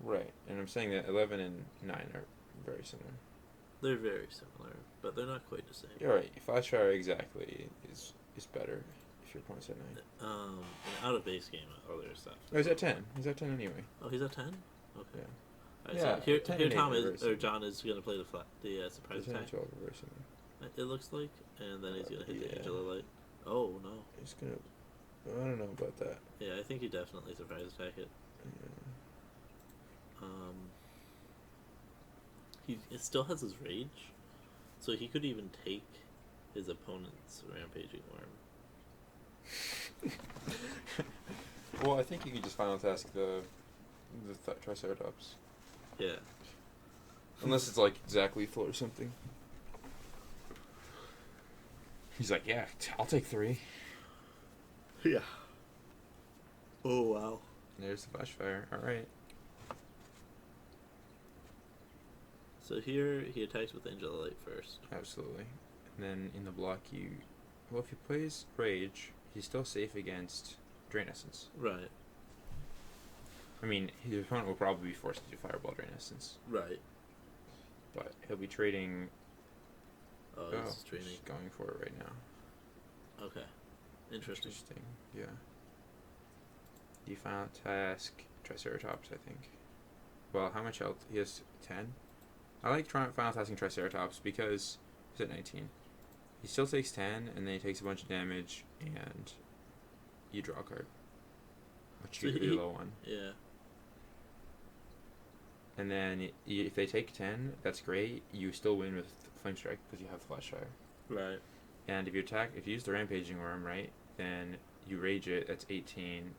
Right, and I'm saying that 11 and 9 are very similar. They're very similar, but they're not quite the same. You're right. Flash Fire exactly is better if your opponent's at 9. And out of base game, other stuff. Oh, he's at 10. He's at 10 anyway. Oh, he's at 10? Okay. Yeah. Alright, Yeah, so here 10 here and 8 Tom are is, very or similar. John is going to play the surprise 10 and attack. 12 are very similar. It looks like, and then he's going to hit the Yeah. Angel of Light. Oh, no. He's gonna. I don't know about that. Yeah, I think he definitely surprise attack it. Yeah. It still has his rage, so he could even take his opponent's rampaging worm. Well, I think you could just final task the Triceratops. Yeah. Unless it's like Zach Lethal or something. He's like, yeah, I'll take 3. Yeah. Oh, wow. There's the Flash Fire. Alright. So here he attacks with Angel of Light first. Absolutely. And then in the block, well, if he plays Rage, he's still safe against Drain Essence. Right. I mean, his opponent will probably be forced to do Fireball Drain Essence. Right. But he'll be trading. Oh, he's trading. He's going for it right now. Okay. Interesting. Yeah. The final task Triceratops, I think. Well, how much health? He has 10. I like final tasking Triceratops because he's at 19. He still takes 10, and then he takes a bunch of damage, and you draw a card. Which is a really low one. Yeah. And then if they take 10, that's great. You still win with Flame Strike because you have Flash Fire. Right. And if you use the Rampaging Worm, right, then you rage it, that's 18.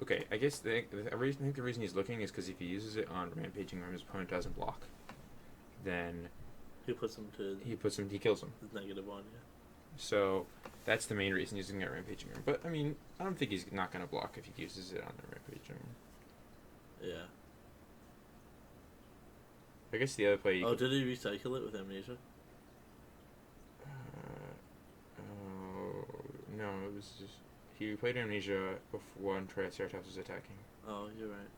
Okay, I guess I think the reason he's looking is because if he uses it on Rampaging Worm, his opponent doesn't block. Then he kills him. He kills him. His -1, yeah. So that's the main reason he's using that Rampaging Worm. But I mean, I don't think he's not going to block if he uses it on the Rampaging Worm. Yeah. I guess the other play. Did he recycle it with Amnesia? No, it was just he played Amnesia before one Triceratops was attacking. Oh, you're right.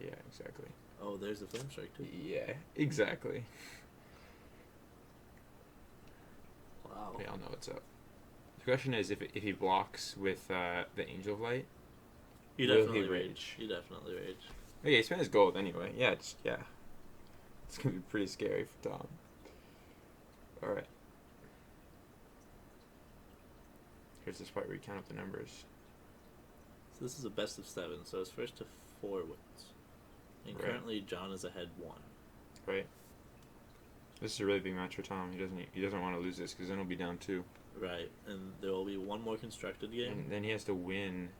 Yeah, exactly. Oh, there's the Flame Strike too. Yeah, exactly. Wow. We all know what's up. The question is if he blocks with the Angel of Light. You will definitely he rage. You definitely rage. Okay, he spent his gold anyway. Yeah, it's gonna be pretty scary for Tom. All right. Here's this part where you count up the numbers. So this is a best of 7, so it's first to 4 wins. And Right. currently John is ahead 1. Right. This is a really big match for Tom. He doesn't want to lose this because then he'll be down 2. Right, and there will be one more constructed game. And then he has to win.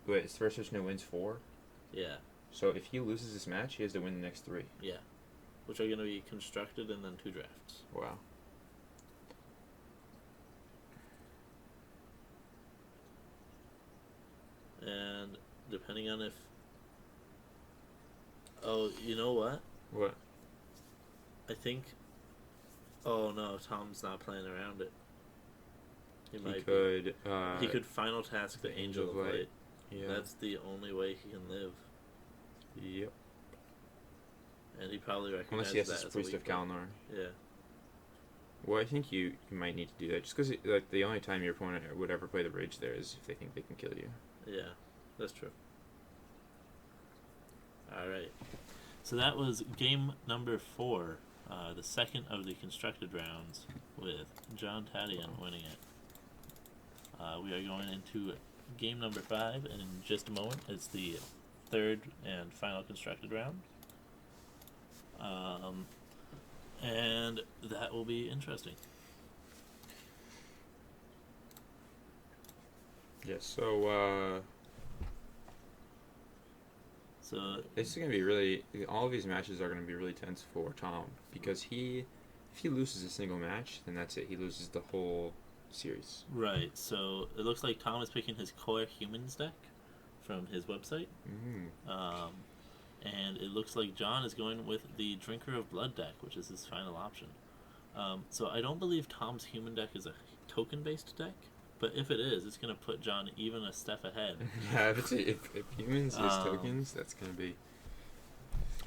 Wait, his first person who wins 4. Yeah, So if he loses this match, he has to win the next 3. yeah. Which are going to be constructed and then 2 drafts. Wow. And depending on if... Oh, you know what? What? I think... Oh no, Tom's not playing around it. He could final task the Angel of Light. Yeah. That's the only way he can live. Yep. And he probably recognizes Unless he has that this as a Priest weak of point. Kalnar. Yeah. Well, I think you might need to do that just because like the only time your opponent would ever play the Rage there is if they think they can kill you. Yeah, that's true. Alright. So that was game number 4, the second of the constructed rounds, with John Tadian winning it. We are going into game number 5, and in just a moment, it's the third and final constructed round. And that will be interesting. Yes. So So it's gonna be really. All of these matches are gonna be really tense for Tom because if he loses a single match, then that's it. He loses the whole series. right, so it looks like Tom is picking his Core Humans deck from his website. And it looks like John is going with the Drinker of Blood deck, which is his final option. So I don't believe Tom's human deck is a token-based deck, but if it is, it's going to put John even a step ahead. Yeah, if humans use tokens, that's gonna be.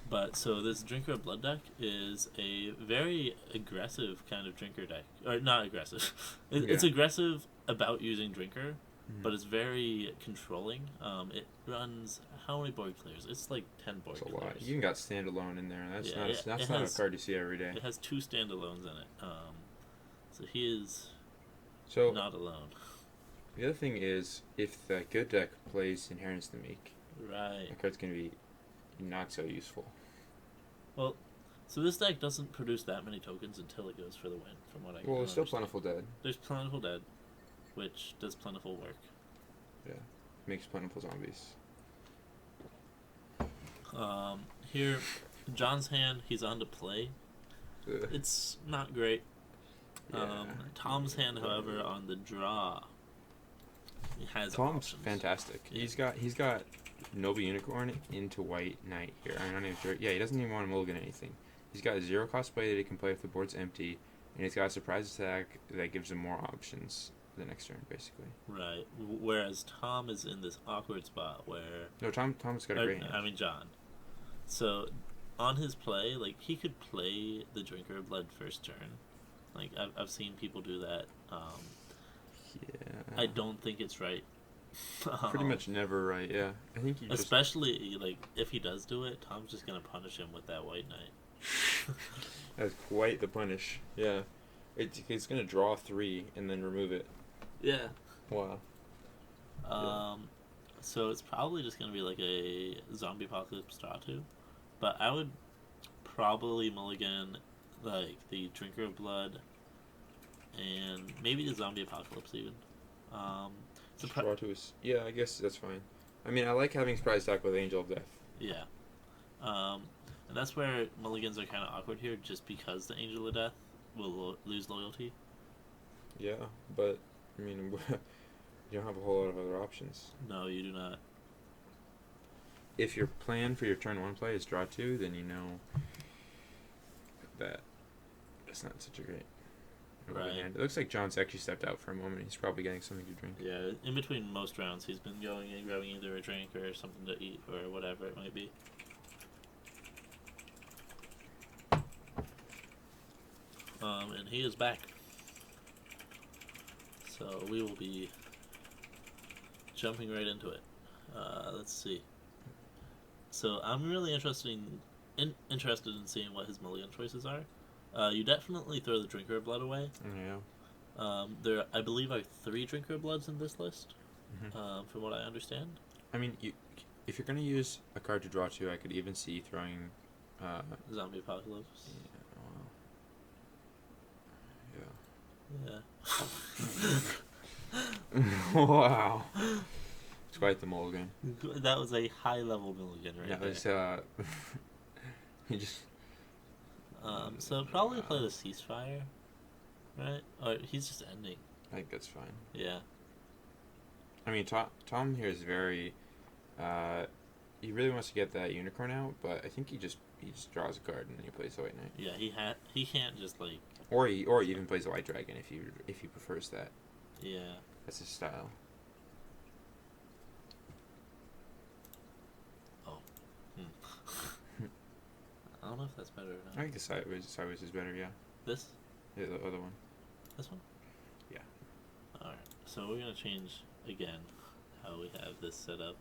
But so this Drinker of Blood deck is a very aggressive kind of Drinker deck. Or not aggressive. It's Yeah. aggressive about using Drinker, but it's very controlling. It runs how many board clears? It's like 10 board It's a clears. lot. You even got standalone in there. That's Yeah, not it that's not has- a card you see every day. It has 2 standalones in it. So he is So not alone. the other thing is, if the good deck plays Inheritance the Meek, Right. that card's gonna be not so useful. Well, so this deck doesn't produce that many tokens until it goes for the win, from what I can Well, it's still understand. Plentiful Dead. There's Plentiful Dead, which does plentiful work. Makes Plentiful Zombies. Here, John's hand, he's on to play. Ugh. It's not great. Yeah. Tom's hand, however, on the draw, he has Tom's options. fantastic. Yeah. He's got Noble Unicorn into White Knight here. I'm not even sure. Yeah, he doesn't even want to mulligan anything. He's got a 0 cost play that he can play if the board's empty, and he's got a surprise attack that gives him more options the next turn, basically. Right. Whereas Tom is in this awkward spot where No, Tom's got a great hand. I mean John. So on his play, like he could play the Drinker of Blood first turn. Like I've seen people do that. Yeah. I don't think it's right. Pretty much never right. Yeah, I think you just. Especially like if he does do it, Tom's just gonna punish him with that White Knight. That's quite the punish. Yeah, it's gonna draw 3 and then remove it. Yeah. Wow. So it's probably just gonna be like a zombie apocalypse draw 2, but I would probably mulligan like the Drinker of Blood and maybe the zombie apocalypse even. Draw 2 is. Yeah, I guess that's fine. I mean, I like having surprise attack with Angel of Death. Yeah. And that's where mulligans are kind of awkward here, just because the Angel of Death will lose loyalty. Yeah, but I mean, you don't have a whole lot of other options. No, you do not. If your plan for your turn 1 play is draw 2, then you know that it's not such a great Right. hand. It looks like John's actually stepped out for a moment. He's probably getting something to drink. Yeah, in between most rounds, he's been going and grabbing either a drink or something to eat or whatever it might be. And he is back. So we will be jumping right into it. Let's see. So I'm really interested in seeing what his mulligan choices are. You definitely throw the Drinker of Blood away. Yeah. There, I believe, are 3 Drinker of Bloods in this list, Mhm. from what I understand. I mean, if you're gonna use a card to draw 2, I could even see throwing. Zombie Apocalypse. Yeah. Yeah. Wow. It's quite the mulligan. That was a high-level mulligan right That there. was he just. So probably play the Ceasefire, right? Or he's just ending. I think that's fine. Yeah. I mean, Tom here is very. He really wants to get that unicorn out, but I think he just draws a card and then he plays the White Knight, Yeah, he can't just like, or he even plays the White Dragon if he prefers that. yeah. That's his style. I don't know if that's better or I not. think the sideways is better. Yeah. This Yeah, the other one. one. Yeah. All right. So we're gonna change again how we have this set up.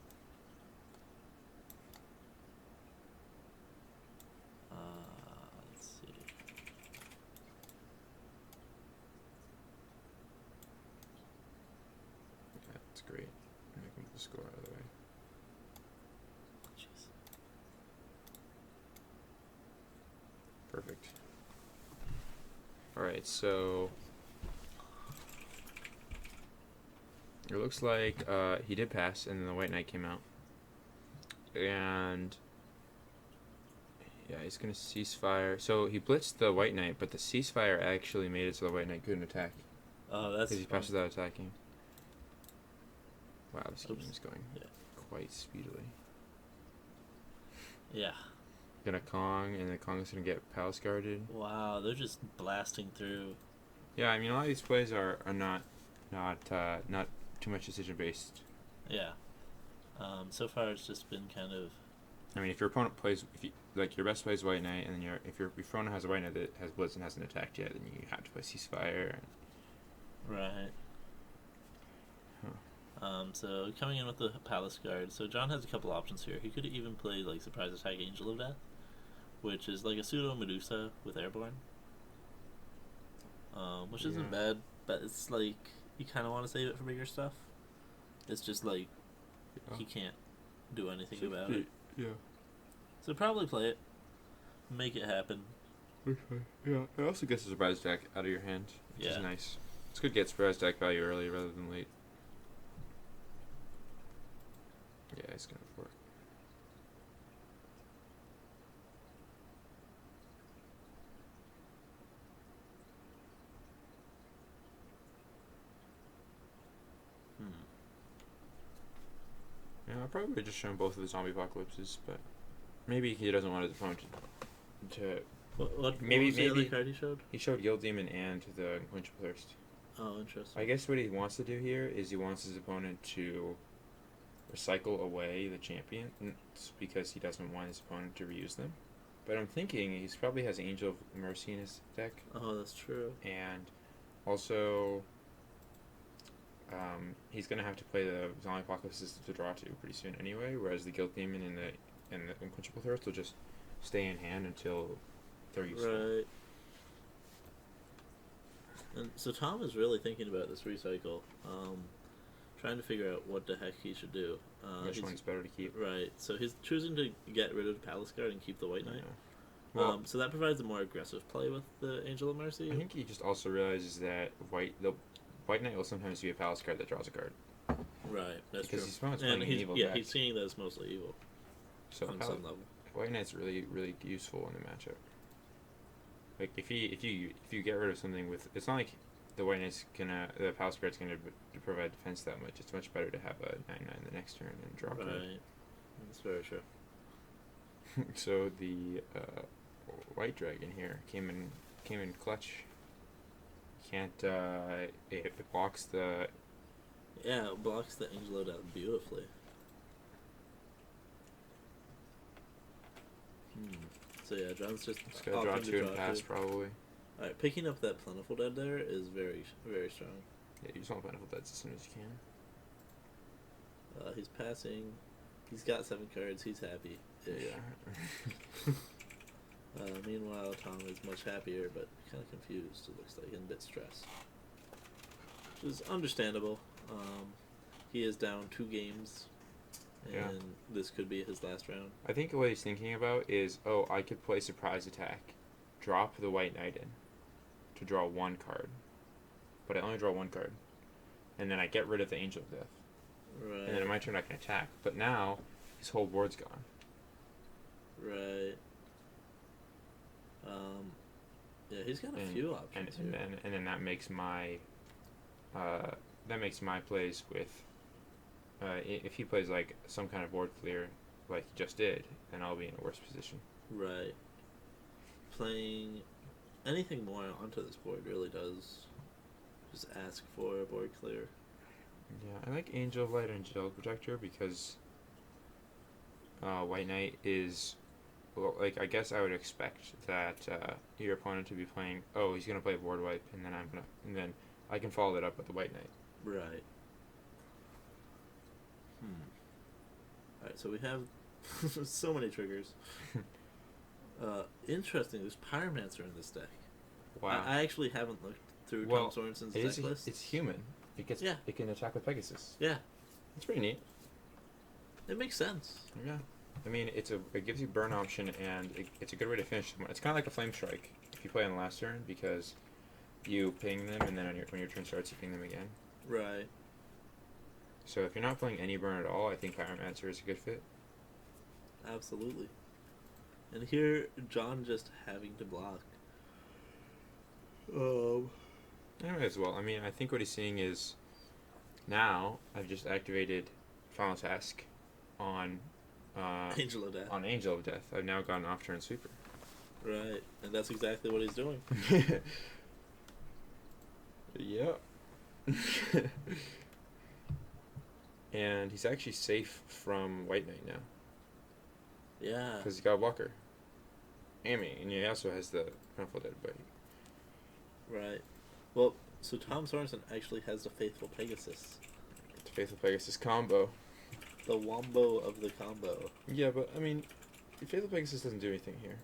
Let's see. That's great. I can move the score out of the way. Jeez. Perfect. Alright, so it looks like he did pass, and then the White Knight came out. And yeah, he's gonna ceasefire. So he blitzed the White Knight, but the ceasefire actually made it so the White Knight couldn't attack. Oh, that's Because he passed without attacking. Wow, this game Oops. is going quite speedily. Yeah. Gonna Kong, and the Kong's gonna get palace guarded. Wow, they're just blasting through. Yeah, I mean a lot of these plays are not too much decision based. Yeah. So far it's just been kind of. I mean, if your opponent plays, if you like your best plays White Knight, and then if your opponent has a White Knight that has blitz and hasn't attacked yet, then you have to play ceasefire. Right. So coming in with the Palace Guard, so John has a couple options here. He could even play like Surprise Attack Angel of Death, which is like a pseudo Medusa with Airborne. Which isn't bad, but it's like you kind of want to save it for bigger stuff. It's just like he can't do anything about it. Yeah. So probably play it, make it happen. Okay. Yeah. It also gets a surprise attack out of your hand, which is Yeah. nice. It's good to get surprise attack value early rather than late. Yeah, it's gonna work. Yeah, I'll probably just show him both of the zombie apocalypses, but maybe he doesn't want his opponent to What Maybe- was the other maybe- card he showed? He showed Guild Demon and the Unquenchable Thirst. Oh, interesting. I guess what he wants to do here is he wants his opponent to recycle away the champions because he doesn't want his opponent to reuse them. But I'm thinking he probably has Angel of Mercy in his deck, Oh, that's true. and also he's gonna have to play the Zombie Apocalypse system to draw to pretty soon anyway. Whereas the Guild Demon and the Unquenchable Thirst will just stay in hand until they're useful. Right. And so Tom is really thinking about this recycle, trying to figure out what the heck he should do. Which he's- one's better to keep? Right. So he's choosing to get rid of the Palace Guard and keep the White Knight. Yeah. Well, So that provides a more aggressive play with the Angel of Mercy. I think he just also realizes that the White Knight will sometimes be a Palace card that draws a card. Right. That's Because true. his opponent's And playing an he's evil yeah deck. he's seeing that as mostly evil So on some level. White Knight's really, really useful in the matchup. Like if you get rid of something with, it's not like the White Knight's the Palace card's gonna provide defense that much. It's much better to have a 9/9 the next turn and draw a card. Right. That's very true. So the White Dragon here came in clutch. Can't it blocks the. Yeah, it blocks the Angel of Death beautifully. So yeah, John's just It's gonna draw opting to two and pass probably. Alright, picking up that Plentiful Dead there is very, very strong. Yeah, you just want Plentiful Deads as soon as you can. He's passing. He's got 7 cards. He's happy. Yeah. Meanwhile, Tom is much happier, but kind of confused. It looks like, and a bit stressed, which is understandable. He is down 2 games, and Yeah. this could be his last round. I think what he's thinking about is, I could play Surprise Attack, drop the White Knight in, to draw 1 card, but I only draw 1 card, and then I get rid of the Angel of Death, Right. and then in my turn I can attack. But now his whole board's gone. Right. Yeah, he's got a few options here. And then that makes my plays with. If he plays like some kind of board clear, like he just did, then I'll be in a worse position. Right. Playing anything more onto this board really does just ask for a board clear. Yeah, I like Angel of Light and Angelic Protector because White Knight is, well, like I guess I would expect that your opponent to be playing. Oh, he's gonna play board wipe, and then I can follow that up with the White Knight. Right. Alright, so we have so many triggers. Interesting, there's Pyromancer in this deck. Wow. I actually haven't looked through Well, Tom Sorensen's It is, deck list. it's human. It can attack with Pegasus. Yeah, It's pretty neat. it makes sense. Yeah. I mean, it gives you burn option, and it's a good way to finish someone. It's kind of like a flame strike if you play on the last turn, because you ping them, and then when your turn starts, you ping them again. Right. So if you're not playing any burn at all, I think Pyromancer is a good fit. Absolutely. And here, John just having to block. Anyway, as well. I mean, I think what he's seeing is now I've just activated Final Task on Angel of Death. On Angel of Death. I've now got an off-turn sweeper. Right, and that's exactly what he's doing. Yep. And he's actually safe from White Knight now. Yeah. Because he's got a blocker. And he also has the Powerful Dead Bite. Right. Well, so Tom Sorensen actually has the Faithful Pegasus. The Faithful Pegasus combo. The wombo of the combo. Yeah, but, I mean, the Faithful Pegasus doesn't do anything here.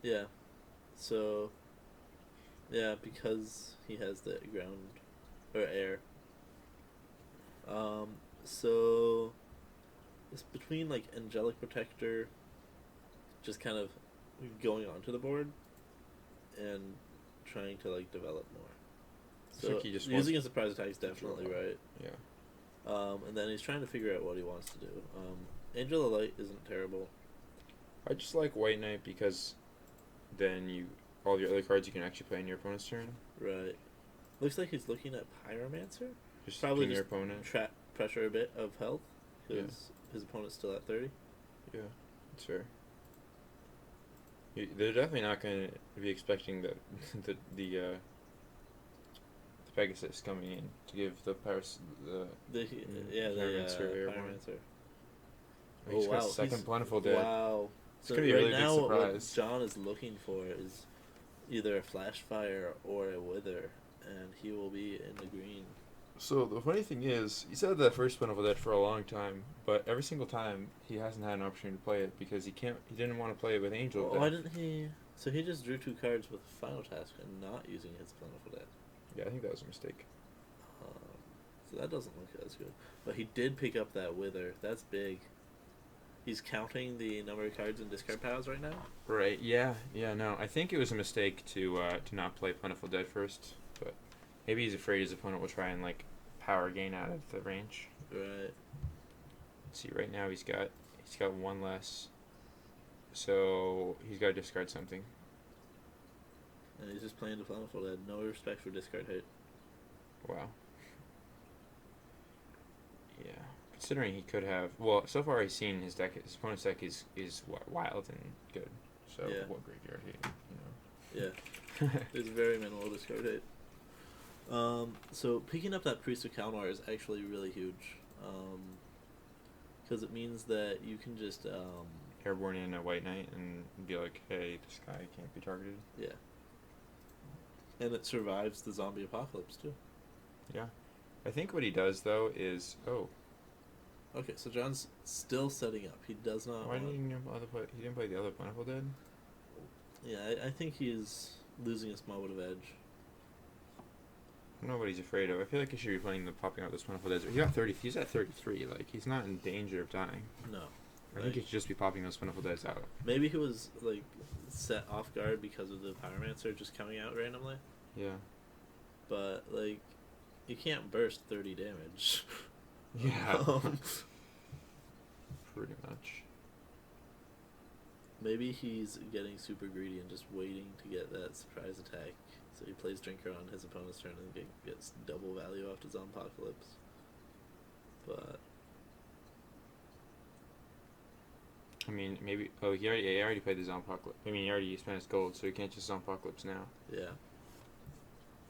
Yeah. So, yeah, because he has the ground, or air. So, it's between, like, Angelic Protector just kind of going onto the board and trying to, like, develop more. So, like he just using a surprise attack is definitely right. Yeah. And then he's trying to figure out what he wants to do. Angel of Light isn't terrible. I just like White Knight because then all your other cards you can actually play in your opponent's turn. Right. Looks like he's looking at Pyromancer. Just Probably ping your just opponent. Pressure a bit of health because his opponent's still at 30. Yeah, that's fair. They're definitely not going to be expecting the Pegasus coming in to give the Pyromancer airborne. Pyromancer. He's got second Plentiful Dead. Wow. It's going to be a really big now, surprise. What John is looking for is either a Flash Fire or a Wither, and he will be in the green. So the funny thing is, he's had that first Plentiful Dead for a long time, but every single time he hasn't had an opportunity to play it because he didn't want to play it with Angel of Death. Why didn't he? So he just drew 2 cards with Final Task and not using his Plentiful Dead. Yeah, I think that was a mistake. So that doesn't look as good. But he did pick up that Wither. That's big. He's counting the number of cards in discard piles right now? Right, yeah, no. I think it was a mistake to not play Plentiful Dead first, but maybe he's afraid his opponent will try and, like, power gain out of the range. Right. Let's see, right now he's got 1 less, so he's got to discard something. And he's just playing the Plentiful Dead. No respect for discard hit. Wow. Yeah. Considering he could have... Well, so far he's seen his opponent's deck is wild and good. So, what graveyard hit, you know. Yeah. There's very minimal discard hit. So, picking up that Priest of Kalmar is actually really huge. Because it means that you can just... airborne in a White Knight and be like, hey, this guy can't be targeted. Yeah. And it survives the zombie apocalypse, too. Yeah. I think what he does, though, is... Oh. Okay, so John's still setting up. He does not. Why didn't he didn't play the other Plentiful Dead? Yeah, I think he's losing a small bit of edge. I don't know what he's afraid of. I feel like he should be playing the popping out those Plentiful Deads. He's at 33. Like, he's not in danger of dying. No. I think he should just be popping those Plentiful Deads out. Maybe he was, like, set off guard because of the Pyromancer just coming out randomly. Yeah. But, like, you can't burst 30 damage. Yeah. Pretty much. Maybe he's getting super greedy and just waiting to get that surprise attack. So he plays Drinker on his opponent's turn and gets double value off to Zompocalypse. But... I mean, maybe... Oh, he already played the Zompocalypse. I mean, he already spent his gold, so he can't just Zompocalypse now. Yeah.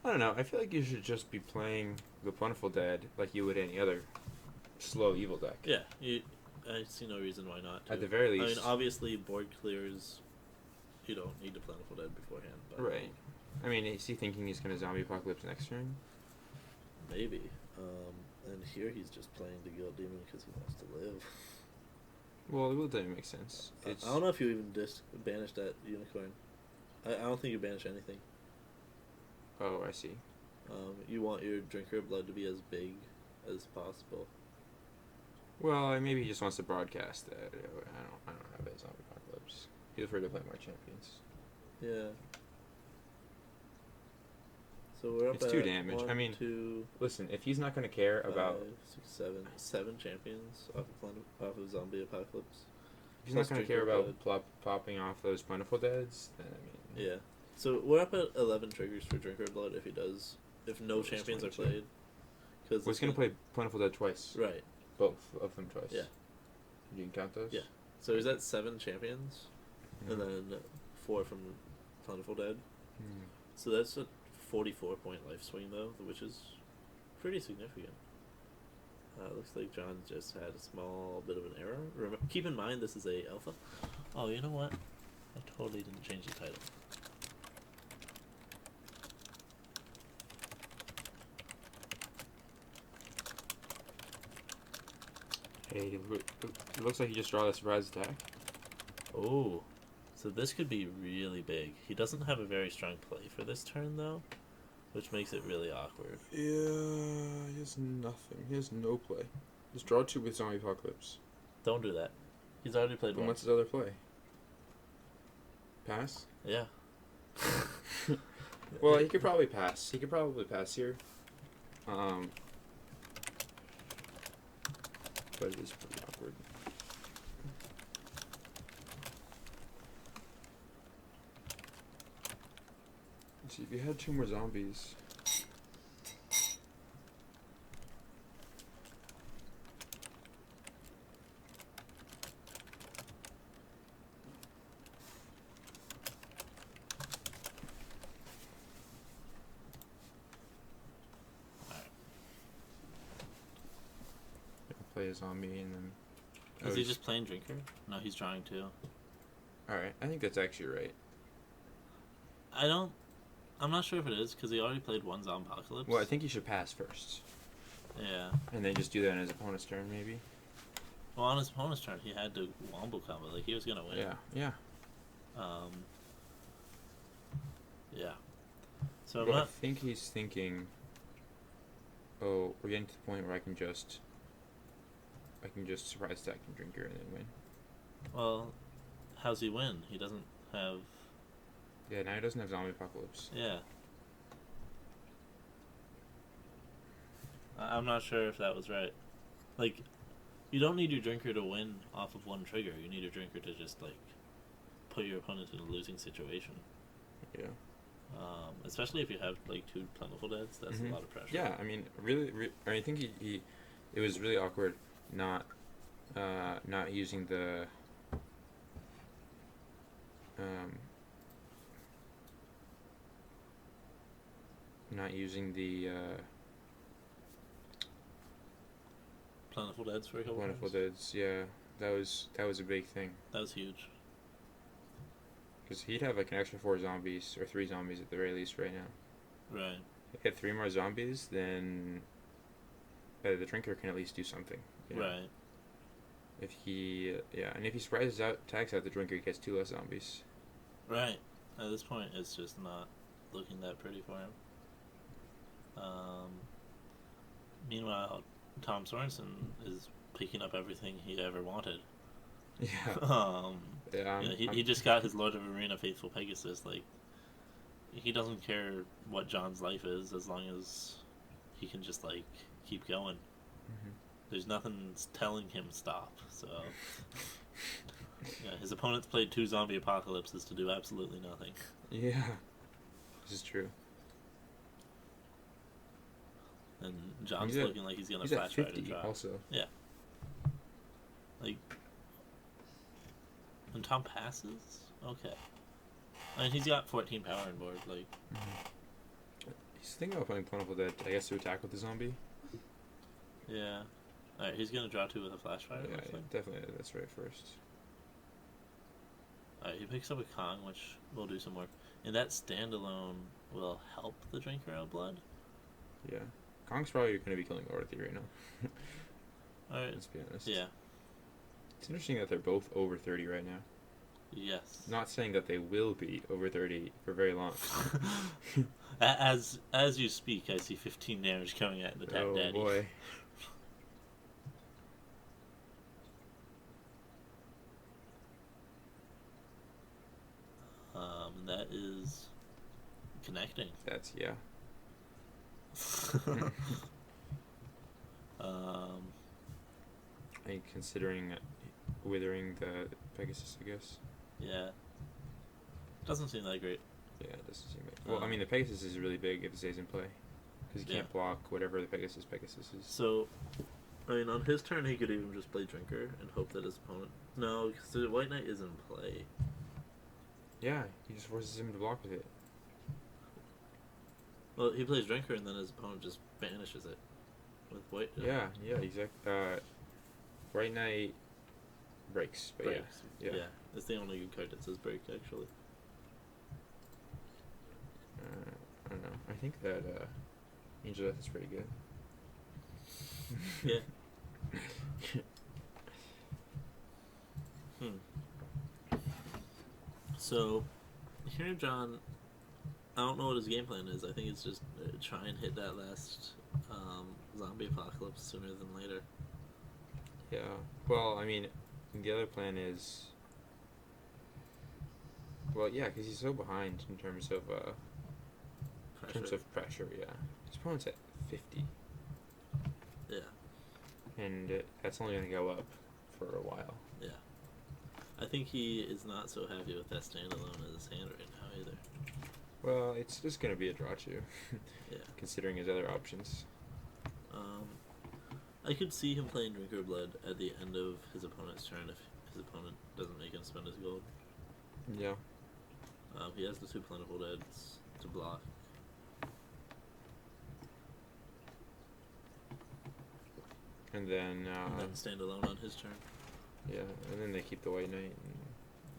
I don't know. I feel like you should just be playing the Plentiful Dead like you would any other slow evil deck. Yeah, I see no reason why not. At the very least. I mean, obviously, board clears, you don't need the Plentiful Dead beforehand. But Right. I mean, is he thinking he's going to Zombie Apocalypse next turn? Maybe. And here he's just playing the Guild Demon because he wants to live. Well, it doesn't make sense. I don't know if you even banish that Unicorn. I don't think you banish anything. Oh, I see. You want your Drinker of Blood to be as big as possible. Well, maybe he just wants to broadcast that. I don't have a zombie apocalypse. He's afraid to play more champions. Yeah. So we're up It's at 2 damage. 1, I mean, 2, Listen, if he's not going to care 5, about, 6, 7, 7 champions off of zombie apocalypse. if he's not plus going to care Drinker about popping off those plentiful deads, then I mean, Yeah. So we're up at 11 triggers for Drinker of Blood if no It's champions are 22. played. Cause well, he's going to play plentiful dead twice. Right. Both of them twice. Yeah. You can count those. Yeah. So he's at 7 champions, Mhm. and then 4 from Plentiful Dead. Hmm. So that's a 44-point life swing though, which is pretty significant. Looks like John just had a small bit of an error. Keep in mind this is a alpha. Oh, you know what? I totally didn't change the title. Hey, it looks like he just draw a surprise attack. Oh, so this could be really big. He doesn't have a very strong play for this turn though, which makes it really awkward. Yeah, he has nothing. He has no play. Just draw 2 with zombie apocalypse. Don't do that. He's already played Then one. what's his other play? Pass? Yeah. Well, he could probably pass. He could probably pass here. But it is pretty awkward. Let's see, if you had 2 more zombies. Play a zombie and then. Is he just playing Drinker? No, he's drawing 2. Alright, I think that's actually right. I'm not sure if it is, because he already played 1 Zombie Apocalypse. Well, I think he should pass first. Yeah. And then just do that on his opponent's turn, maybe? Well, on his opponent's turn, he had to wombo combo. Like, he was going to win. Yeah. Yeah. So I'm Well, I not... think he's thinking, oh, we're getting to the point where I can just surprise attack and Drinker and then win. Well, how's he win? He doesn't have... Yeah, now he doesn't have zombie apocalypse. Yeah. I'm not sure if that was right. Like, you don't need your Drinker to win off of 1 trigger. You need your Drinker to just, like, put your opponent in a losing situation. Yeah. Especially if you have, like, 2 Plentiful Deads. That's a lot of pressure. Yeah, I mean, I think it was really awkward not using the Plentiful Deads for a couple Wonderful turns. Deads. Yeah, that was a big thing. That was huge. Because he'd have like an extra 4 zombies or 3 zombies at the very least right now. Right. If he had 3 more zombies, then the Drinker can at least do something. You know? Right. If he and if he surprises out attacks out the Drinker, he gets 2 less zombies. Right. At this point, it's just not looking that pretty for him. Meanwhile, Tom Sorensen is picking up everything he ever wanted. Yeah. He just got his Lord of Arena Faithful Pegasus. Like, he doesn't care what John's life is as long as he can just, like, keep going. Mm-hmm. There's nothing telling him stop, so... Yeah, his opponents played 2 zombie apocalypses to do absolutely nothing. Yeah. This is true. And John's He's at- looking like he's gonna He's at flash right 50 and drop. also. Yeah. Like... And Tom passes? Okay. I mean, he's got 14 power on board, like... He's thinking about playing Plentiful Dead, I guess, to attack with the zombie. Yeah. Alright, he's gonna draw 2 with a flash fire, Yeah, looks like. definitely. That's right first. Alright, he picks up a Kong, which will do some work. And that standalone will help the Drinker of Blood. Yeah. Kong's probably going to be killing Lord of the right now. Alright. Let's be honest. Yeah. It's interesting that they're both over 30 right now. Yes. Not saying that they will be over 30 for very long. As you speak, I see 15 damage coming at the Tap Oh Daddy. boy. connecting. That's yeah. I think considering withering the Pegasus, I guess. Yeah. Doesn't seem that great. Yeah, it doesn't seem like. Well, I mean, the Pegasus is really big if it stays in play, because he can't block whatever the Pegasus is. So, I mean, on his turn, he could even just play Drinker and hope that his opponent. No, because the White Knight is in play. Yeah, he just forces him to block with it. Well, he plays Drinker and then his opponent just banishes it with White. Yeah, exactly. White Knight breaks, but Breaks. yeah. It's the only good card that says break, actually. I don't know. I think that Angel Death is pretty good. Yeah. So, here, John, I don't know what his game plan is. I think it's just try and hit that last zombie apocalypse sooner than later. Yeah. Well, I mean, the other plan is. Well, yeah, because he's so behind in terms of pressure. Yeah, his opponent's at 50. Yeah. And that's only going to go up for a while. Yeah. I think he is not so happy with that standalone in his hand right now either. Well, it's just going to be a draw too. Yeah. Considering his other options. I could see him playing Drinker Blood at the end of his opponent's turn if his opponent doesn't make him spend his gold. Yeah. He has the 2 Plentiful Deads to block. And then Stand alone on his turn. Yeah, and then they keep the White Knight.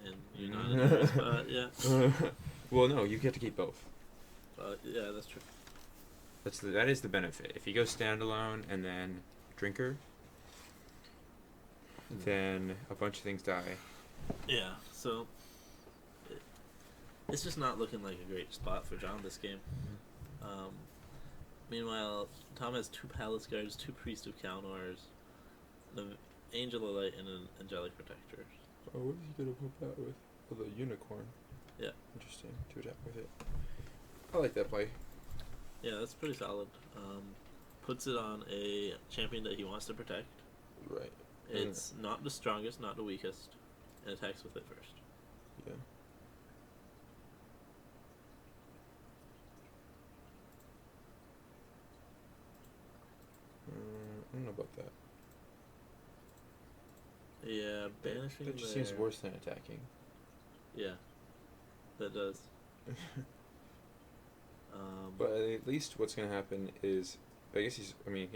And you're not in a great spot, yeah. Well, no, you get to keep both. Yeah, that's true. That is the benefit. If you go standalone and then Drinker, then a bunch of things die. Yeah, so it's just not looking like a great spot for John this game. Meanwhile, Tom has 2 Palace Guards, 2 Priest of Kalnors, the Angel of Light, and an Angelic Protector. Oh, what is he gonna put that with? Oh, the Unicorn. Yeah. Interesting. To attack with it. I like that play. Yeah, that's pretty solid. Puts it on a champion that he wants to protect. Right. It's not the strongest, not the weakest, and attacks with it first. Yeah. I don't know about that. Yeah, banishing. That just seems worse than attacking. Yeah, that does. But at least what's going to happen is, I guess he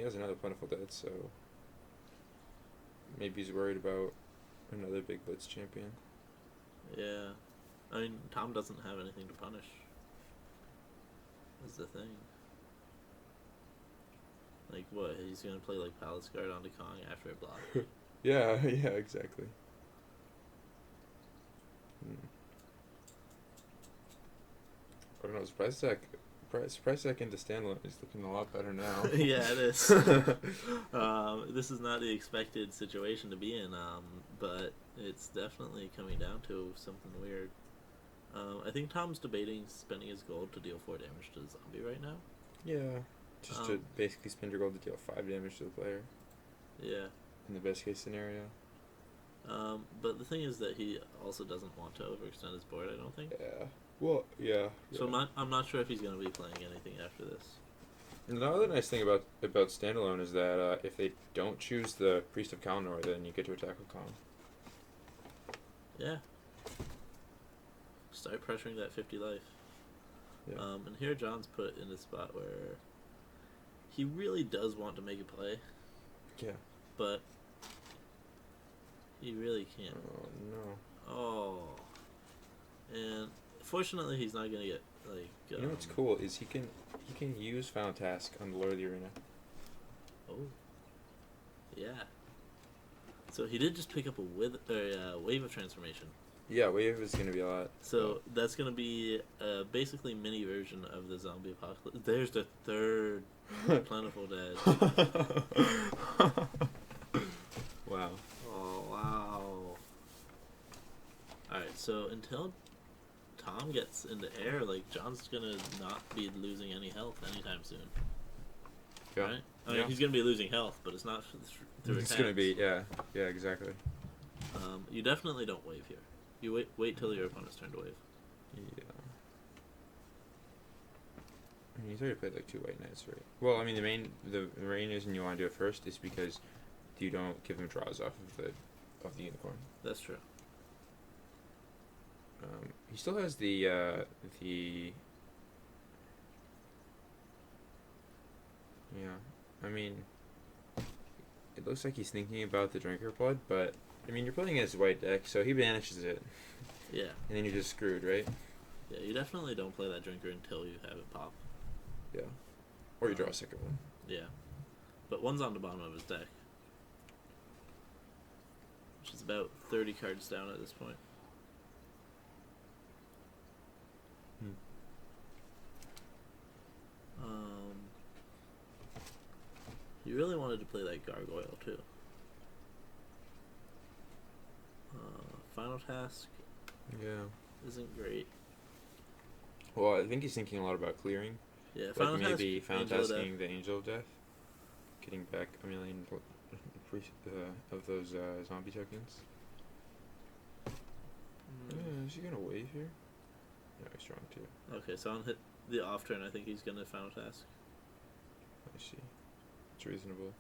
has another Plentiful Dead, so maybe he's worried about another big Blitz champion. Yeah, I mean, Tom doesn't have anything to punish. Is the thing. Like, what, he's going to play, like, Palace Guard onto Kong after it blocks? Yeah, exactly. I don't know, Surprise Deck into standalone is looking a lot better now. Yeah, it is. This is not the expected situation to be in, but it's definitely coming down to something weird. I think Tom's debating spending his gold to deal 4 damage to the zombie right now. Yeah, just to basically spend your gold to deal 5 damage to the player. Yeah. In the best case scenario. But the thing is that he also doesn't want to overextend his board, I don't think. Yeah. Well, yeah. So I'm not sure if he's going to be playing anything after this. And the other nice thing about standalone is that if they don't choose the Priest of Kalnor, then you get to attack with Kong. Yeah. Start pressuring that 50 life. Yeah. And here John's put in a spot where he really does want to make a play. Yeah. But he really can't. Oh no. Oh. And fortunately he's not gonna get like You know what's cool is he can use Final Task on the Lord of the Arena. Oh. Yeah. So he did just pick up a Wave of Transformation. Yeah, Wave is gonna be a lot. So that's gonna be basically mini version of the zombie apocalypse. There's the 3rd Plentiful Dead. Wow. Oh wow! All right, so until Tom gets into air, like, John's gonna not be losing any health anytime soon. Yeah. Right? I mean, he's gonna be losing health, but it's not through It's attacks. gonna be yeah, exactly. You definitely don't wave here. You wait till your opponent's turn to wave. Yeah. I mean, he's already played like 2 white knights, right? Well, I mean, the main reason you want to do it first is because you don't give them draws off of the unicorn. That's true. He still has the yeah. I mean, it looks like he's thinking about the drinker blood, but I mean, you're playing against white deck, so he banishes it, Yeah. and then you're just screwed, right? Yeah, you definitely don't play that drinker until you have it pop. Yeah. Or you draw a second one. Yeah. But one's on the bottom of his deck. Which is about 30 cards down at this point. You really wanted to play that gargoyle too. Final task Yeah. isn't great. Well, I think he's thinking a lot about clearing. Yeah, final Like maybe task, final Angel of tasking the Angel of Death. Getting back a million of those zombie tokens. Is he gonna wave here? No, he's strong too. Okay, so on hit the off turn, I think he's gonna final task. I see. It's reasonable.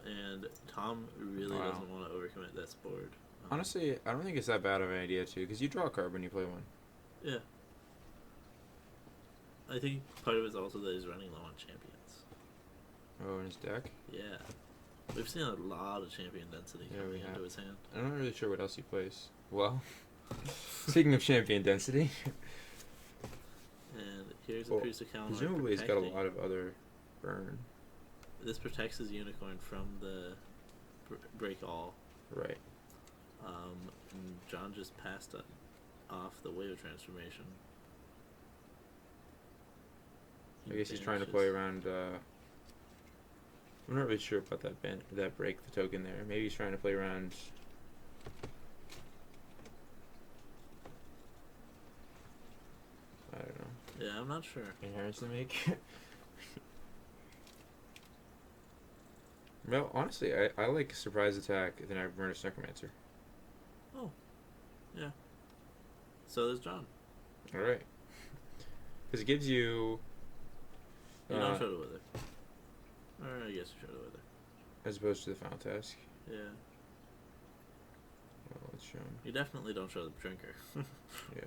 And Tom really Wow. doesn't want to overcommit this board. Honestly, I don't think it's that bad of an idea too, because you draw a card when you play one. Yeah. I think part of it's also that he's running low on champions. Oh, in his deck? Yeah. We've seen a lot of champion density Yeah, we coming have. into his hand. I'm not really sure what else he plays. Well, speaking of champion density, And here's Well, a priest of Kalmar presumably he's got a protecting. lot of other burn. This protects his unicorn from the break all. Right. And John just passed off the wave of transformation. I guess he's trying to play around. I'm not really sure about that break the token there. Maybe he's trying to play around. I don't know. Yeah, I'm not sure. Inherits to make. Well, honestly, I like surprise attack than I Murderous Necromancer. Yeah. So there's John. All right. Because it gives you. You don't show the wither. Or I guess you show the wither. As opposed to the final task. Yeah. Well, let's show him. You definitely don't show the drinker. Yeah.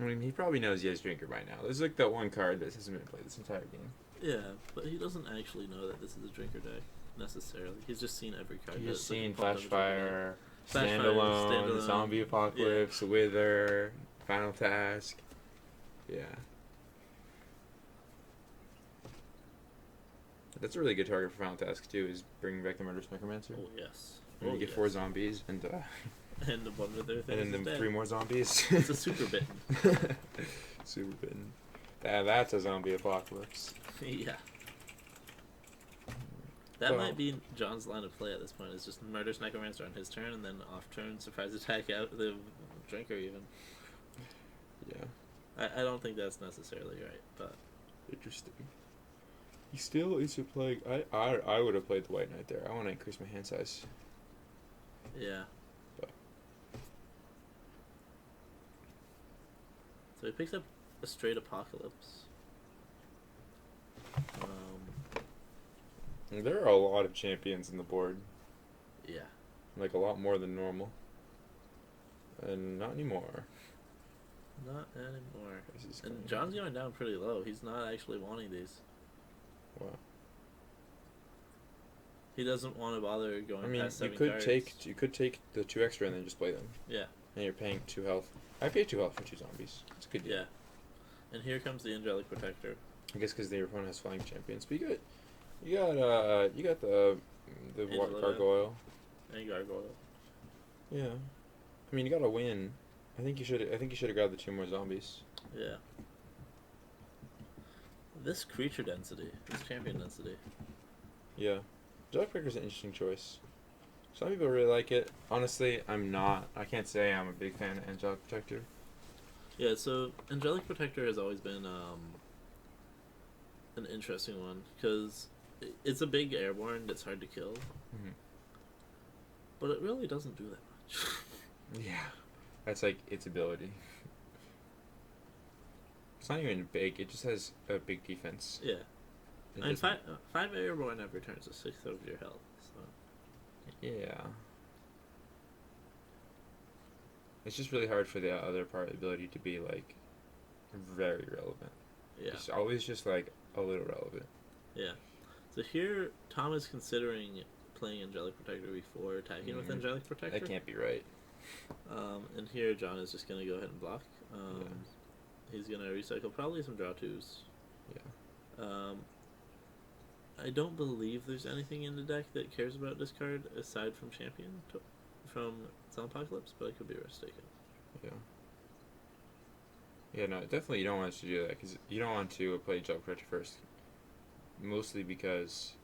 I mean, he probably knows he has Drinker by now. There's like that one card that hasn't been played this entire game. Yeah, but he doesn't actually know that this is a drinker deck necessarily. He's just seen every card. He's that's, just like, seen involved in the Flashfire, Flashfire, Standalone, Zombie Apocalypse, Wither, Final Task. Yeah. That's a really good target for Final Task too, is bringing back the Murderous Necromancer. Oh yes. And Oh, you get yes. 4 zombies and And the one with their thing. and then dead. 3 more zombies. It's a super bitten. Super bitten. That's a zombie apocalypse. Yeah. That Well- might be John's line of play at this point. Is just Murderous Necromancer on his turn, and then off turn surprise attack out the drinker even. Yeah. I don't think that's necessarily right, but Interesting. He still isn't playing. I would have played the White Knight there. I want to increase my hand size. yeah. But- So he picks up a straight apocalypse. There are a lot of champions in the board. Yeah. Like a lot more than normal. And not anymore. Not anymore. This is And going- John's going down pretty low. He's not actually wanting these. Wow. He doesn't want to bother going I mean, past you 7 could cards. take the 2 extra and then just play them. Yeah. And you're paying 2 health. I paid 2 health for 2 zombies. It's a good deal. Yeah. And here comes the Angelic Protector. I guess because their opponent has flying champions. But you got the Angela. gargoyle. And Gargoyle. Yeah. I mean, you got to win. I think you should have grabbed the 2 more zombies. Yeah. This creature density, this champion density. Yeah. Angelic Protector is an interesting choice. Some people really like it. Honestly, I'm not. I can't say I'm a big fan of Angelic Protector. Yeah, so Angelic Protector has always been an interesting one because it's a big airborne that's hard to kill, but it really doesn't do that much. Yeah, that's like its ability. It's not even big. It just has a big defense. Yeah, It I mean, doesn't- five airborne never returns a sixth of your health. So Yeah. It's just really hard for the other part ability to be like very relevant. yeah, It's always just like a little relevant. yeah. So here, Tom is considering playing Angelic Protector before attacking with Angelic Protector. That can't be right. And here, John is just gonna go ahead and block. He's gonna recycle probably some draw twos. Yeah. I don't believe there's anything in the deck that cares about this card aside from Champion from Apocalypse, but I could be mistaken. Yeah. Yeah, no, definitely you don't want us to do that because you don't want to play Angelic Protector first. Mostly because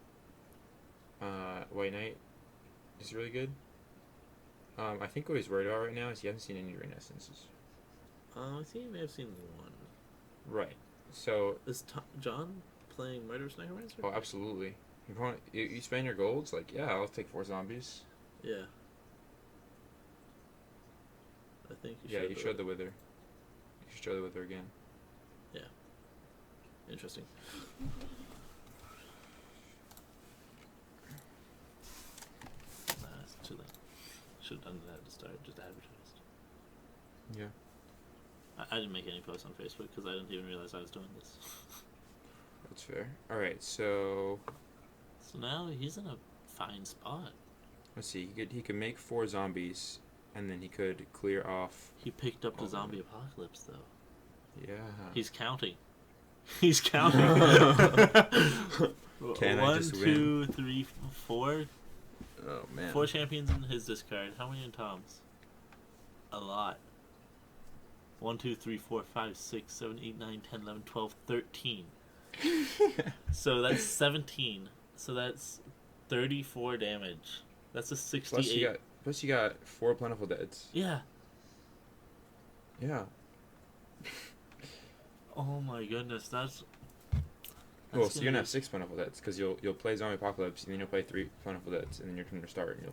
White Knight is really good. I think what he's worried about right now is he hasn't seen any Renaissances. I think you may have seen one. Right. So. Is John playing Murderous Necromancer? Oh, absolutely. You spend your golds, like, yeah, I'll take 4 zombies. Yeah. I think you showed the Wither. You should show the Wither again. Yeah. Interesting. It's too late. Should have done that at the start, just advertised. Yeah. I didn't make any posts on Facebook because I didn't even realize I was doing this. That's fair. Alright, so. So now he's in a fine spot. Let's see. He could make 4 zombies, and then he could clear off. He picked up the zombie apocalypse, though. Yeah. He's counting. He's counting. Can I just 1, win? 2, 3, 4. Oh, man. 4 champions in his discard. How many in Tom's? A lot. 1, 2, 3, 4, 5, 6, 7, 8, 9, 10, 11, 12, 13. So that's 17. So that's 34 damage. That's a 68. Plus you got 4 Plentiful Deads. Yeah. Yeah. Oh my goodness, that's Well, so you're gonna have 6 Plentiful Deads because you'll play Zombie Apocalypse and then you'll play 3 Plentiful Deads and then you're gonna start and you'll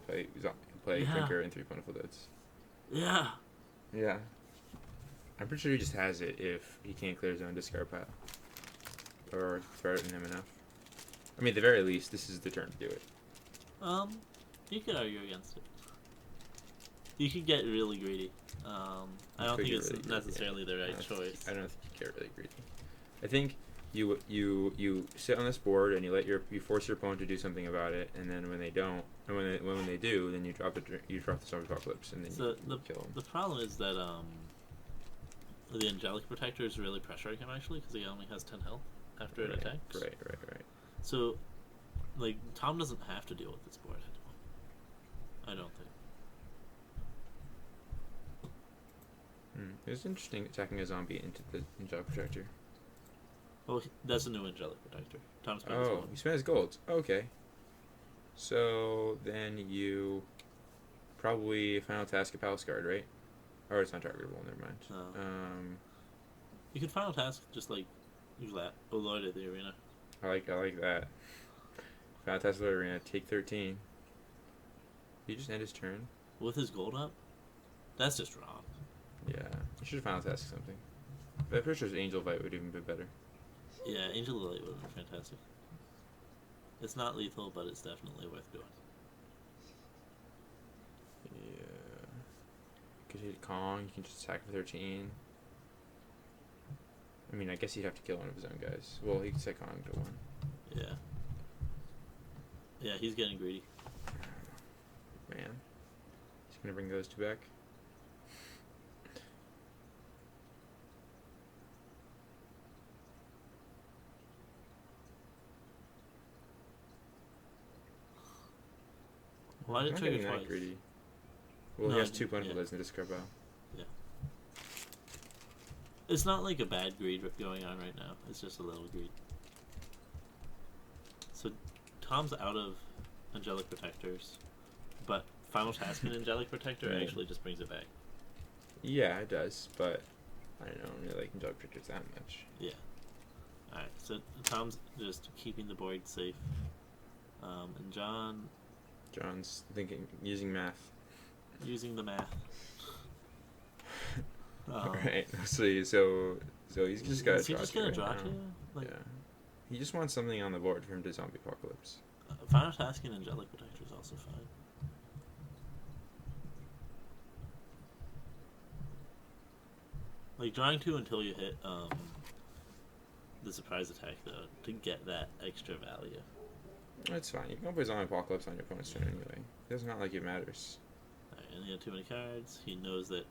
play Drinker and 3 Plentiful Deads. Yeah. Yeah. I'm pretty sure he just has it if he can't clear his own discard pile. Or threaten him enough. I mean, at the very least, this is the turn to do it. You could argue against it. You could get really greedy. I don't think it's really necessarily the right choice. I don't think you get really greedy. I think you sit on this board and you force your opponent to do something about it, and then when they don't, and when they do, then you drop the Zombie Apocalypse, and then So you kill them. the problem is that the Angelic Protector is really pressuring him actually because he only has 10 health after it attacks. Right. So, like, Tom doesn't have to deal with this board. I don't think. It was interesting attacking a zombie into the Angelic Protector. Well, that's a new Angelic Protector. Tom spent his Oh, own. he spent his gold. Okay. So then you probably final task a Palace Guard, right? Or it's not targetable. Never mind. No. You could final task just like Lord of the Arena. I like that. Final task Lord Arena. Take 13. He just end his turn. With his gold up? That's just wrong. Yeah, you should final task something. But I'm pretty sure Angel Bite would even be better. Yeah, Angel Lily would have been fantastic. It's not lethal, but it's definitely worth doing. Yeah. Could hit Kong. You can just attack for 13. I mean, I guess he'd have to kill one of his own guys. Well, he could set Kong to 1. Yeah. Yeah, he's getting greedy. Man. He's gonna bring those 2 back. Why did it I'm not trigger getting that twice? greedy. Well, No, he has 2 Plentiful yeah. Deads in the discard pile. It's not like a bad greed going on right now. It's just a little greed. So Tom's out of Angelic Protectors, but Final Task and Angelic Protector Yeah. actually just brings it back. Yeah, it does, but I don't really like Angelic Protectors that much. Yeah. Alright, so Tom's just keeping the board safe. And John's thinking, using math. using the math. Alright, so he's just got to Is he draw just two gonna right draw now. two? Like, Yeah. He just wants something on the board for him to zombie apocalypse. Final Task and Angelic Protector is also fine. Like, drawing two until you hit the surprise attack, though, to get that extra value. It's fine. You can go play zombie apocalypse on your opponent's turn anyway. It's not like it matters. Alright, and he had too many cards. He knows that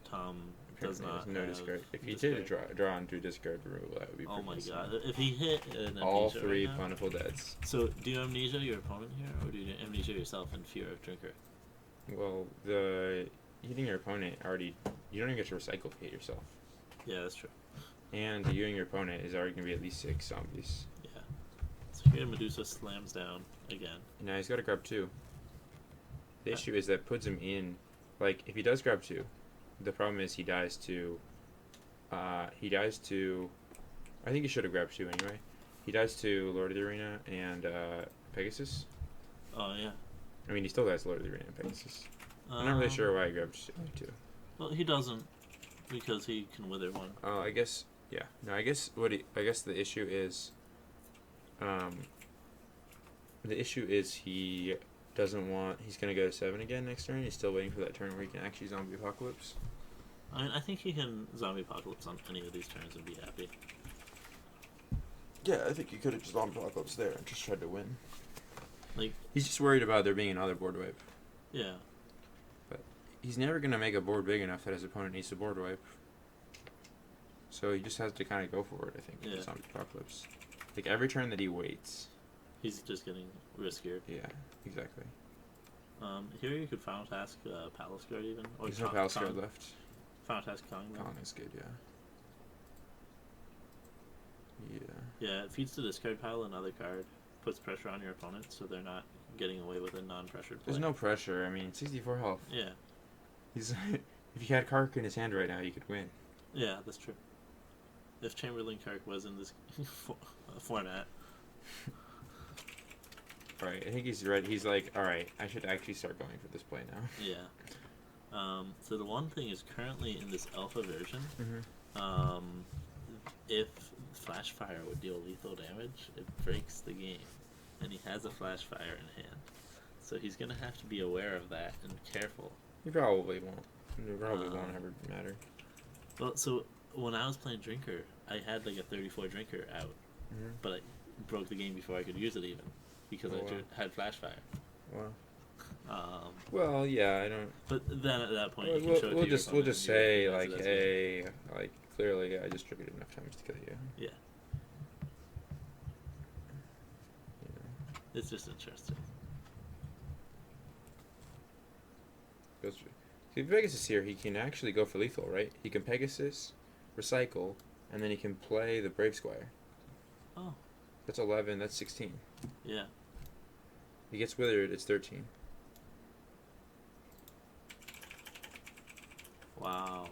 Tom does Apparently, not there's no have discard. If he discard. did draw onto discard removal, that would be Oh my pretty god. insane. If he hit an All Amnesia three right now, plentiful deads. So, do you amnesia your opponent here, or do you amnesia yourself in fear of Drinker? Well, the hitting your opponent already, you don't even get to recycle hit yourself. Yeah, that's true. And you and your opponent is already going to be at least 6 zombies. Yeah. So here Medusa slams down again. Now he's got to grab 2. The issue is that puts him in, like, if he does grab 2, the problem is he dies to, I think he should have grabbed 2 anyway. He dies to Lord of the Arena and Pegasus. Oh, yeah. I mean, he still dies to Lord of the Arena and Pegasus. I'm not really sure why I grabbed 2. Well, he doesn't, because he can wither one. Oh, I guess, yeah. No, I guess the issue is, he doesn't want, he's going to go to 7 again next turn. He's still waiting for that turn where he can actually zombie apocalypse. I mean, I think he can zombie apocalypse on any of these turns and be happy. Yeah, I think he could have just zombie apocalypse there and just tried to win. Like, He's just worried about there being another board wipe. yeah. He's never going to make a board big enough that his opponent needs to board wipe. So he just has to kind of go for it, I think, with Yeah. the zombie apocalypse. Like, every turn that he waits. He's just getting riskier. Yeah, exactly. Here you could Final Task Palace Guard even. Or There's no Palace Guard left. Final Task Kong. Kong is good, yeah. Yeah. Yeah, it feeds the discard pile another card. Puts pressure on your opponent so they're not getting away with a non-pressured play. There's no pressure. I mean, 64 health. Yeah. He's if he had Kark in his hand right now, he could win. Yeah, that's true. If Chamberlain Kirk was in this format. Alright, I think he's ready. He's like, alright, I should actually start going for this play now. Yeah. So the one thing is currently in this alpha version, Mm-hmm. if Flash Fire would deal lethal damage, it breaks the game. And he has a Flash Fire in hand. So he's going to have to be aware of that and careful. He probably won't. It probably won't ever matter. Well, so when I was playing Drinker, I had like a 34 Drinker out, Mm-hmm. but I broke the game before I could use it even, because Oh, I wow. had Flash Fire. Wow. Well, yeah, I don't. But then at that point, Well, you can show it to we'll your just opponent and say you like, recognize it as good. hey, like clearly I just triggered enough times to kill you. Yeah, You know. it's just interesting. Goes for, see, if Pegasus is here, he can actually go for lethal, right? He can Pegasus, recycle, and then he can play the Brave Squire. Oh, That's 11. That's 16. yeah. He gets withered. It's 13. Wow.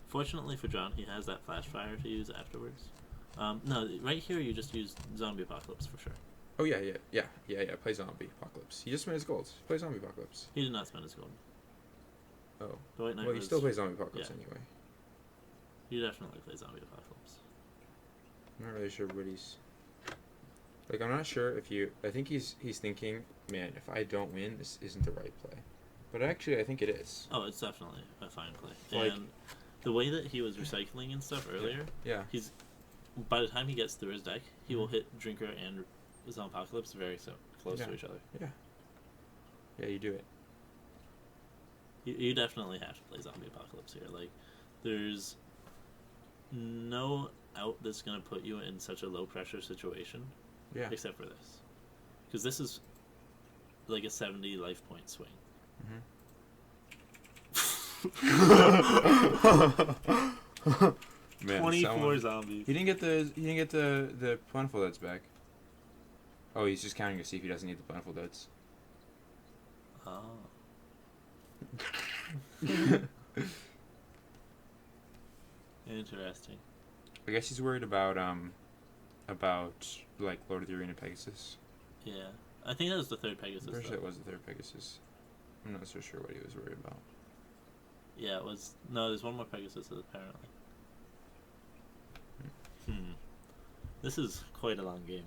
Fortunately for John, he has that Flash Fire to use afterwards. No, right here you just use Zombie Apocalypse for sure. Oh yeah. Play Zombie Apocalypse. He just spent his golds. Play Zombie Apocalypse. He did not spend his gold. Oh. The White Knight Well, he was, still plays Zombie Apocalypse yeah. anyway. You definitely play Zombie Apocalypse. I'm not really sure what he's. Like, I'm not sure if you. I think he's thinking, man, if I don't win, this isn't the right play. But actually, I think it is. Oh, it's definitely a fine play. Like- And the way that he was recycling and stuff earlier, Yeah. he's by the time he gets through his deck, he will hit Drinker and Zombie Apocalypse very close Yeah. to each other. Yeah, you do it. You definitely have to play Zombie Apocalypse here. Like, there's no out that's going to put you in such a low pressure situation, Yeah. except for this. Because this is like a 70 life point swing. Mm-hmm. Man, 24 zombies. He didn't get the plentiful duds back. Oh, he's just counting to see if he doesn't need the plentiful duds. Oh. Interesting. I guess he's worried about like Lord of the Arena Pegasus. Yeah. I think that was the third Pegasus. I'm pretty though. sure it was the third Pegasus. I'm not so sure what he was worried about. Yeah, it was. No, there's one more Pegasus apparently. This is quite a long game.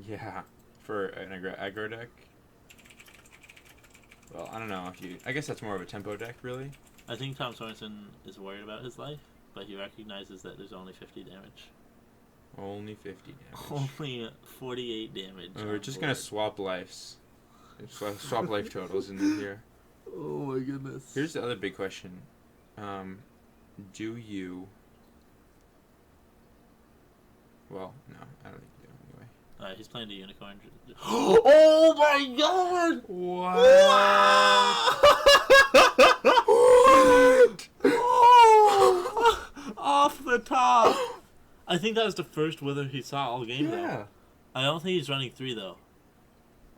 Yeah, for an aggro deck. Well, I don't know if you. I guess that's more of a tempo deck, really. I think Tom Sorensen is worried about his life, but he recognizes that there's only 50 damage. Only 50 damage. Only 48 damage. We're just gonna swap lives. Swap life totals in here. Oh my goodness. Here's the other big question. Do you... Well, no, I don't think you do anyway. Alright, he's playing the unicorn. Oh my god! What? Oh! Off the top! I think that was the first wither he saw all game, though. I don't think he's running 3, though.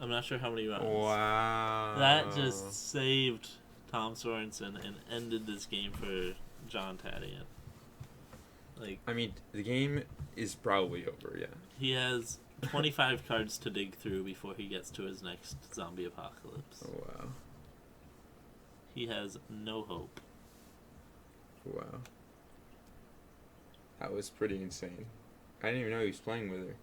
I'm not sure how many runs. Wow. That just saved Tom Sorensen and ended this game for John Tadian. Like, I mean, the game is probably over, yeah. he has 25 cards to dig through before he gets to his next zombie apocalypse. Oh, wow. He has no hope. Wow. That was pretty insane. I didn't even know he was playing with her.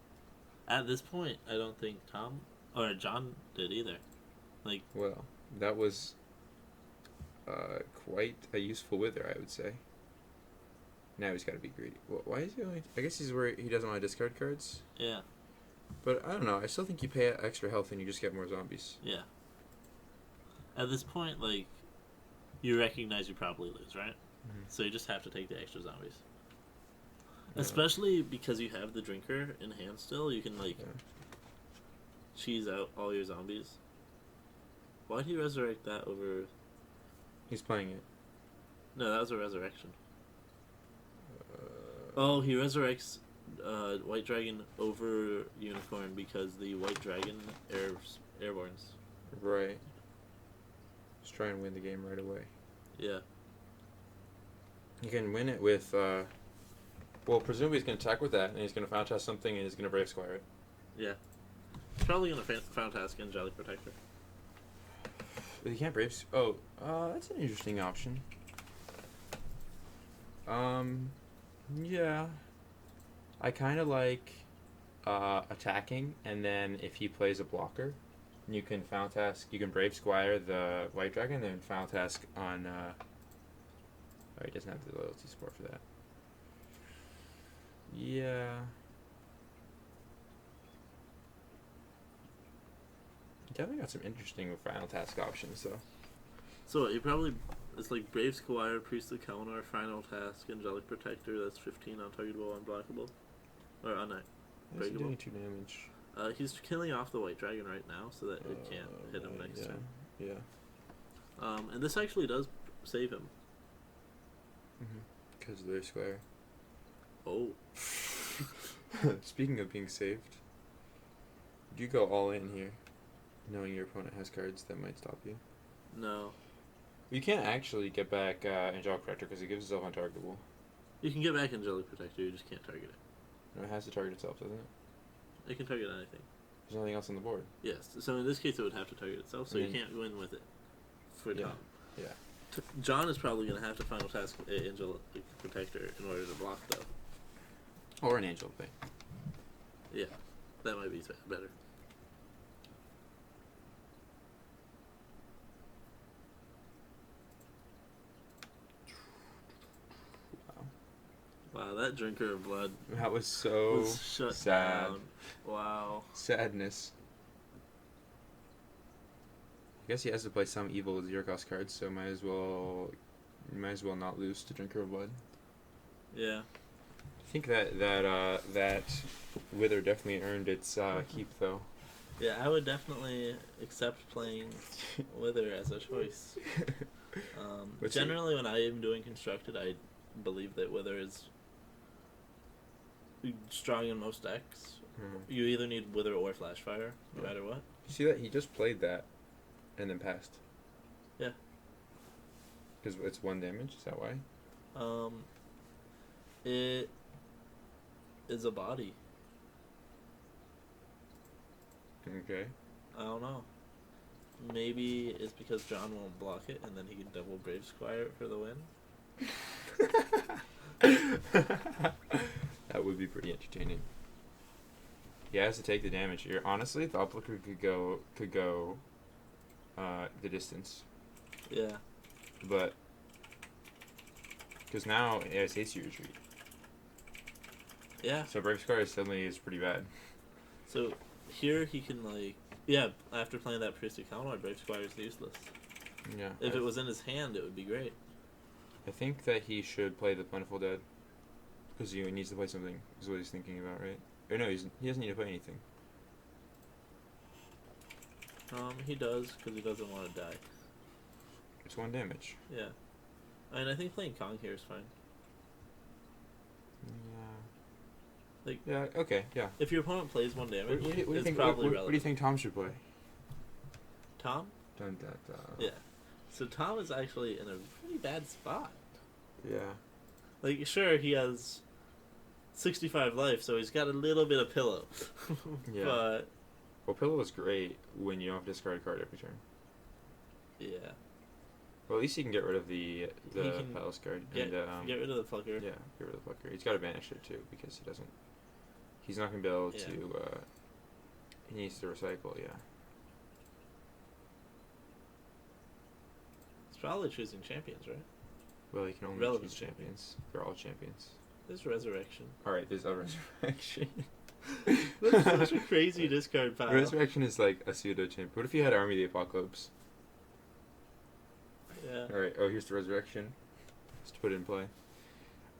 At this point, I don't think Tom or John did either. Like, Well, that was quite a useful wither, I would say. Now he's got to be greedy. Well, why is he only... I guess he's worried he doesn't want to discard cards. yeah, But I don't know. I still think you pay extra health and you just get more zombies. yeah. At this point, like, you recognize you probably lose, right? Mhm. So you just have to take the extra zombies. Yeah. Especially because you have the drinker in hand still, you can, like, Yeah. cheese out all your zombies. Why'd he resurrect that over... He's playing it. No, that was a resurrection. Uh, Oh, he resurrects White Dragon over Unicorn because the White Dragon airborns. Right. Just try and win the game right away. Yeah. You can win it with... well, presumably he's going to attack with that, and he's going to found test something, and he's going to Brave Squire it. Yeah. He's probably going to found task Angelic Protector. But you can't Brave... Oh, that's an interesting option. Yeah. I kind of like attacking, and then if he plays a blocker, you can found task... You can Brave Squire the White Dragon, and then found task on... Oh, he doesn't have the loyalty support for that. Yeah. Definitely got some interesting final task options, though. So he probably... It's like Brave Squire, Priest of Kelnor, Final Task, Angelic Protector, that's 15 untargetable, unblockable. Or Why is he doing 2 damage? he's killing off the White Dragon right now so that it can't hit him next turn. Yeah. And this actually does save him. Because they're square. Oh. Speaking of being saved, you go all in here, knowing your opponent has cards that might stop you. No. You can't actually get back Angelic Protector because it gives itself untargetable. You can get back Angelic Protector, you just can't target it. No, it has to target itself, doesn't it? It can target anything. There's nothing else on the board. Yes. So in this case, it would have to target itself, so you can't win with it. For Yeah. Tom. Yeah. John is probably going to have to final task Angelic Protector in order to block, though. Or an Angel thing. Yeah. That might be better. Wow, that drinker of blood That was so was shut sad. down. Wow. Sadness. I guess he has to play some evil zero cost cards, so might as well not lose to Drinker of Blood. Yeah. I think that Wither definitely earned its keep, though. Yeah, I would definitely accept playing Wither as a choice. What's Generally, when I am doing constructed, I believe that whether it's strong in most decks, you either need Wither or Flash Fire, no matter what. You see that? He just played that and then passed. Yeah. Because it's 1 damage, is that why? It is a body. Okay. I don't know. Maybe it's because John won't block it, and then he can double Brave Squire it for the win. That would be pretty entertaining. He has to take the damage here. Honestly, Thoughtbooker could go the distance. Yeah. But because now it has hasty retreat. Yeah. So Brave Squire suddenly is pretty bad. So here he can after playing that Priest counter, Brave Squire is useless. Yeah. If it was in his hand, it would be great. I think that he should play the Plentiful Dead. Because he needs to play something, is what he's thinking about, right? Or no, he doesn't need to play anything. He does, because he doesn't want to die. It's 1 damage. Yeah. I think playing Kong here is fine. Yeah. Yeah, okay, yeah. If your opponent plays 1 damage, What do you it's think, probably what relevant. do you think Tom should play? Tom? Dun, dun, dun. Yeah. So Tom is actually in a pretty bad spot. Yeah. Like, sure, he has 65 life, so he's got a little bit of pillow. Yeah. But, Well, Pillow is great when you don't have to discard a card every turn. yeah. Well, at least he can get rid of the can Palace card. Get And, rid of the plucker. yeah, get rid of the Plucker. He's got to banish it, too, because he doesn't... He's not going to be able Yeah. to... he needs to recycle, yeah. He's probably choosing champions, right? Well, he can only Relevant choose champions. They're all champions. There's Resurrection. Alright, there's a Resurrection. That's such a crazy discard pile. Resurrection is like a pseudo-champ. What if you had Army of the Apocalypse? Yeah. Alright, oh, here's the Resurrection. Just to put it in play.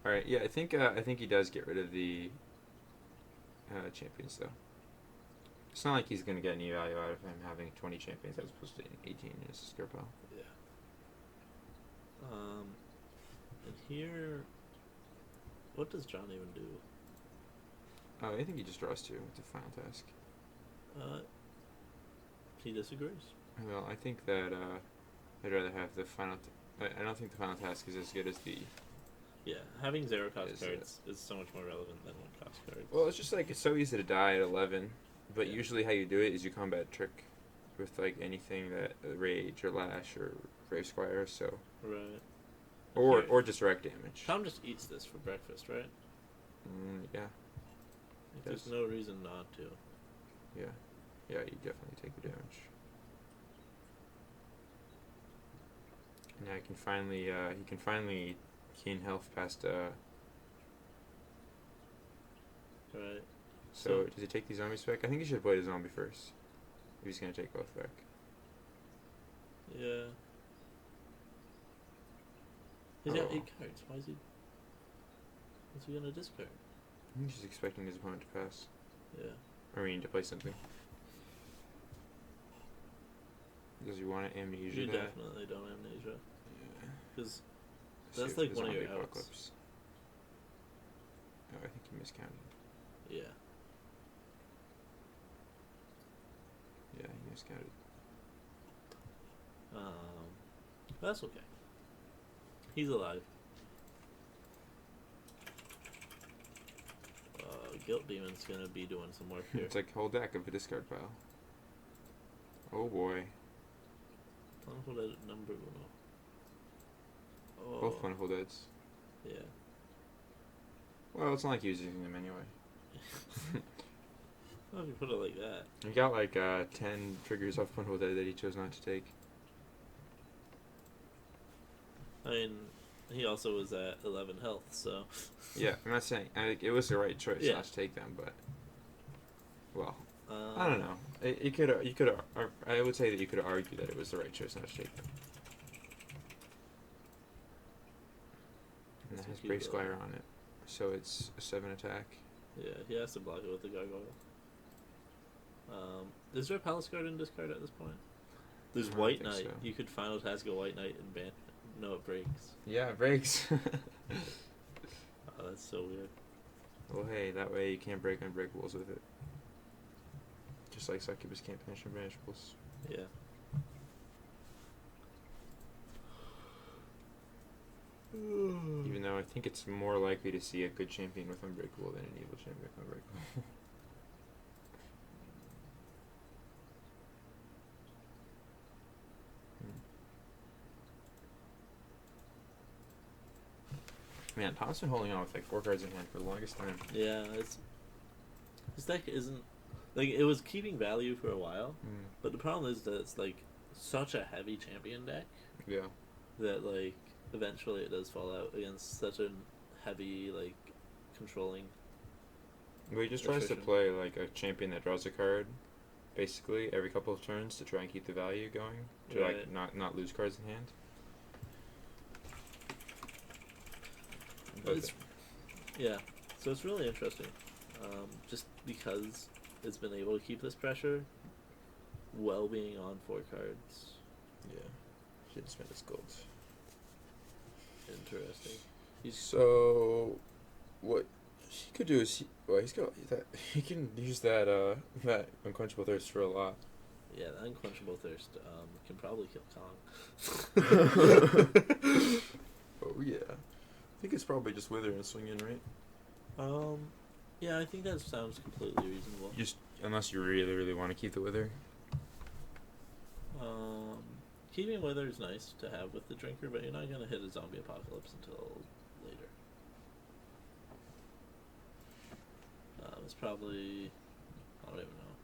Alright, yeah, I think he does get rid of the champions, though. It's not like he's going to get any value out of him having 20 champions as opposed to 18 in his discard pile. Yeah. And here, what does John even do? I think he just draws 2 with the final task. He disagrees. Well, I think that I'd rather have the final... I don't think the final task is as good as the... Yeah, having 0 cost Is cards is so much more relevant than 1 cost cards. Well, it's just like, it's so easy to die at 11, but Yeah. usually how you do it is you combat trick with like anything that Rage or Lash or Brave Squire, so... Right. Or Here- just direct damage. Tom just eats this for breakfast, right? Yeah, Like, there's Yes. no reason not to. yeah. Yeah, you definitely take the damage. Now he can finally gain health past Right. so does he take these zombies back? I think he should play the zombie first. If he's gonna take both back. Yeah. He's got Oh. 8 cards. What's he gonna discard? I think he's expecting his opponent to pass. Yeah. I mean to play something. Does he want to amnesia You that? definitely don't amnesia. Yeah. Because Let's that's see if like the one of your zombie outs. apocalypse. Oh, I think he miscounted. Yeah. Yeah, he miscounted. That's okay. He's alive. Guilt Demon's gonna be doing some work here. It's like a whole deck of a discard pile. Oh boy. Plentiful Dead number 1. Oh. Both Plentiful Deads. Yeah. Well, it's not like he was using them anyway. Well, if you put it like that. He got like 10 triggers off Plentiful Dead that he chose not to take. I mean, he also was at 11 health, so. Yeah, I'm not saying it was the right choice Yeah. not to take them, but well, I don't know. You could I would say that you could argue that it was the right choice not to take them. And it That's has what you Brave go. Squire on it, so it's a 7 attack. Yeah, he has to block it with the gargoyle. Is there a palace guard in discard at this point? There's I don't White think Knight. so. You could final task a White Knight and ban. No, it breaks. Yeah, it breaks. Oh, that's so weird. Well, hey, that way you can't break unbreakables with it. Just like Succubus can't finish unbanishables. Yeah. Even though I think it's more likely to see a good champion with unbreakable than an evil champion with unbreakable. Man, Tom's been holding on with like 4 cards in hand for the longest time. Yeah, this deck isn't like it was keeping value for a while, but the problem is that it's like such a heavy champion deck Yeah. that like eventually it does fall out against such a heavy like controlling. Well, he just tries to Attrition. play like a champion that draws a card, basically every couple of turns to try and keep the value going, to like Right. not lose cards in hand. But it's, yeah, so it's really interesting, just because it's been able to keep this pressure while being on 4 cards. Yeah, should spend his gold. Interesting. So, what he could do is he's got that he can use that that unquenchable thirst for a lot. Yeah, the unquenchable thirst can probably kill Kong. Oh yeah, I think it's probably just wither and swing in, right? Yeah, I think that sounds completely reasonable. Just unless you really want to keep the wither. Keeping Wither is nice to have with the drinker, but you're not gonna hit a zombie apocalypse until later. It's probably, I don't even know.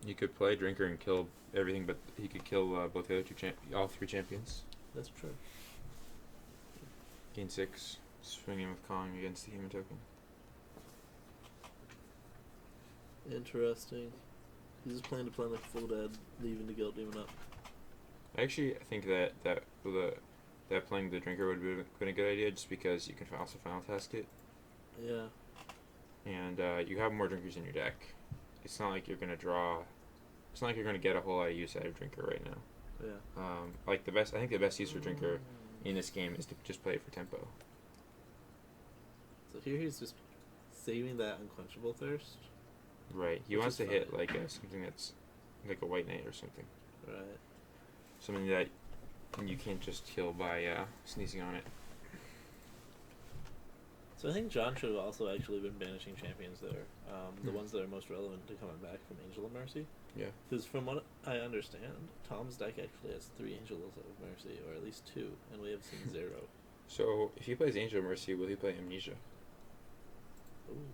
You could play drinker and kill everything, but he could kill both the other all 3 champions. That's true. Gain 6, swinging with Kong against the human token. Interesting. He's just playing to plan like full dead, leaving the guild demon up. Actually, I think that playing the drinker would have been a good idea, just because you can also final task it, Yeah. and you have more drinkers in your deck. It's not like you're gonna draw. It's not like you're gonna get a whole lot of use out of drinker right now. Yeah. Like I think the best use for drinker in this game is to just play it for tempo. So here he's just saving that unquenchable thirst. Right. He Which wants is to hit fine. like something that's like a white knight or something. Right. Something that you can't just kill by sneezing on it. So I think John should have also actually been banishing champions there. The ones that are most relevant to coming back from Angel of Mercy. Yeah. Because from what I understand, Tom's deck actually has 3 Angels of Mercy, or at least 2, and we have seen 0. So if he plays Angel of Mercy, will he play Amnesia? Ooh.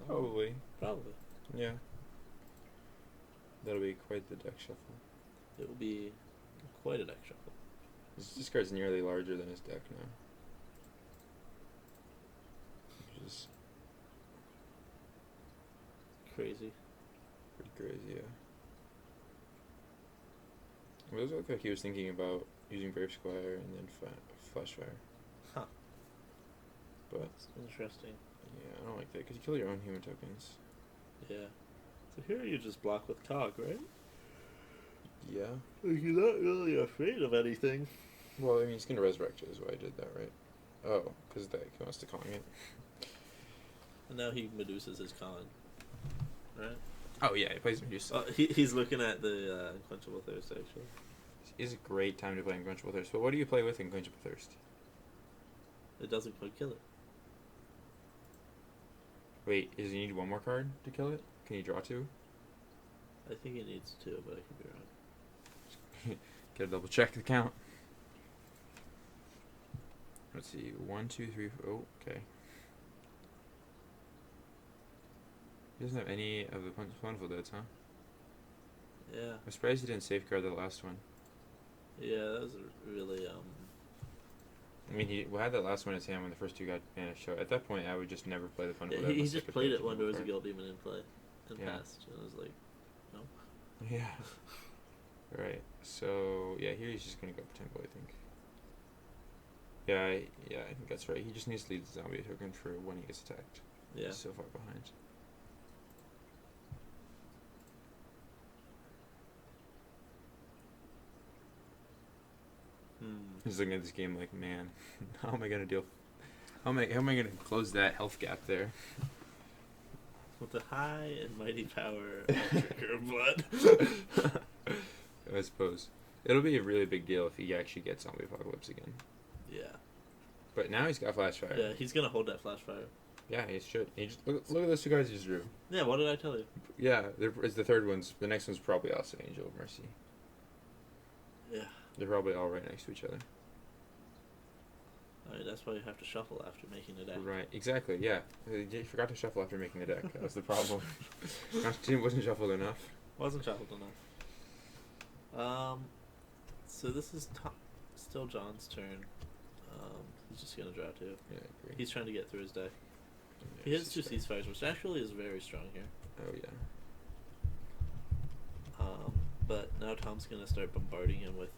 Probably. Probably. Yeah. That'll be quite the deck shuffle. It will be quite a deck shuffle. This card's nearly larger than his deck now. Which is Crazy. pretty crazy, yeah. It does look like he was thinking about using Brave Squire and then Flashfire. Huh. But, That's interesting. yeah, I don't like that, because you kill your own human tokens. Yeah. So here you just block with Cog, right? Yeah. Like you're not really afraid of anything. Well, I mean, he's going to resurrect it is why I did that, right? Oh, because he wants to Kong it. And now he Medusas his con. Right? Oh, yeah, he plays Medusa. He's looking at the Unquenchable Thirst, actually. It's a great time to play Unquenchable Thirst. But what do you play with Unquenchable Thirst? It doesn't quite kill it. Wait, does he need 1 more card to kill it? Can he draw 2? I think it needs 2, but I could be wrong. Gotta double check the count. Let's see. 1, 2, 3, 4. Oh, okay. He doesn't have any of the plentiful deads, huh? Yeah. I'm surprised he didn't safeguard the last one. Yeah, that was really, I mean, he had that last one in his hand when the first 2 got banished. So at that point, I would just never play the plentiful Yeah, dead. he unless I just could played play it when there was a card. Guild Demon in play and Yeah. passed. And I was like, no. Yeah. Right. So yeah, here he's just gonna go for tempo, I think. Yeah, I think that's right. He just needs to leave the zombie token for when he gets attacked. Yeah. He's so far behind. He's looking at this game like, man, how am I gonna deal? How am I gonna close that health gap there? With the high and mighty power of Drinker of Blood. I suppose it'll be a really big deal if he actually gets zombie apocalypse again. Yeah. But now he's got flash fire. Yeah, he's gonna hold that flash fire. Yeah, he should. He just look at those two cards he just drew. Yeah, what did I tell you? Yeah, it's the third one's. The next one's probably also Angel of Mercy. Yeah. They're probably all right next to each other. Alright, that's why you have to shuffle after making a deck. Right, exactly, yeah. You forgot to shuffle after making the deck. That was the problem. Constantine wasn't shuffled enough. Wasn't shuffled enough. So this is still John's turn. He's just gonna draw 2. Yeah, I agree. He's trying to get through his deck. Yeah, He has 2 ceasefires, which actually is very strong here. Oh, yeah. But now Tom's gonna start bombarding him with.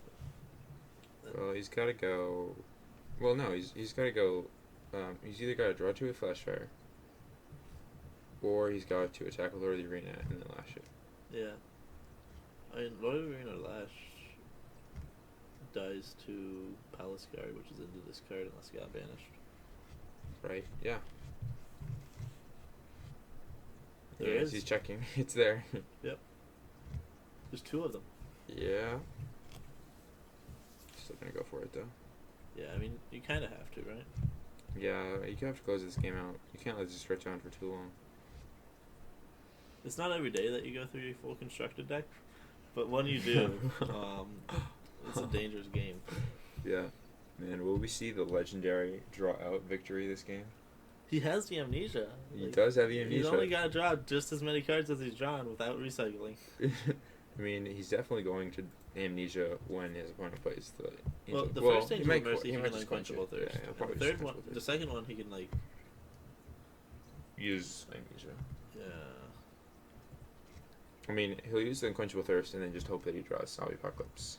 Well, he's got to go. Well, no, he's got to go. He's either got to draw 2 with flash fire, or he's got to attack with Lord of the Arena and then lash it. Yeah. I mean, Lord of the Arena Lash dies to Palace Guard, which is into this card unless it got banished. Right? Yeah. There Yes, is. he's checking. It's there. Yep. There's 2 of them. Yeah. Still gonna go for it though. Yeah, I mean, you kind of have to, right? Yeah, you have to close this game out. You can't let this stretch on for too long. It's not every day that you go through your full constructed deck, but when you do, it's a dangerous game. Yeah. Man, will we see the legendary draw out victory this game? He has the amnesia. He does have the He's amnesia. only got to draw just as many cards as he's drawn without recycling. I mean, he's definitely going to amnesia when his opponent plays the. Well, the well, first he Angel might of Mercy, he might can just quench Unquenchable it. Thirst. Yeah, And probably the just third one, Unquenchable the Thirst. second one, he can like, Use amnesia. yeah. I mean, he'll use the unquenchable thirst and then just hope that he draws zombie apocalypse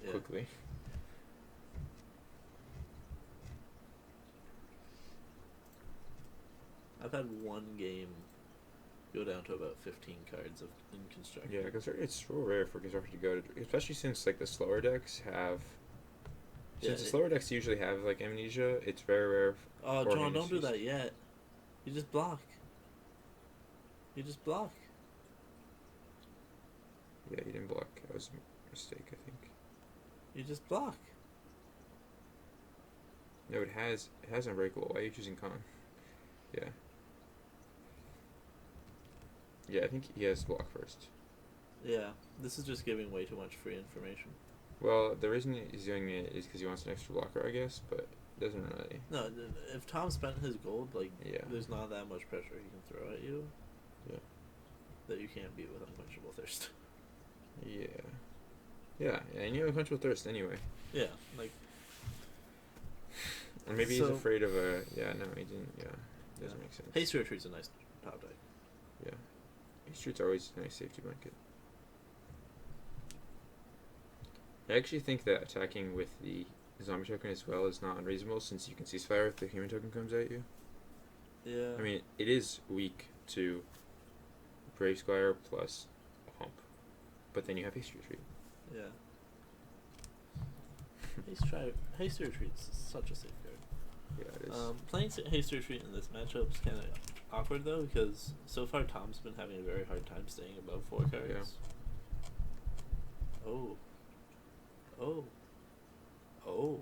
Yeah. quickly. I've had one game go down to about 15 cards in construction. Yeah, because it's so rare for constructor to go to, especially since like the slower decks have. Since the slower decks usually have like amnesia, it's very rare. Oh, for John, him to don't do use- that yet. You just block. You just block. Yeah, he didn't block. That was a mistake, I think. You just block. No, it has unbreakable. Why are you choosing con? Yeah. Yeah, I think he has to block first. Yeah, this is just giving way too much free information. Well, the reason he's doing it is because he wants an extra blocker, I guess, but it doesn't really. No, if Tom spent his gold, like, Yeah. there's not that much pressure he can throw at you. Yeah. That you can't beat with Unquenchable Thirst. Yeah. Yeah, and you have unquenchable thirst anyway. Yeah, like, Or maybe So- he's afraid of a. Yeah, no, he didn't. Yeah, doesn't make sense. Haste Retreat's a nice top deck. Yeah. Street's always a nice safety blanket. I actually think that attacking with the zombie token as well is not unreasonable since you can ceasefire if the human token comes at you. Yeah. I mean, it is weak to Brave Squire plus Hump, but then you have Haste Retreat. Yeah. Haste Retreat's such a safe card. Yeah, it is. Playing Haste Retreat in this matchup is kind of awkward though, because so far Tom's been having a very hard time staying above 4 cards. Yeah. Oh. Oh. Oh.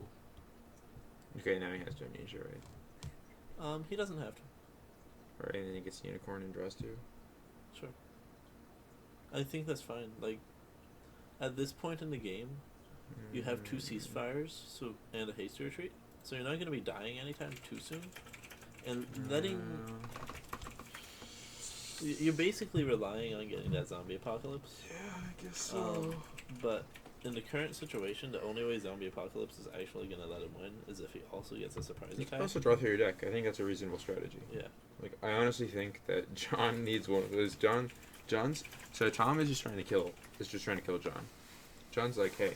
Okay, now he has to amnesia, right? He doesn't have to. Alright, and then he gets the unicorn and draws 2. Sure. I think that's fine. Like, at this point in the game, you have 2 ceasefires, and a haste retreat, so you're not going to be dying anytime too soon. And letting you're basically relying on getting that zombie apocalypse. Yeah, I guess so. But in the current situation, the only way zombie apocalypse is actually going to let him win is if he also gets a surprise You can attack. also draw through your deck. I think that's a reasonable strategy. Yeah. Like, I honestly think that John needs one of those. John's. So Tom is just trying to kill. John. John's like, hey,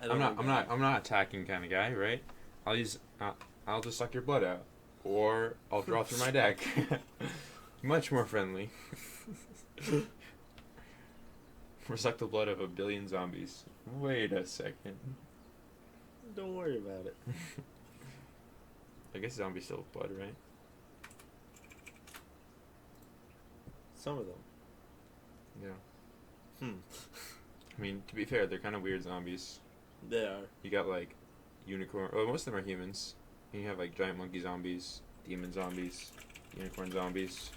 I'm not attacking kind of guy, right? I'll just suck your blood out, or I'll draw through my deck. Much more friendly. Or suck the blood of a billion zombies. Wait a second. Don't worry about it. I guess zombies still have blood, right? Some of them. Yeah. Hmm. I mean, to be fair, they're kind of weird zombies. They are. You got like unicorn. Oh, most of them are humans. And you have like giant monkey zombies, demon zombies, unicorn zombies,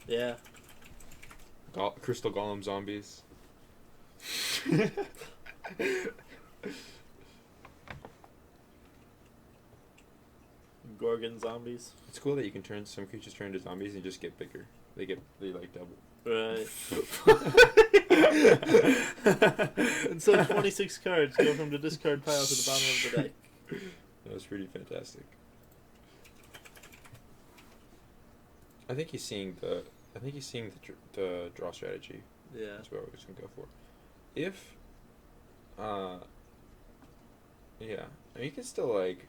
Yeah. crystal golem zombies. Gorgon zombies. It's cool that you can turn some creatures turn into zombies and just get bigger. They like double. Right. And so 26 cards go from the discard pile to the bottom of the deck. That was pretty fantastic. I think he's seeing the draw strategy. Yeah. That's what we're just gonna go for. If, yeah, I mean, you can still like,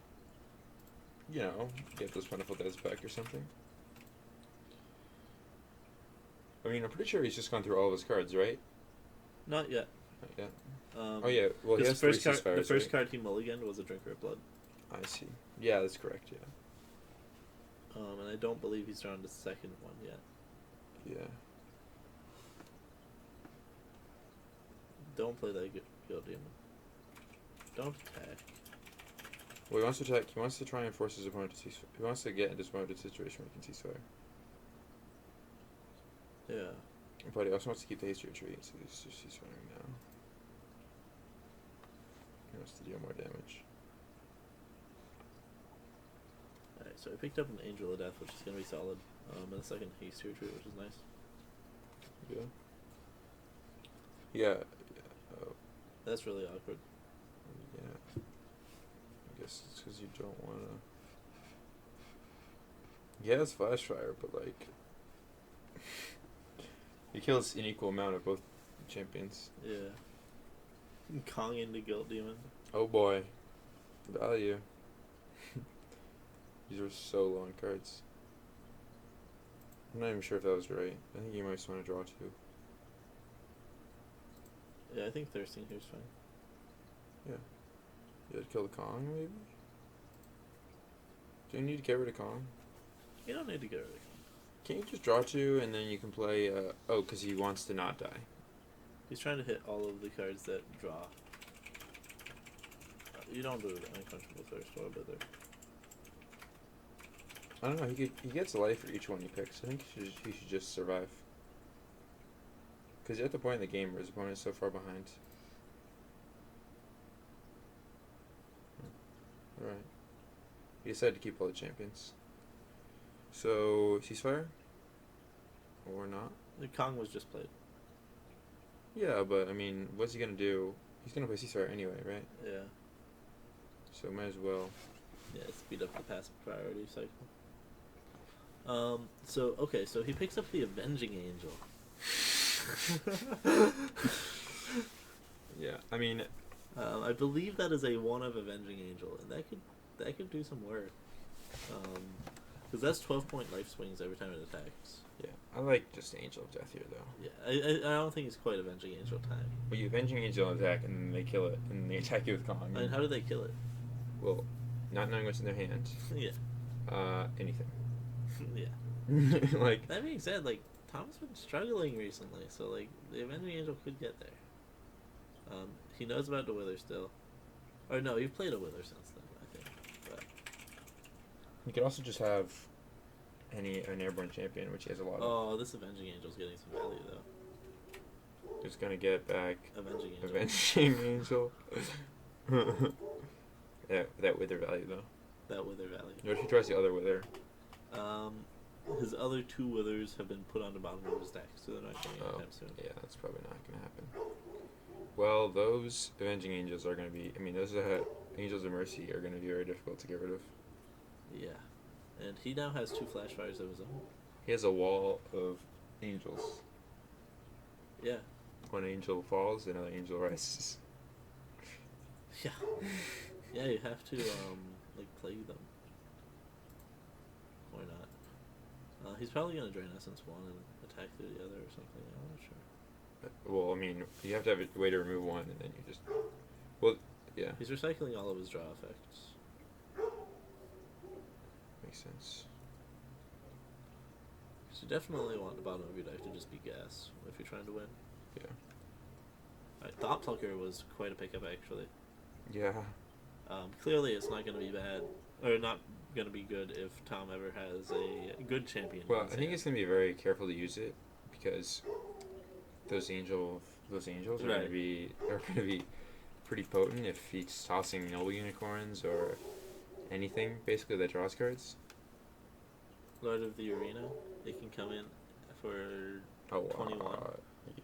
get those plentiful deaths back or something. I mean, I'm pretty sure he's just gone through all of his cards, right? Not yet. Not yet. Oh yeah. Well, he has the first three card. The ceasefires, first right? card he mulliganed was a Drinker of Blood. I see. Yeah, that's correct. Yeah. And I don't believe he's drawn the second one yet. Yeah. Don't play that Guild Demon. Don't attack. Well, he wants to attack. He wants to try and force his opponent to cease. He wants to get into a situation where he can ceasefire. Yeah. But he also wants to keep the haste retreat, so he's just ceasefiring now. He wants to deal more damage. Alright, so I picked up an Angel of Death, which is going to be solid. And a second haste retreat, which is nice. Yeah. Yeah. Oh, That's really awkward. yeah. I guess it's because you don't want to. He has flash fire, but like. He kills an equal amount of both champions. Yeah. Kong into Guild Demon. Oh boy. Value. These are so low on cards. I'm not even sure if that was right. I think you might just want to draw two. Yeah, I think Thirsting here's fine. Yeah. You had to kill the Kong, maybe? Do you need to get rid of Kong? You don't need to get rid of Kong. Can't you just draw two and then you can play, oh, because he wants to not die. He's trying to hit all of the cards that draw. You don't do the Unquenchable Thirst or Wither. I don't know, he gets a life for each one he picks. I think he should just survive. Because you're at the point in the game where his opponent is so far behind. Alright. He decided to keep all the champions. So, ceasefire? Or not? The Kong was just played. Yeah, but I mean, what's he gonna do? He's gonna play ceasefire anyway, right? Yeah. So might as well. Yeah, speed up the passive priority cycle. So he picks up the Avenging Angel. Yeah, I mean, I believe that is a 1 of Avenging Angel, and that could do some work. Because that's 12-point life swings every time it attacks. yeah, I like just Angel of Death here though. Yeah, I don't think it's quite Avenging Angel time. Well, you Avenging Angel attack and then they kill it, and then they attack you with Kong. I mean, how do they kill it? Well, not knowing what's in their hand. Yeah. Anything. Yeah. Like. That being said, like, Tom's been struggling recently, so, like, the Avenging Angel could get there. He knows about the Wither still. Or no, you've played a Wither since then, I think. But You could also just have an airborne champion, which he has a lot of. oh, this Avenging Angel's getting some value, though. Who's gonna get back Avenging Angel. Avenging Angel? Yeah, that Wither value though. That Wither value. What if he tries the other Wither? His other 2 Withers have been put on the bottom of his deck, so they're not getting anytime soon. Yeah, that's probably not gonna happen. Well, those Avenging Angels are gonna be. I mean, those Angels of Mercy are gonna be very difficult to get rid of. Yeah. And he now has 2 flash fires of his own. He has a wall of angels. Yeah. One angel falls, another angel rises. Yeah. Yeah, you have to, like, play them. Or not. He's probably going to drain Essence 1 and attack through the other or something. I'm not sure. Well, I mean, you have to have a way to remove one, and then you just. Well, Yeah, He's recycling all of his draw effects. makes sense. So you definitely want the bottom of your deck to just be gas if you're trying to win. Yeah. Alright, Thought Plucker was quite a pickup, actually. Yeah. Clearly, it's not going to be bad, or not going to be good if Tom ever has a good champion. Well, in I his think hand. he's gonna be very careful to use it because those angels are Right. gonna be pretty potent if he's tossing noble unicorns or anything basically that draws cards. Lord of the Arena, they can come in for Oh, 21.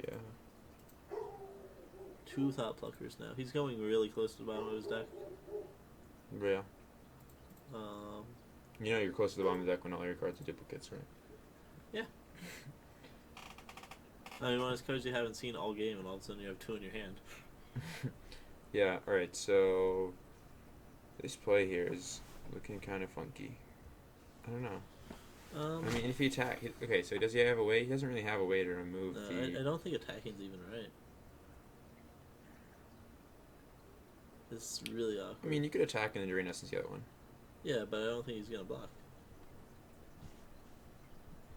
Yeah. 2 Thought Pluckers now. He's going really close to the bottom of his deck. Yeah. Um, You know you're close to the bottom of the deck when all your cards are duplicates, right? I mean, one of those cards you haven't seen all game, and all of a sudden you have 2 in your hand. Yeah. All right. So this play here is looking kind of funky. I don't know. I mean, if he attack, okay. So does he have a way? He doesn't really have a way to remove the. I don't think attacking's even right. It's really awkward. I mean, you could attack and then drain essence the other one. Yeah, but I don't think he's gonna block.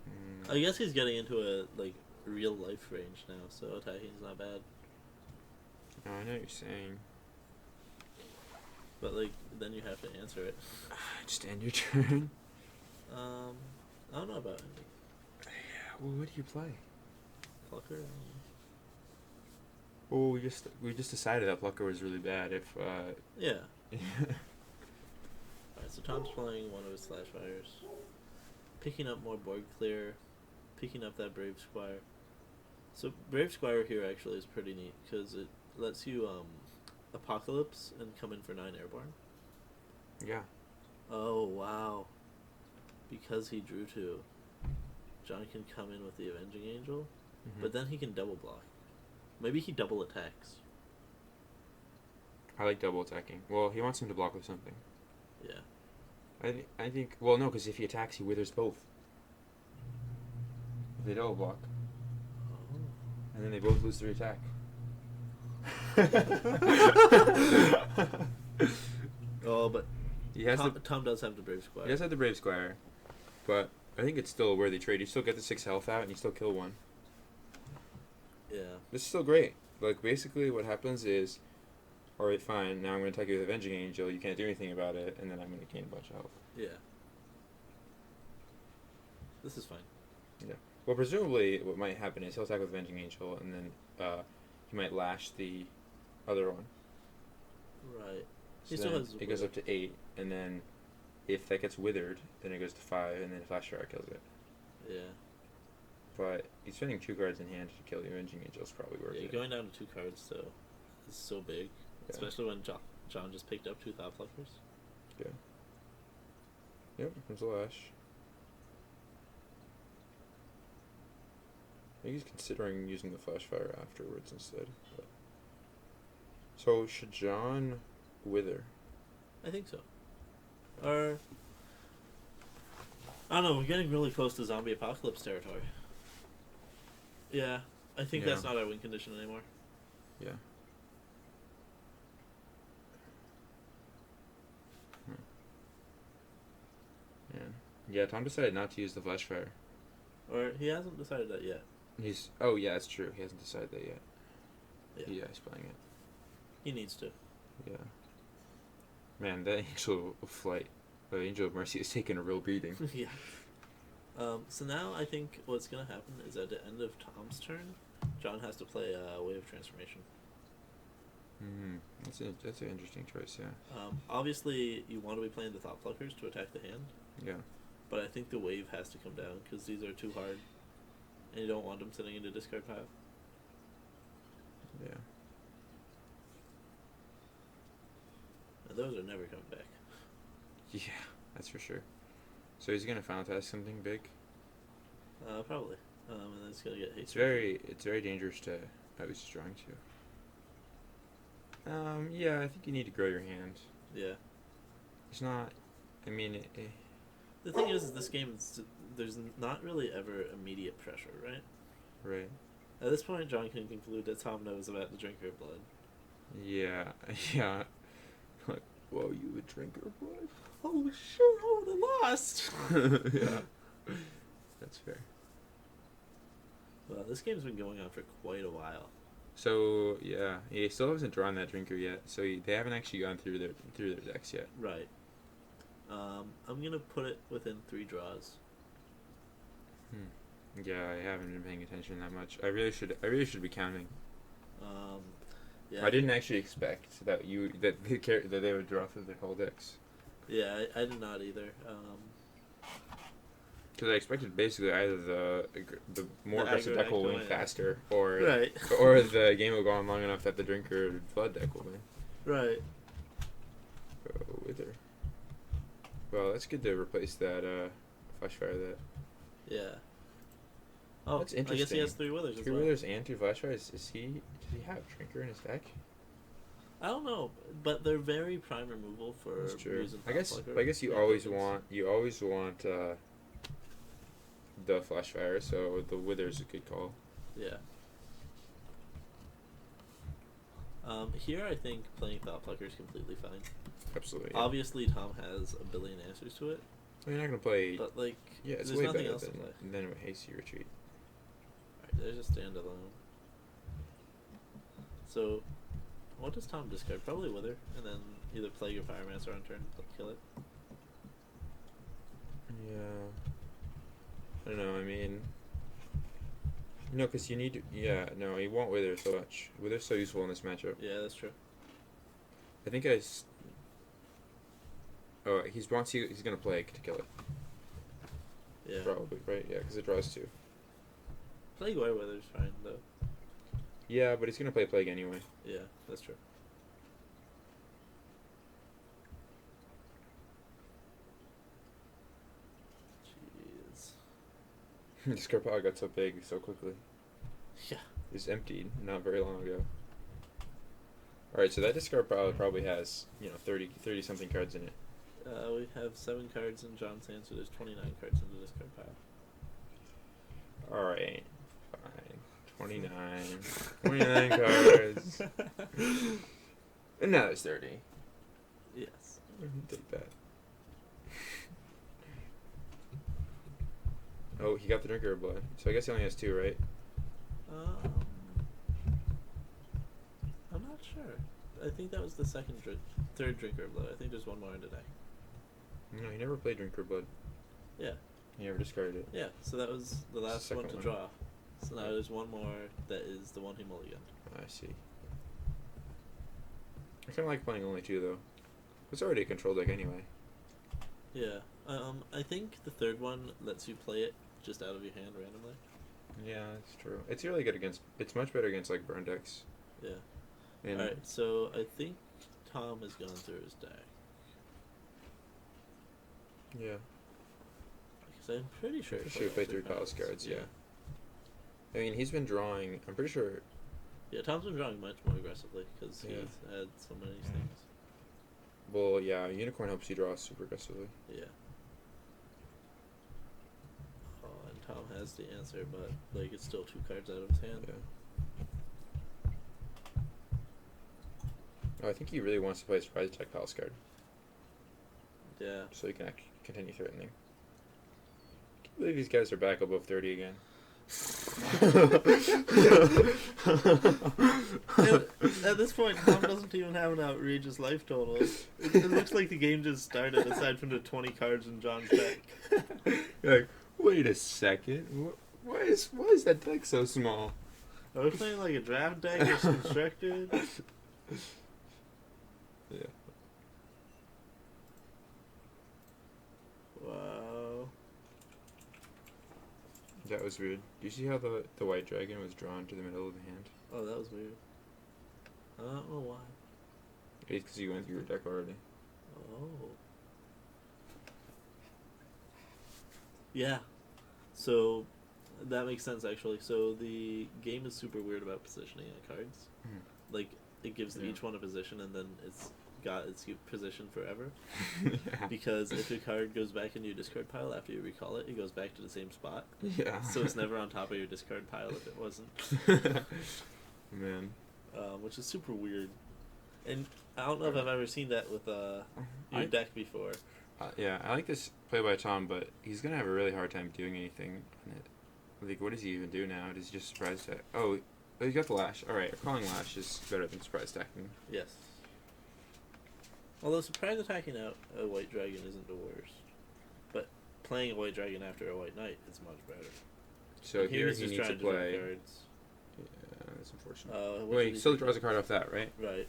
Mm. I guess he's getting into a real life range now, so attacking's not bad. No, I know what you're saying. But then you have to answer it. Just end your turn. I don't know about ending. Yeah. Well, what do you play? Plucker. Oh, we just decided that Plucker was really bad. If Yeah. Alright, so Tom's playing one of his Slash Fires. Picking up more board clear. Picking up that Brave Squire. So Brave Squire here actually is pretty neat, because it lets you Apocalypse and come in for 9 Airborne. yeah. Oh, wow. Because he drew 2, John can come in with the Avenging Angel, Mhm. but then he can double block. Maybe he double attacks. I like double attacking. Well, he wants him to block with something. Yeah. I think. Well, no, because if he attacks, he withers both. If they double block, Oh. and then they both lose 3 attack. Oh, but He has Tom does have the Brave Squire. he does have the Brave Squire, but I think it's still a worthy trade. You still get the 6 health out, and you still kill 1. Yeah. This is still great. Like, basically what happens is, alright, fine, now I'm going to attack you with Avenging Angel, you can't do anything about it, and then I'm going to gain a bunch of health. Yeah. This is fine. Well, presumably what might happen is he'll attack with Avenging Angel, and then he might lash the other one. Right. So He still then has it goes up to 8, and then if that gets withered, then it goes to 5, and then Flash Fire kills it. Yeah. But he's spending 2 cards in hand to kill the Avenging Angel is probably worth Yeah, it. going down to 2 cards, so it's so big. Yeah. Especially when John just picked up 2 Thought Pluckers. Yep, comes the lash. I think he's considering using the Flash Fire afterwards instead. But. So, should John wither? I think so. Or I don't know, we're getting really close to zombie apocalypse territory. Yeah. I think that's not our win condition anymore. Yeah. Yeah, Tom decided not to use the Flash Fire. Or he hasn't decided that yet. Oh yeah, that's true. He hasn't decided that yet. Yeah. Yeah, he's playing it. He needs to. Yeah. Man, that Angel of Flight, the Angel of Mercy, is taking a real beating. Yeah. So now I think what's going to happen is at the end of Tom's turn, John has to play a Wave of Transformation. That's an interesting choice. Yeah. Obviously, you want to be playing the Thought Pluckers to attack the hand, Yeah. but I think the Wave has to come down because these are too hard, and you don't want them sitting in the discard pile. Yeah. And those are never coming back. Yeah, that's for sure. So he's gonna Final Task something big. Probably. And then it's gonna get hate. It's very dangerous to. Oh, he's just drawing 2. Yeah, I think you need to grow your hand. Yeah. It's not. I mean, The thing is this game, there's not really ever immediate pressure, right? right. At this point, John can conclude that Tom knows about the Drinker of Blood. Yeah, yeah. Like, whoa, you a drinker, boy? Oh, sure, I would have lost. Yeah. That's fair. Well, this game's been going on for quite a while. So, yeah, he still hasn't drawn that drinker yet, so they haven't actually gone through their decks yet. Right. I'm going to put it within 3 draws. Yeah, I haven't been paying attention that much. I really should be counting. Yeah, I didn't actually expect that they would draw through their whole decks. Yeah, I did not either. Because I expected basically either the more The aggressive aggro deck will deck win will win. faster, or Right. or the game will go on long enough that the drinker blood deck will win. Right. Wither. Well, that's good to replace that flashfire. That Yeah. Oh, That's I guess he interesting. has 3 withers as 3 well. withers and 2 flashfires. Does he have drinker in his deck? I don't know, but they're very prime removal for That's true. using I guess Topflicker. you always want the flashfire, so the wither's a good call. Yeah. Here I think playing Thoughtplucker is completely fine. Absolutely. Obviously, Tom has a billion answers to it, Well, you're not gonna play. but like, Yeah, it's there's way nothing better else to play. than a hasty retreat. Alright, there's a standalone. So, what does Tom discard? Probably Wither, and then either Plague or Pyromancer on turn, kill it. Yeah. I don't know. I mean, no, because you need. Yeah, no, you won't wither so much. Wither's so useful in this matchup. Yeah, that's true. I think oh, he's gonna plague to kill it. Yeah. Probably right. Yeah, because it draws 2. Plague or Wither's fine, though. Yeah, but he's gonna play plague anyway. Yeah, that's true. Jeez. Discard pile got so big so quickly. Yeah. It was emptied not very long ago. Alright, so that discard pile probably has, 30 something cards in it. We have 7 cards in John's hand, so there's 29 cards in the discard pile. Alright, fine. 29 cards. And now there's 30. Yes. Take that. Oh, he got the drinker of blood. So I guess he only has 2, right? I'm not sure. I think that was the third drinker of blood. I think there's one more in the deck. No, he never played drinker of blood. Yeah. He never discarded it. Yeah, so that was the last one second to one. draw. So now there's one more that is the one he mulliganed. I see. I kind of like playing only 2, though. It's already a control deck anyway. Yeah. I think the third one lets you play it just out of your hand randomly. Yeah, that's true. It's really good against. It's much better against like burn decks. Yeah. And Alright, so I think Tom has gone through his deck. yeah, Because I'm pretty sure. for sure, play 3 palace cards. Yeah. I mean, he's been drawing. I'm pretty sure. Yeah, Tom's been drawing much more aggressively because Yeah. he's had so many things. Well, yeah, unicorn helps you draw super aggressively. Yeah. Oh, and Tom has the answer, but like it's still 2 cards out of his hand. Yeah. Oh, I think he really wants to play a surprise attack palace card, Yeah. so he can actually continue threatening. I can't believe these guys are back above 30 again. At this point, Tom doesn't even have an outrageous life total. It looks like the game just started, aside from the 20 cards in John's deck. You're like, wait a second. Why is that deck so small? Are we playing like a draft deck or constructed? Yeah. Wow. That was weird. Do you see how the white dragon was drawn to the middle of the hand? Oh, that was weird. I don't know why. It's because you went through your deck already. Oh. Yeah. So, that makes sense actually. So, the game is super weird about positioning on cards. Like, it gives Yeah. each one a position and then it's got its position forever. Yeah. Because if a card goes back into your discard pile after you recall it, it goes back to the same spot. Yeah. So it's never on top of your discard pile if it wasn't. Man. Which is super weird. And I don't know if I've ever seen that with your deck before. Yeah, I like this play by Tom, but he's gonna have a really hard time doing anything on it. Like, what does he even do now? Does he just surprise attack? Oh, he got the lash. All right, calling lash is better than surprise attacking. Yes. Although surprise attacking out a white dragon isn't the worst, but playing a white dragon after a white knight is much better. So And here he's he just needs to trying draw play. cards. Yeah, that's unfortunate. What Wait, did he he still pick draws a up? card off that, right? Right.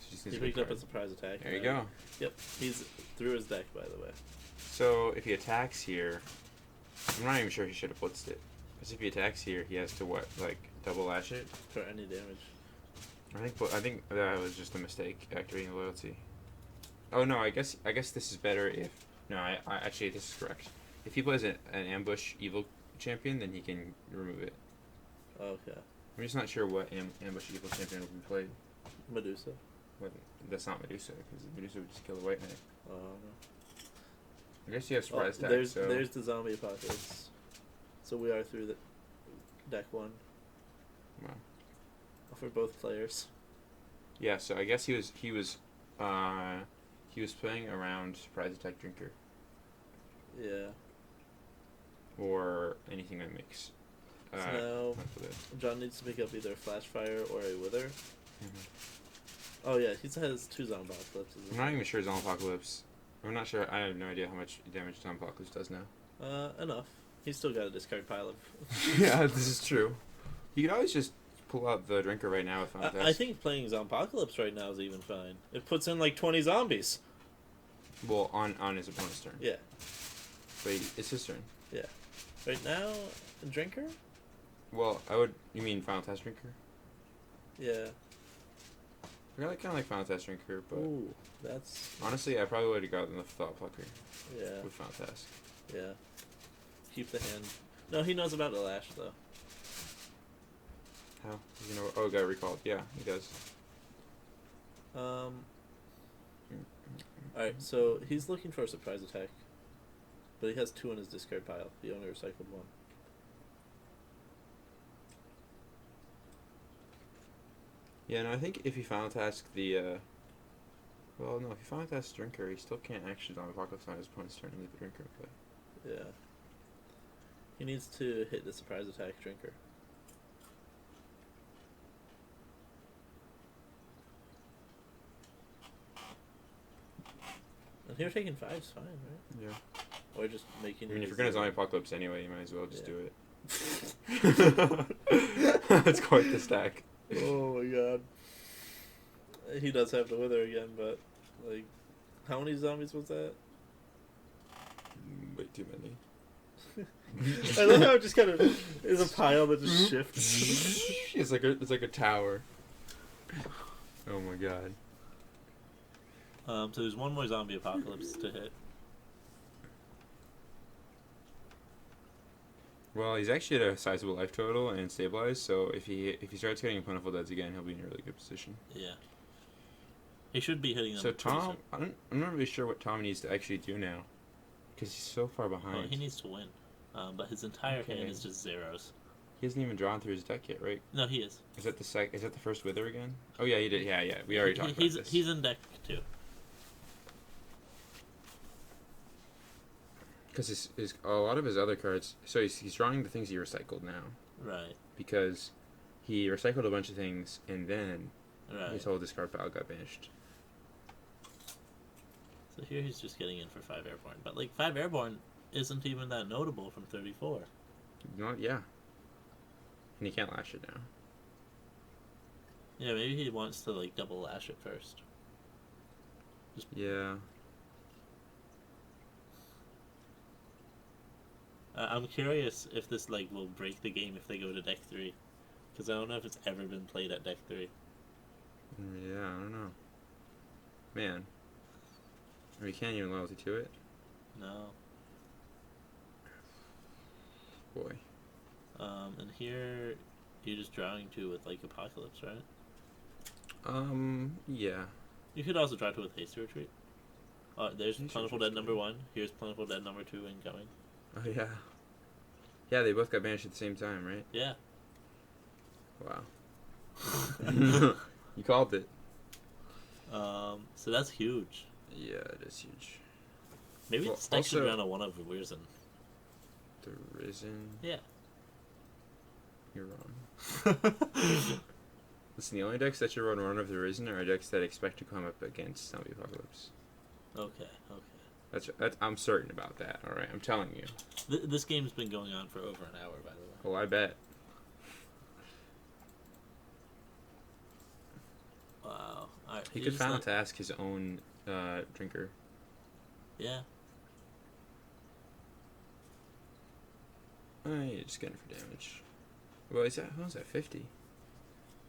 So he just He needs to picked get up a card. surprise attack. There you go. Yep, he's through his deck, by the way. So if he attacks here, I'm not even sure he should have blitzed it. Because if he attacks here, he has to what, like double lash it? For any damage. I think that was just a mistake activating the loyalty. Oh no, I guess this is better if I actually this is correct. If he plays an ambush evil champion, then he can remove it. Okay. I'm just not sure what ambush evil champion will be played. Medusa. What, that's not Medusa, because Medusa would just kill the white knight. No. I guess you have surprise attack. There's the zombie apocalypse. So we are through the deck one. Wow. For both players. Yeah, so I guess he was playing around surprise attack drinker Yeah. or anything that makes. So now John needs to pick up either a flash fire or a wither. Mm-hmm. Oh yeah, he has 2 zombie apocalypses. I'm not even sure Zombocalypse. I'm not sure. I have no idea how much damage Zombocalypse does now. Enough. He's still got a discard pile of. Yeah, this is true. You could always just pull out the drinker right now if I'm I think playing Zombocalypse right now is even fine. It puts in like 20 zombies. Well, on his opponent's turn. Yeah. Wait, it's his turn. Yeah. Right now, a drinker? Well, you mean Final Test Drinker? Yeah. I kind of like Final Test Drinker, but Ooh, that's. honestly, I probably would have gotten the Thought Plucker Yeah. with Final Task. Yeah. Keep the hand. No, he knows about the lash though. How? You know? Oh, got recalled. Yeah, he does. Alright, so he's looking for a surprise attack. But he has 2 in his discard pile. He only recycled 1. Yeah, no, I think if you Final Task the, well, no, if you Final Task Drinker, he still can't actually Zombie Apocalypse on his opponent's turn and leave the Drinker in play. Yeah. He needs to hit the surprise attack drinker. And here taking 5's fine, right? Yeah. Or just making. I mean, if you're his, gonna Zombie Apocalypse anyway, you might as well just Yeah. do it. That's quite the stack. Oh my god. He does have the wither again, but like, how many zombies was that? Way too many. I love how it just kind of is a pile that just shifts. it's like a tower. Oh my god. So there's 1 more zombie apocalypse to hit. Well, he's actually at a sizable life total and stabilized, so if he starts getting plentiful deads again, he'll be in a really good position. Yeah. He should be hitting them. So pretty Tom, I'm not really sure what Tom needs to actually do now, because he's so far soon. behind. Well, he needs to win. But his entire hand is just zeros. He hasn't even drawn through his deck yet, right? No, he is. Is that the first wither again? Oh yeah, he did. Yeah. We already talked about this. He's in deck 2. Because a lot of his other cards. So he's drawing the things he recycled now. Right. Because he recycled a bunch of things and then Right. his whole discard pile got banished. So here he's just getting in for 5 airborne. But like 5 airborne isn't even that notable from 34. Yeah. And he can't lash it now. Yeah, maybe he wants to like double lash it first. Yeah. I'm curious if this like will break the game if they go to deck 3, because I don't know if it's ever been played at deck 3. Yeah, I don't know. Man. We can't even loyalty to it. No. Boy. And here you're just drawing 2 with like Apocalypse, right? Yeah. You could also draw 2 with Hasty Retreat. There's Hasty Plentiful Retreat's Dead number 1. Here's Plentiful Dead number 2 incoming. Oh, yeah. Yeah, they both got banished at the same time, right? Yeah. Wow. You called it. So that's huge. Yeah, it is huge. Maybe Well, this deck should also- run a one of Risen. The Risen. Yeah. You're wrong. Listen, the only decks that should run one of the Risen are decks that expect to come up against Zombie Apocalypse. Okay. That's I'm certain about that. All right, I'm telling you. This game's been going on for over an hour, by the way. Oh, I bet. Wow. All right. He you could just final let- task his own drinker. Yeah. You're just getting for damage. Well, is that what was that 50?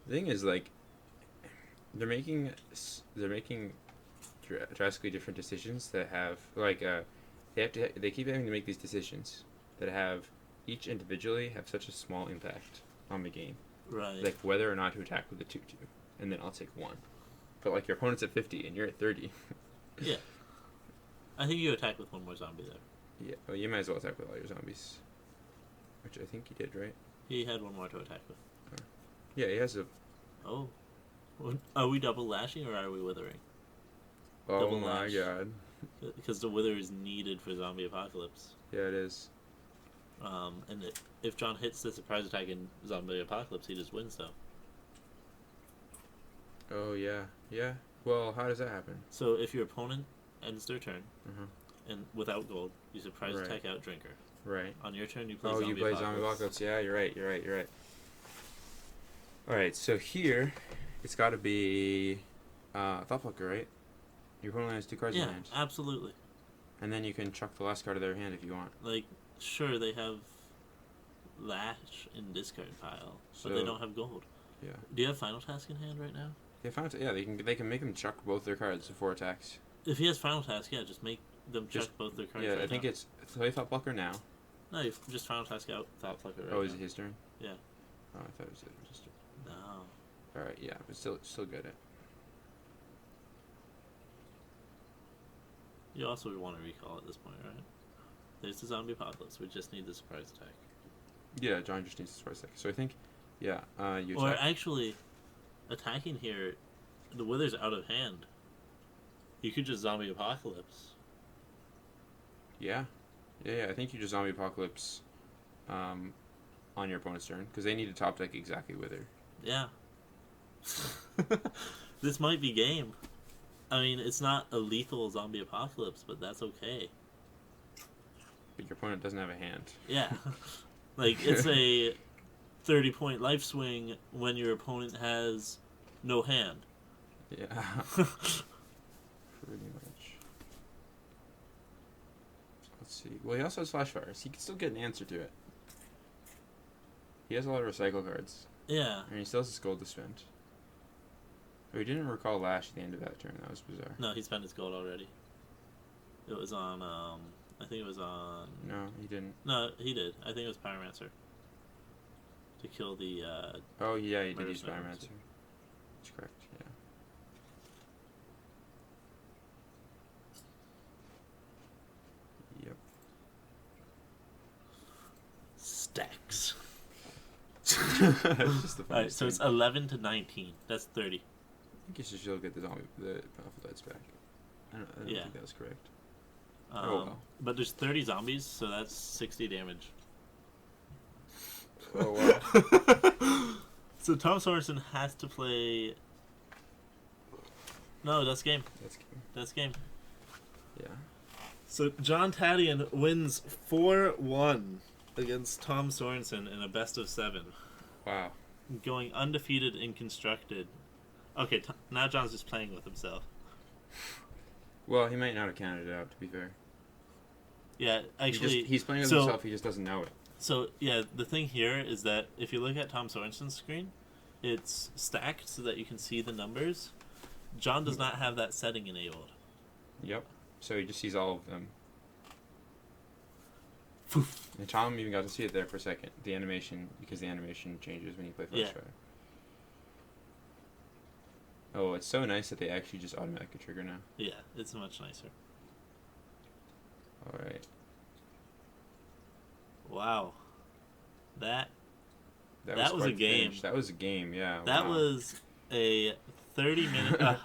The thing is, like, they're making drastically different decisions that have they keep having to make these decisions that have each individually have such a small impact on the game. Right. Like whether or not to attack with a 2/2, and then I'll take 1. But like your opponent's at 50 and you're at 30. Yeah. I think you attack with one more zombie there. Yeah. Well, you might as well attack with all your zombies. Which I think you did, right? He had one more to attack with. Yeah, he has a. Oh. Are we double lashing or are we withering? Oh Double my lash. god. Because the wither is needed for zombie apocalypse. Yeah, it is. And if John hits the surprise attack in zombie apocalypse, he just wins though. Oh yeah, yeah. Well, how does that happen? So if your opponent ends their turn Uh-huh. and without gold, you surprise Right. attack out drinker. Right. On your turn, you play Oh, zombie you play apocalypse. Zombie Apocalypse. Yeah, you're right. All right, so here, it's got to be Thought Plucker, right? Your opponent has 2 cards in Yeah, hand, absolutely. and then you can chuck the last card of their hand if you want. Like, sure, they have lash in discard pile, but they So- don't have gold. Yeah. Do you have final task in hand right now? Yeah, they can make them chuck both their cards before attacks. If he has final task, yeah, just make them chuck Just- both their cards. Yeah, right I think now. it's play Thought Plucker now. No, you just final task out Thought Plucker right Oh, is now. it his turn? Yeah. Oh, I thought it was his turn. No. All right, yeah, but still good at. You also want to recall at this point, right? There's the zombie apocalypse. We just need the surprise attack. Yeah, John just needs to surprise attack. So I think, yeah, you Or attack. actually, attacking here, the wither's out of hand. You could just zombie apocalypse. Yeah, I think you just Zombie Apocalypse, on your opponent's turn because they need to top deck exactly Wither. Yeah. This might be game. I mean, it's not a lethal zombie apocalypse, but that's okay. But your opponent doesn't have a hand. Yeah. Like, it's a 30-point life swing when your opponent has no hand. Yeah. Pretty much. Let's see. Well, he also has Flash Fires. He can still get an answer to it. He has a lot of recycle cards. Yeah. And he still has his gold to spend. Oh, he didn't recall Lash at the end of that turn. That was bizarre. No, he spent his gold already. It was on, I think it was on... No, he didn't. No, he did. I think it was Pyromancer. To kill the, Oh, yeah, he did Murder use Spider. Pyromancer. That's correct, yeah. Yep. stacks. It's just the Alright, funniest so it's thing. 11 to 19. That's 30. I think you should still get the Powerful Deads back. I don't Yeah. think that was correct. Um, Oh, well. But there's 30 zombies, so that's 60 damage. Oh, wow. So Tom Sorensen has to play... No, that's game. That's good. That's game. Yeah. So John Tadian wins 4-1 against Tom Sorensen in a best of 7. Wow. Going undefeated in constructed. Okay, now John's just playing with himself. Well, he might not have counted it out, to be fair. Yeah, actually... He's playing with so- himself, he just doesn't know it. So, yeah, the thing here is that if you look at Tom Sorensen's screen, it's stacked so that you can see the numbers. John does not have that setting enabled. Yep. So he just sees all of them. Poof. And Tom even got to see it there for a second. The animation, because the animation changes when you play Flash Yeah. Fire. Oh, it's so nice that they actually just automatically trigger now. Yeah, it's much nicer. Alright. Wow. That That was a quite the game. finish. That was a game, yeah. that wow. was a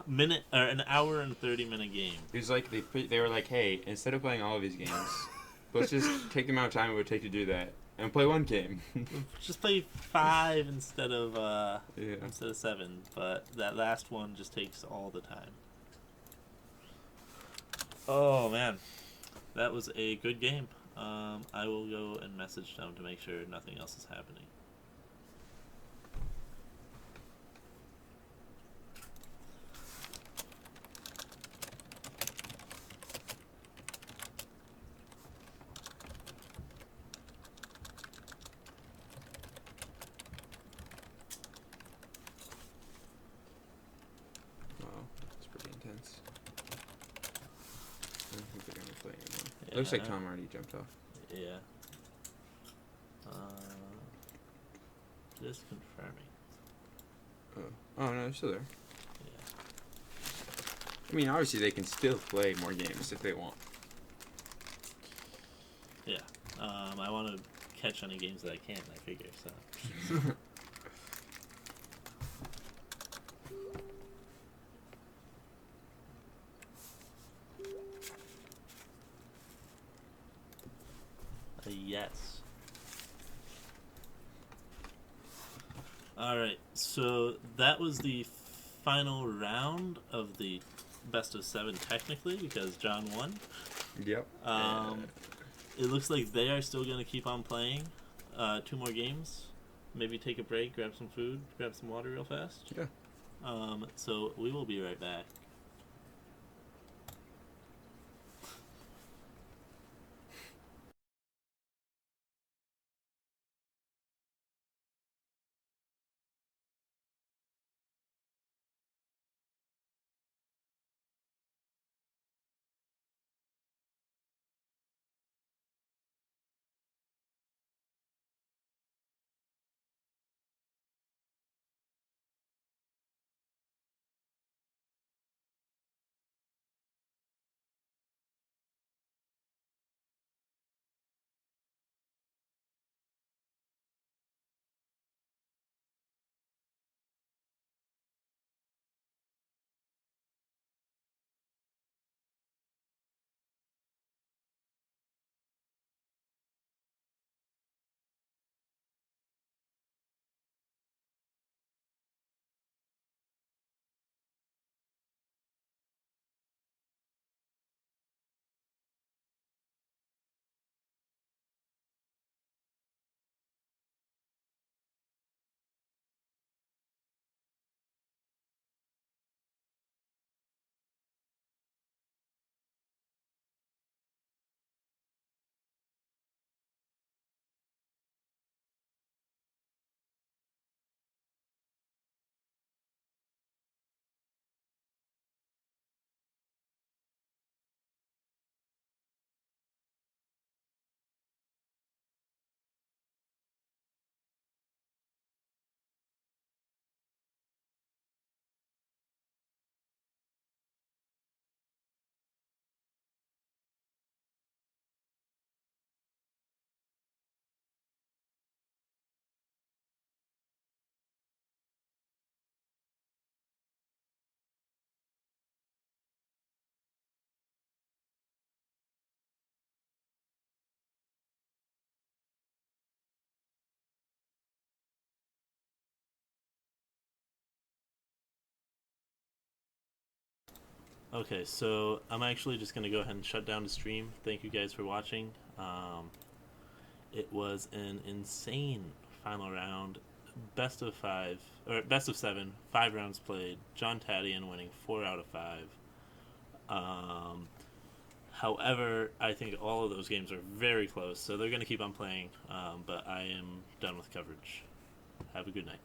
minute or an hour and 30-minute game. It was like they were like, hey, instead of playing all of these games, let's just take the amount of time it would take to do that and play one game. Just play 5 instead of 7, but that last one just takes all the time. Oh man, that was a good game. I will go and message them to make sure nothing else is happening. Wow, that's pretty intense. I don't think they're gonna play anymore. It looks like Tom already jumped off. Yeah. Just confirming. Oh no, they're still there. Yeah. I mean, obviously they can still play more games if they want. Yeah. I want to catch any games that I can, I figure, so. Yes. Alright, so that was the final round of the best of 7 technically, because John won. Yep. It looks like they are still going to keep on playing 2 more games. Maybe take a break, grab some food, grab some water real fast. Yeah. So we will be right back. Okay, so I'm actually just going to go ahead and shut down the stream. Thank you guys for watching. It was an insane final round. Best of 7, 5 rounds played. John Tadian winning 4 out of 5. However, I think all of those games are very close, so they're going to keep on playing, but I am done with coverage. Have a good night.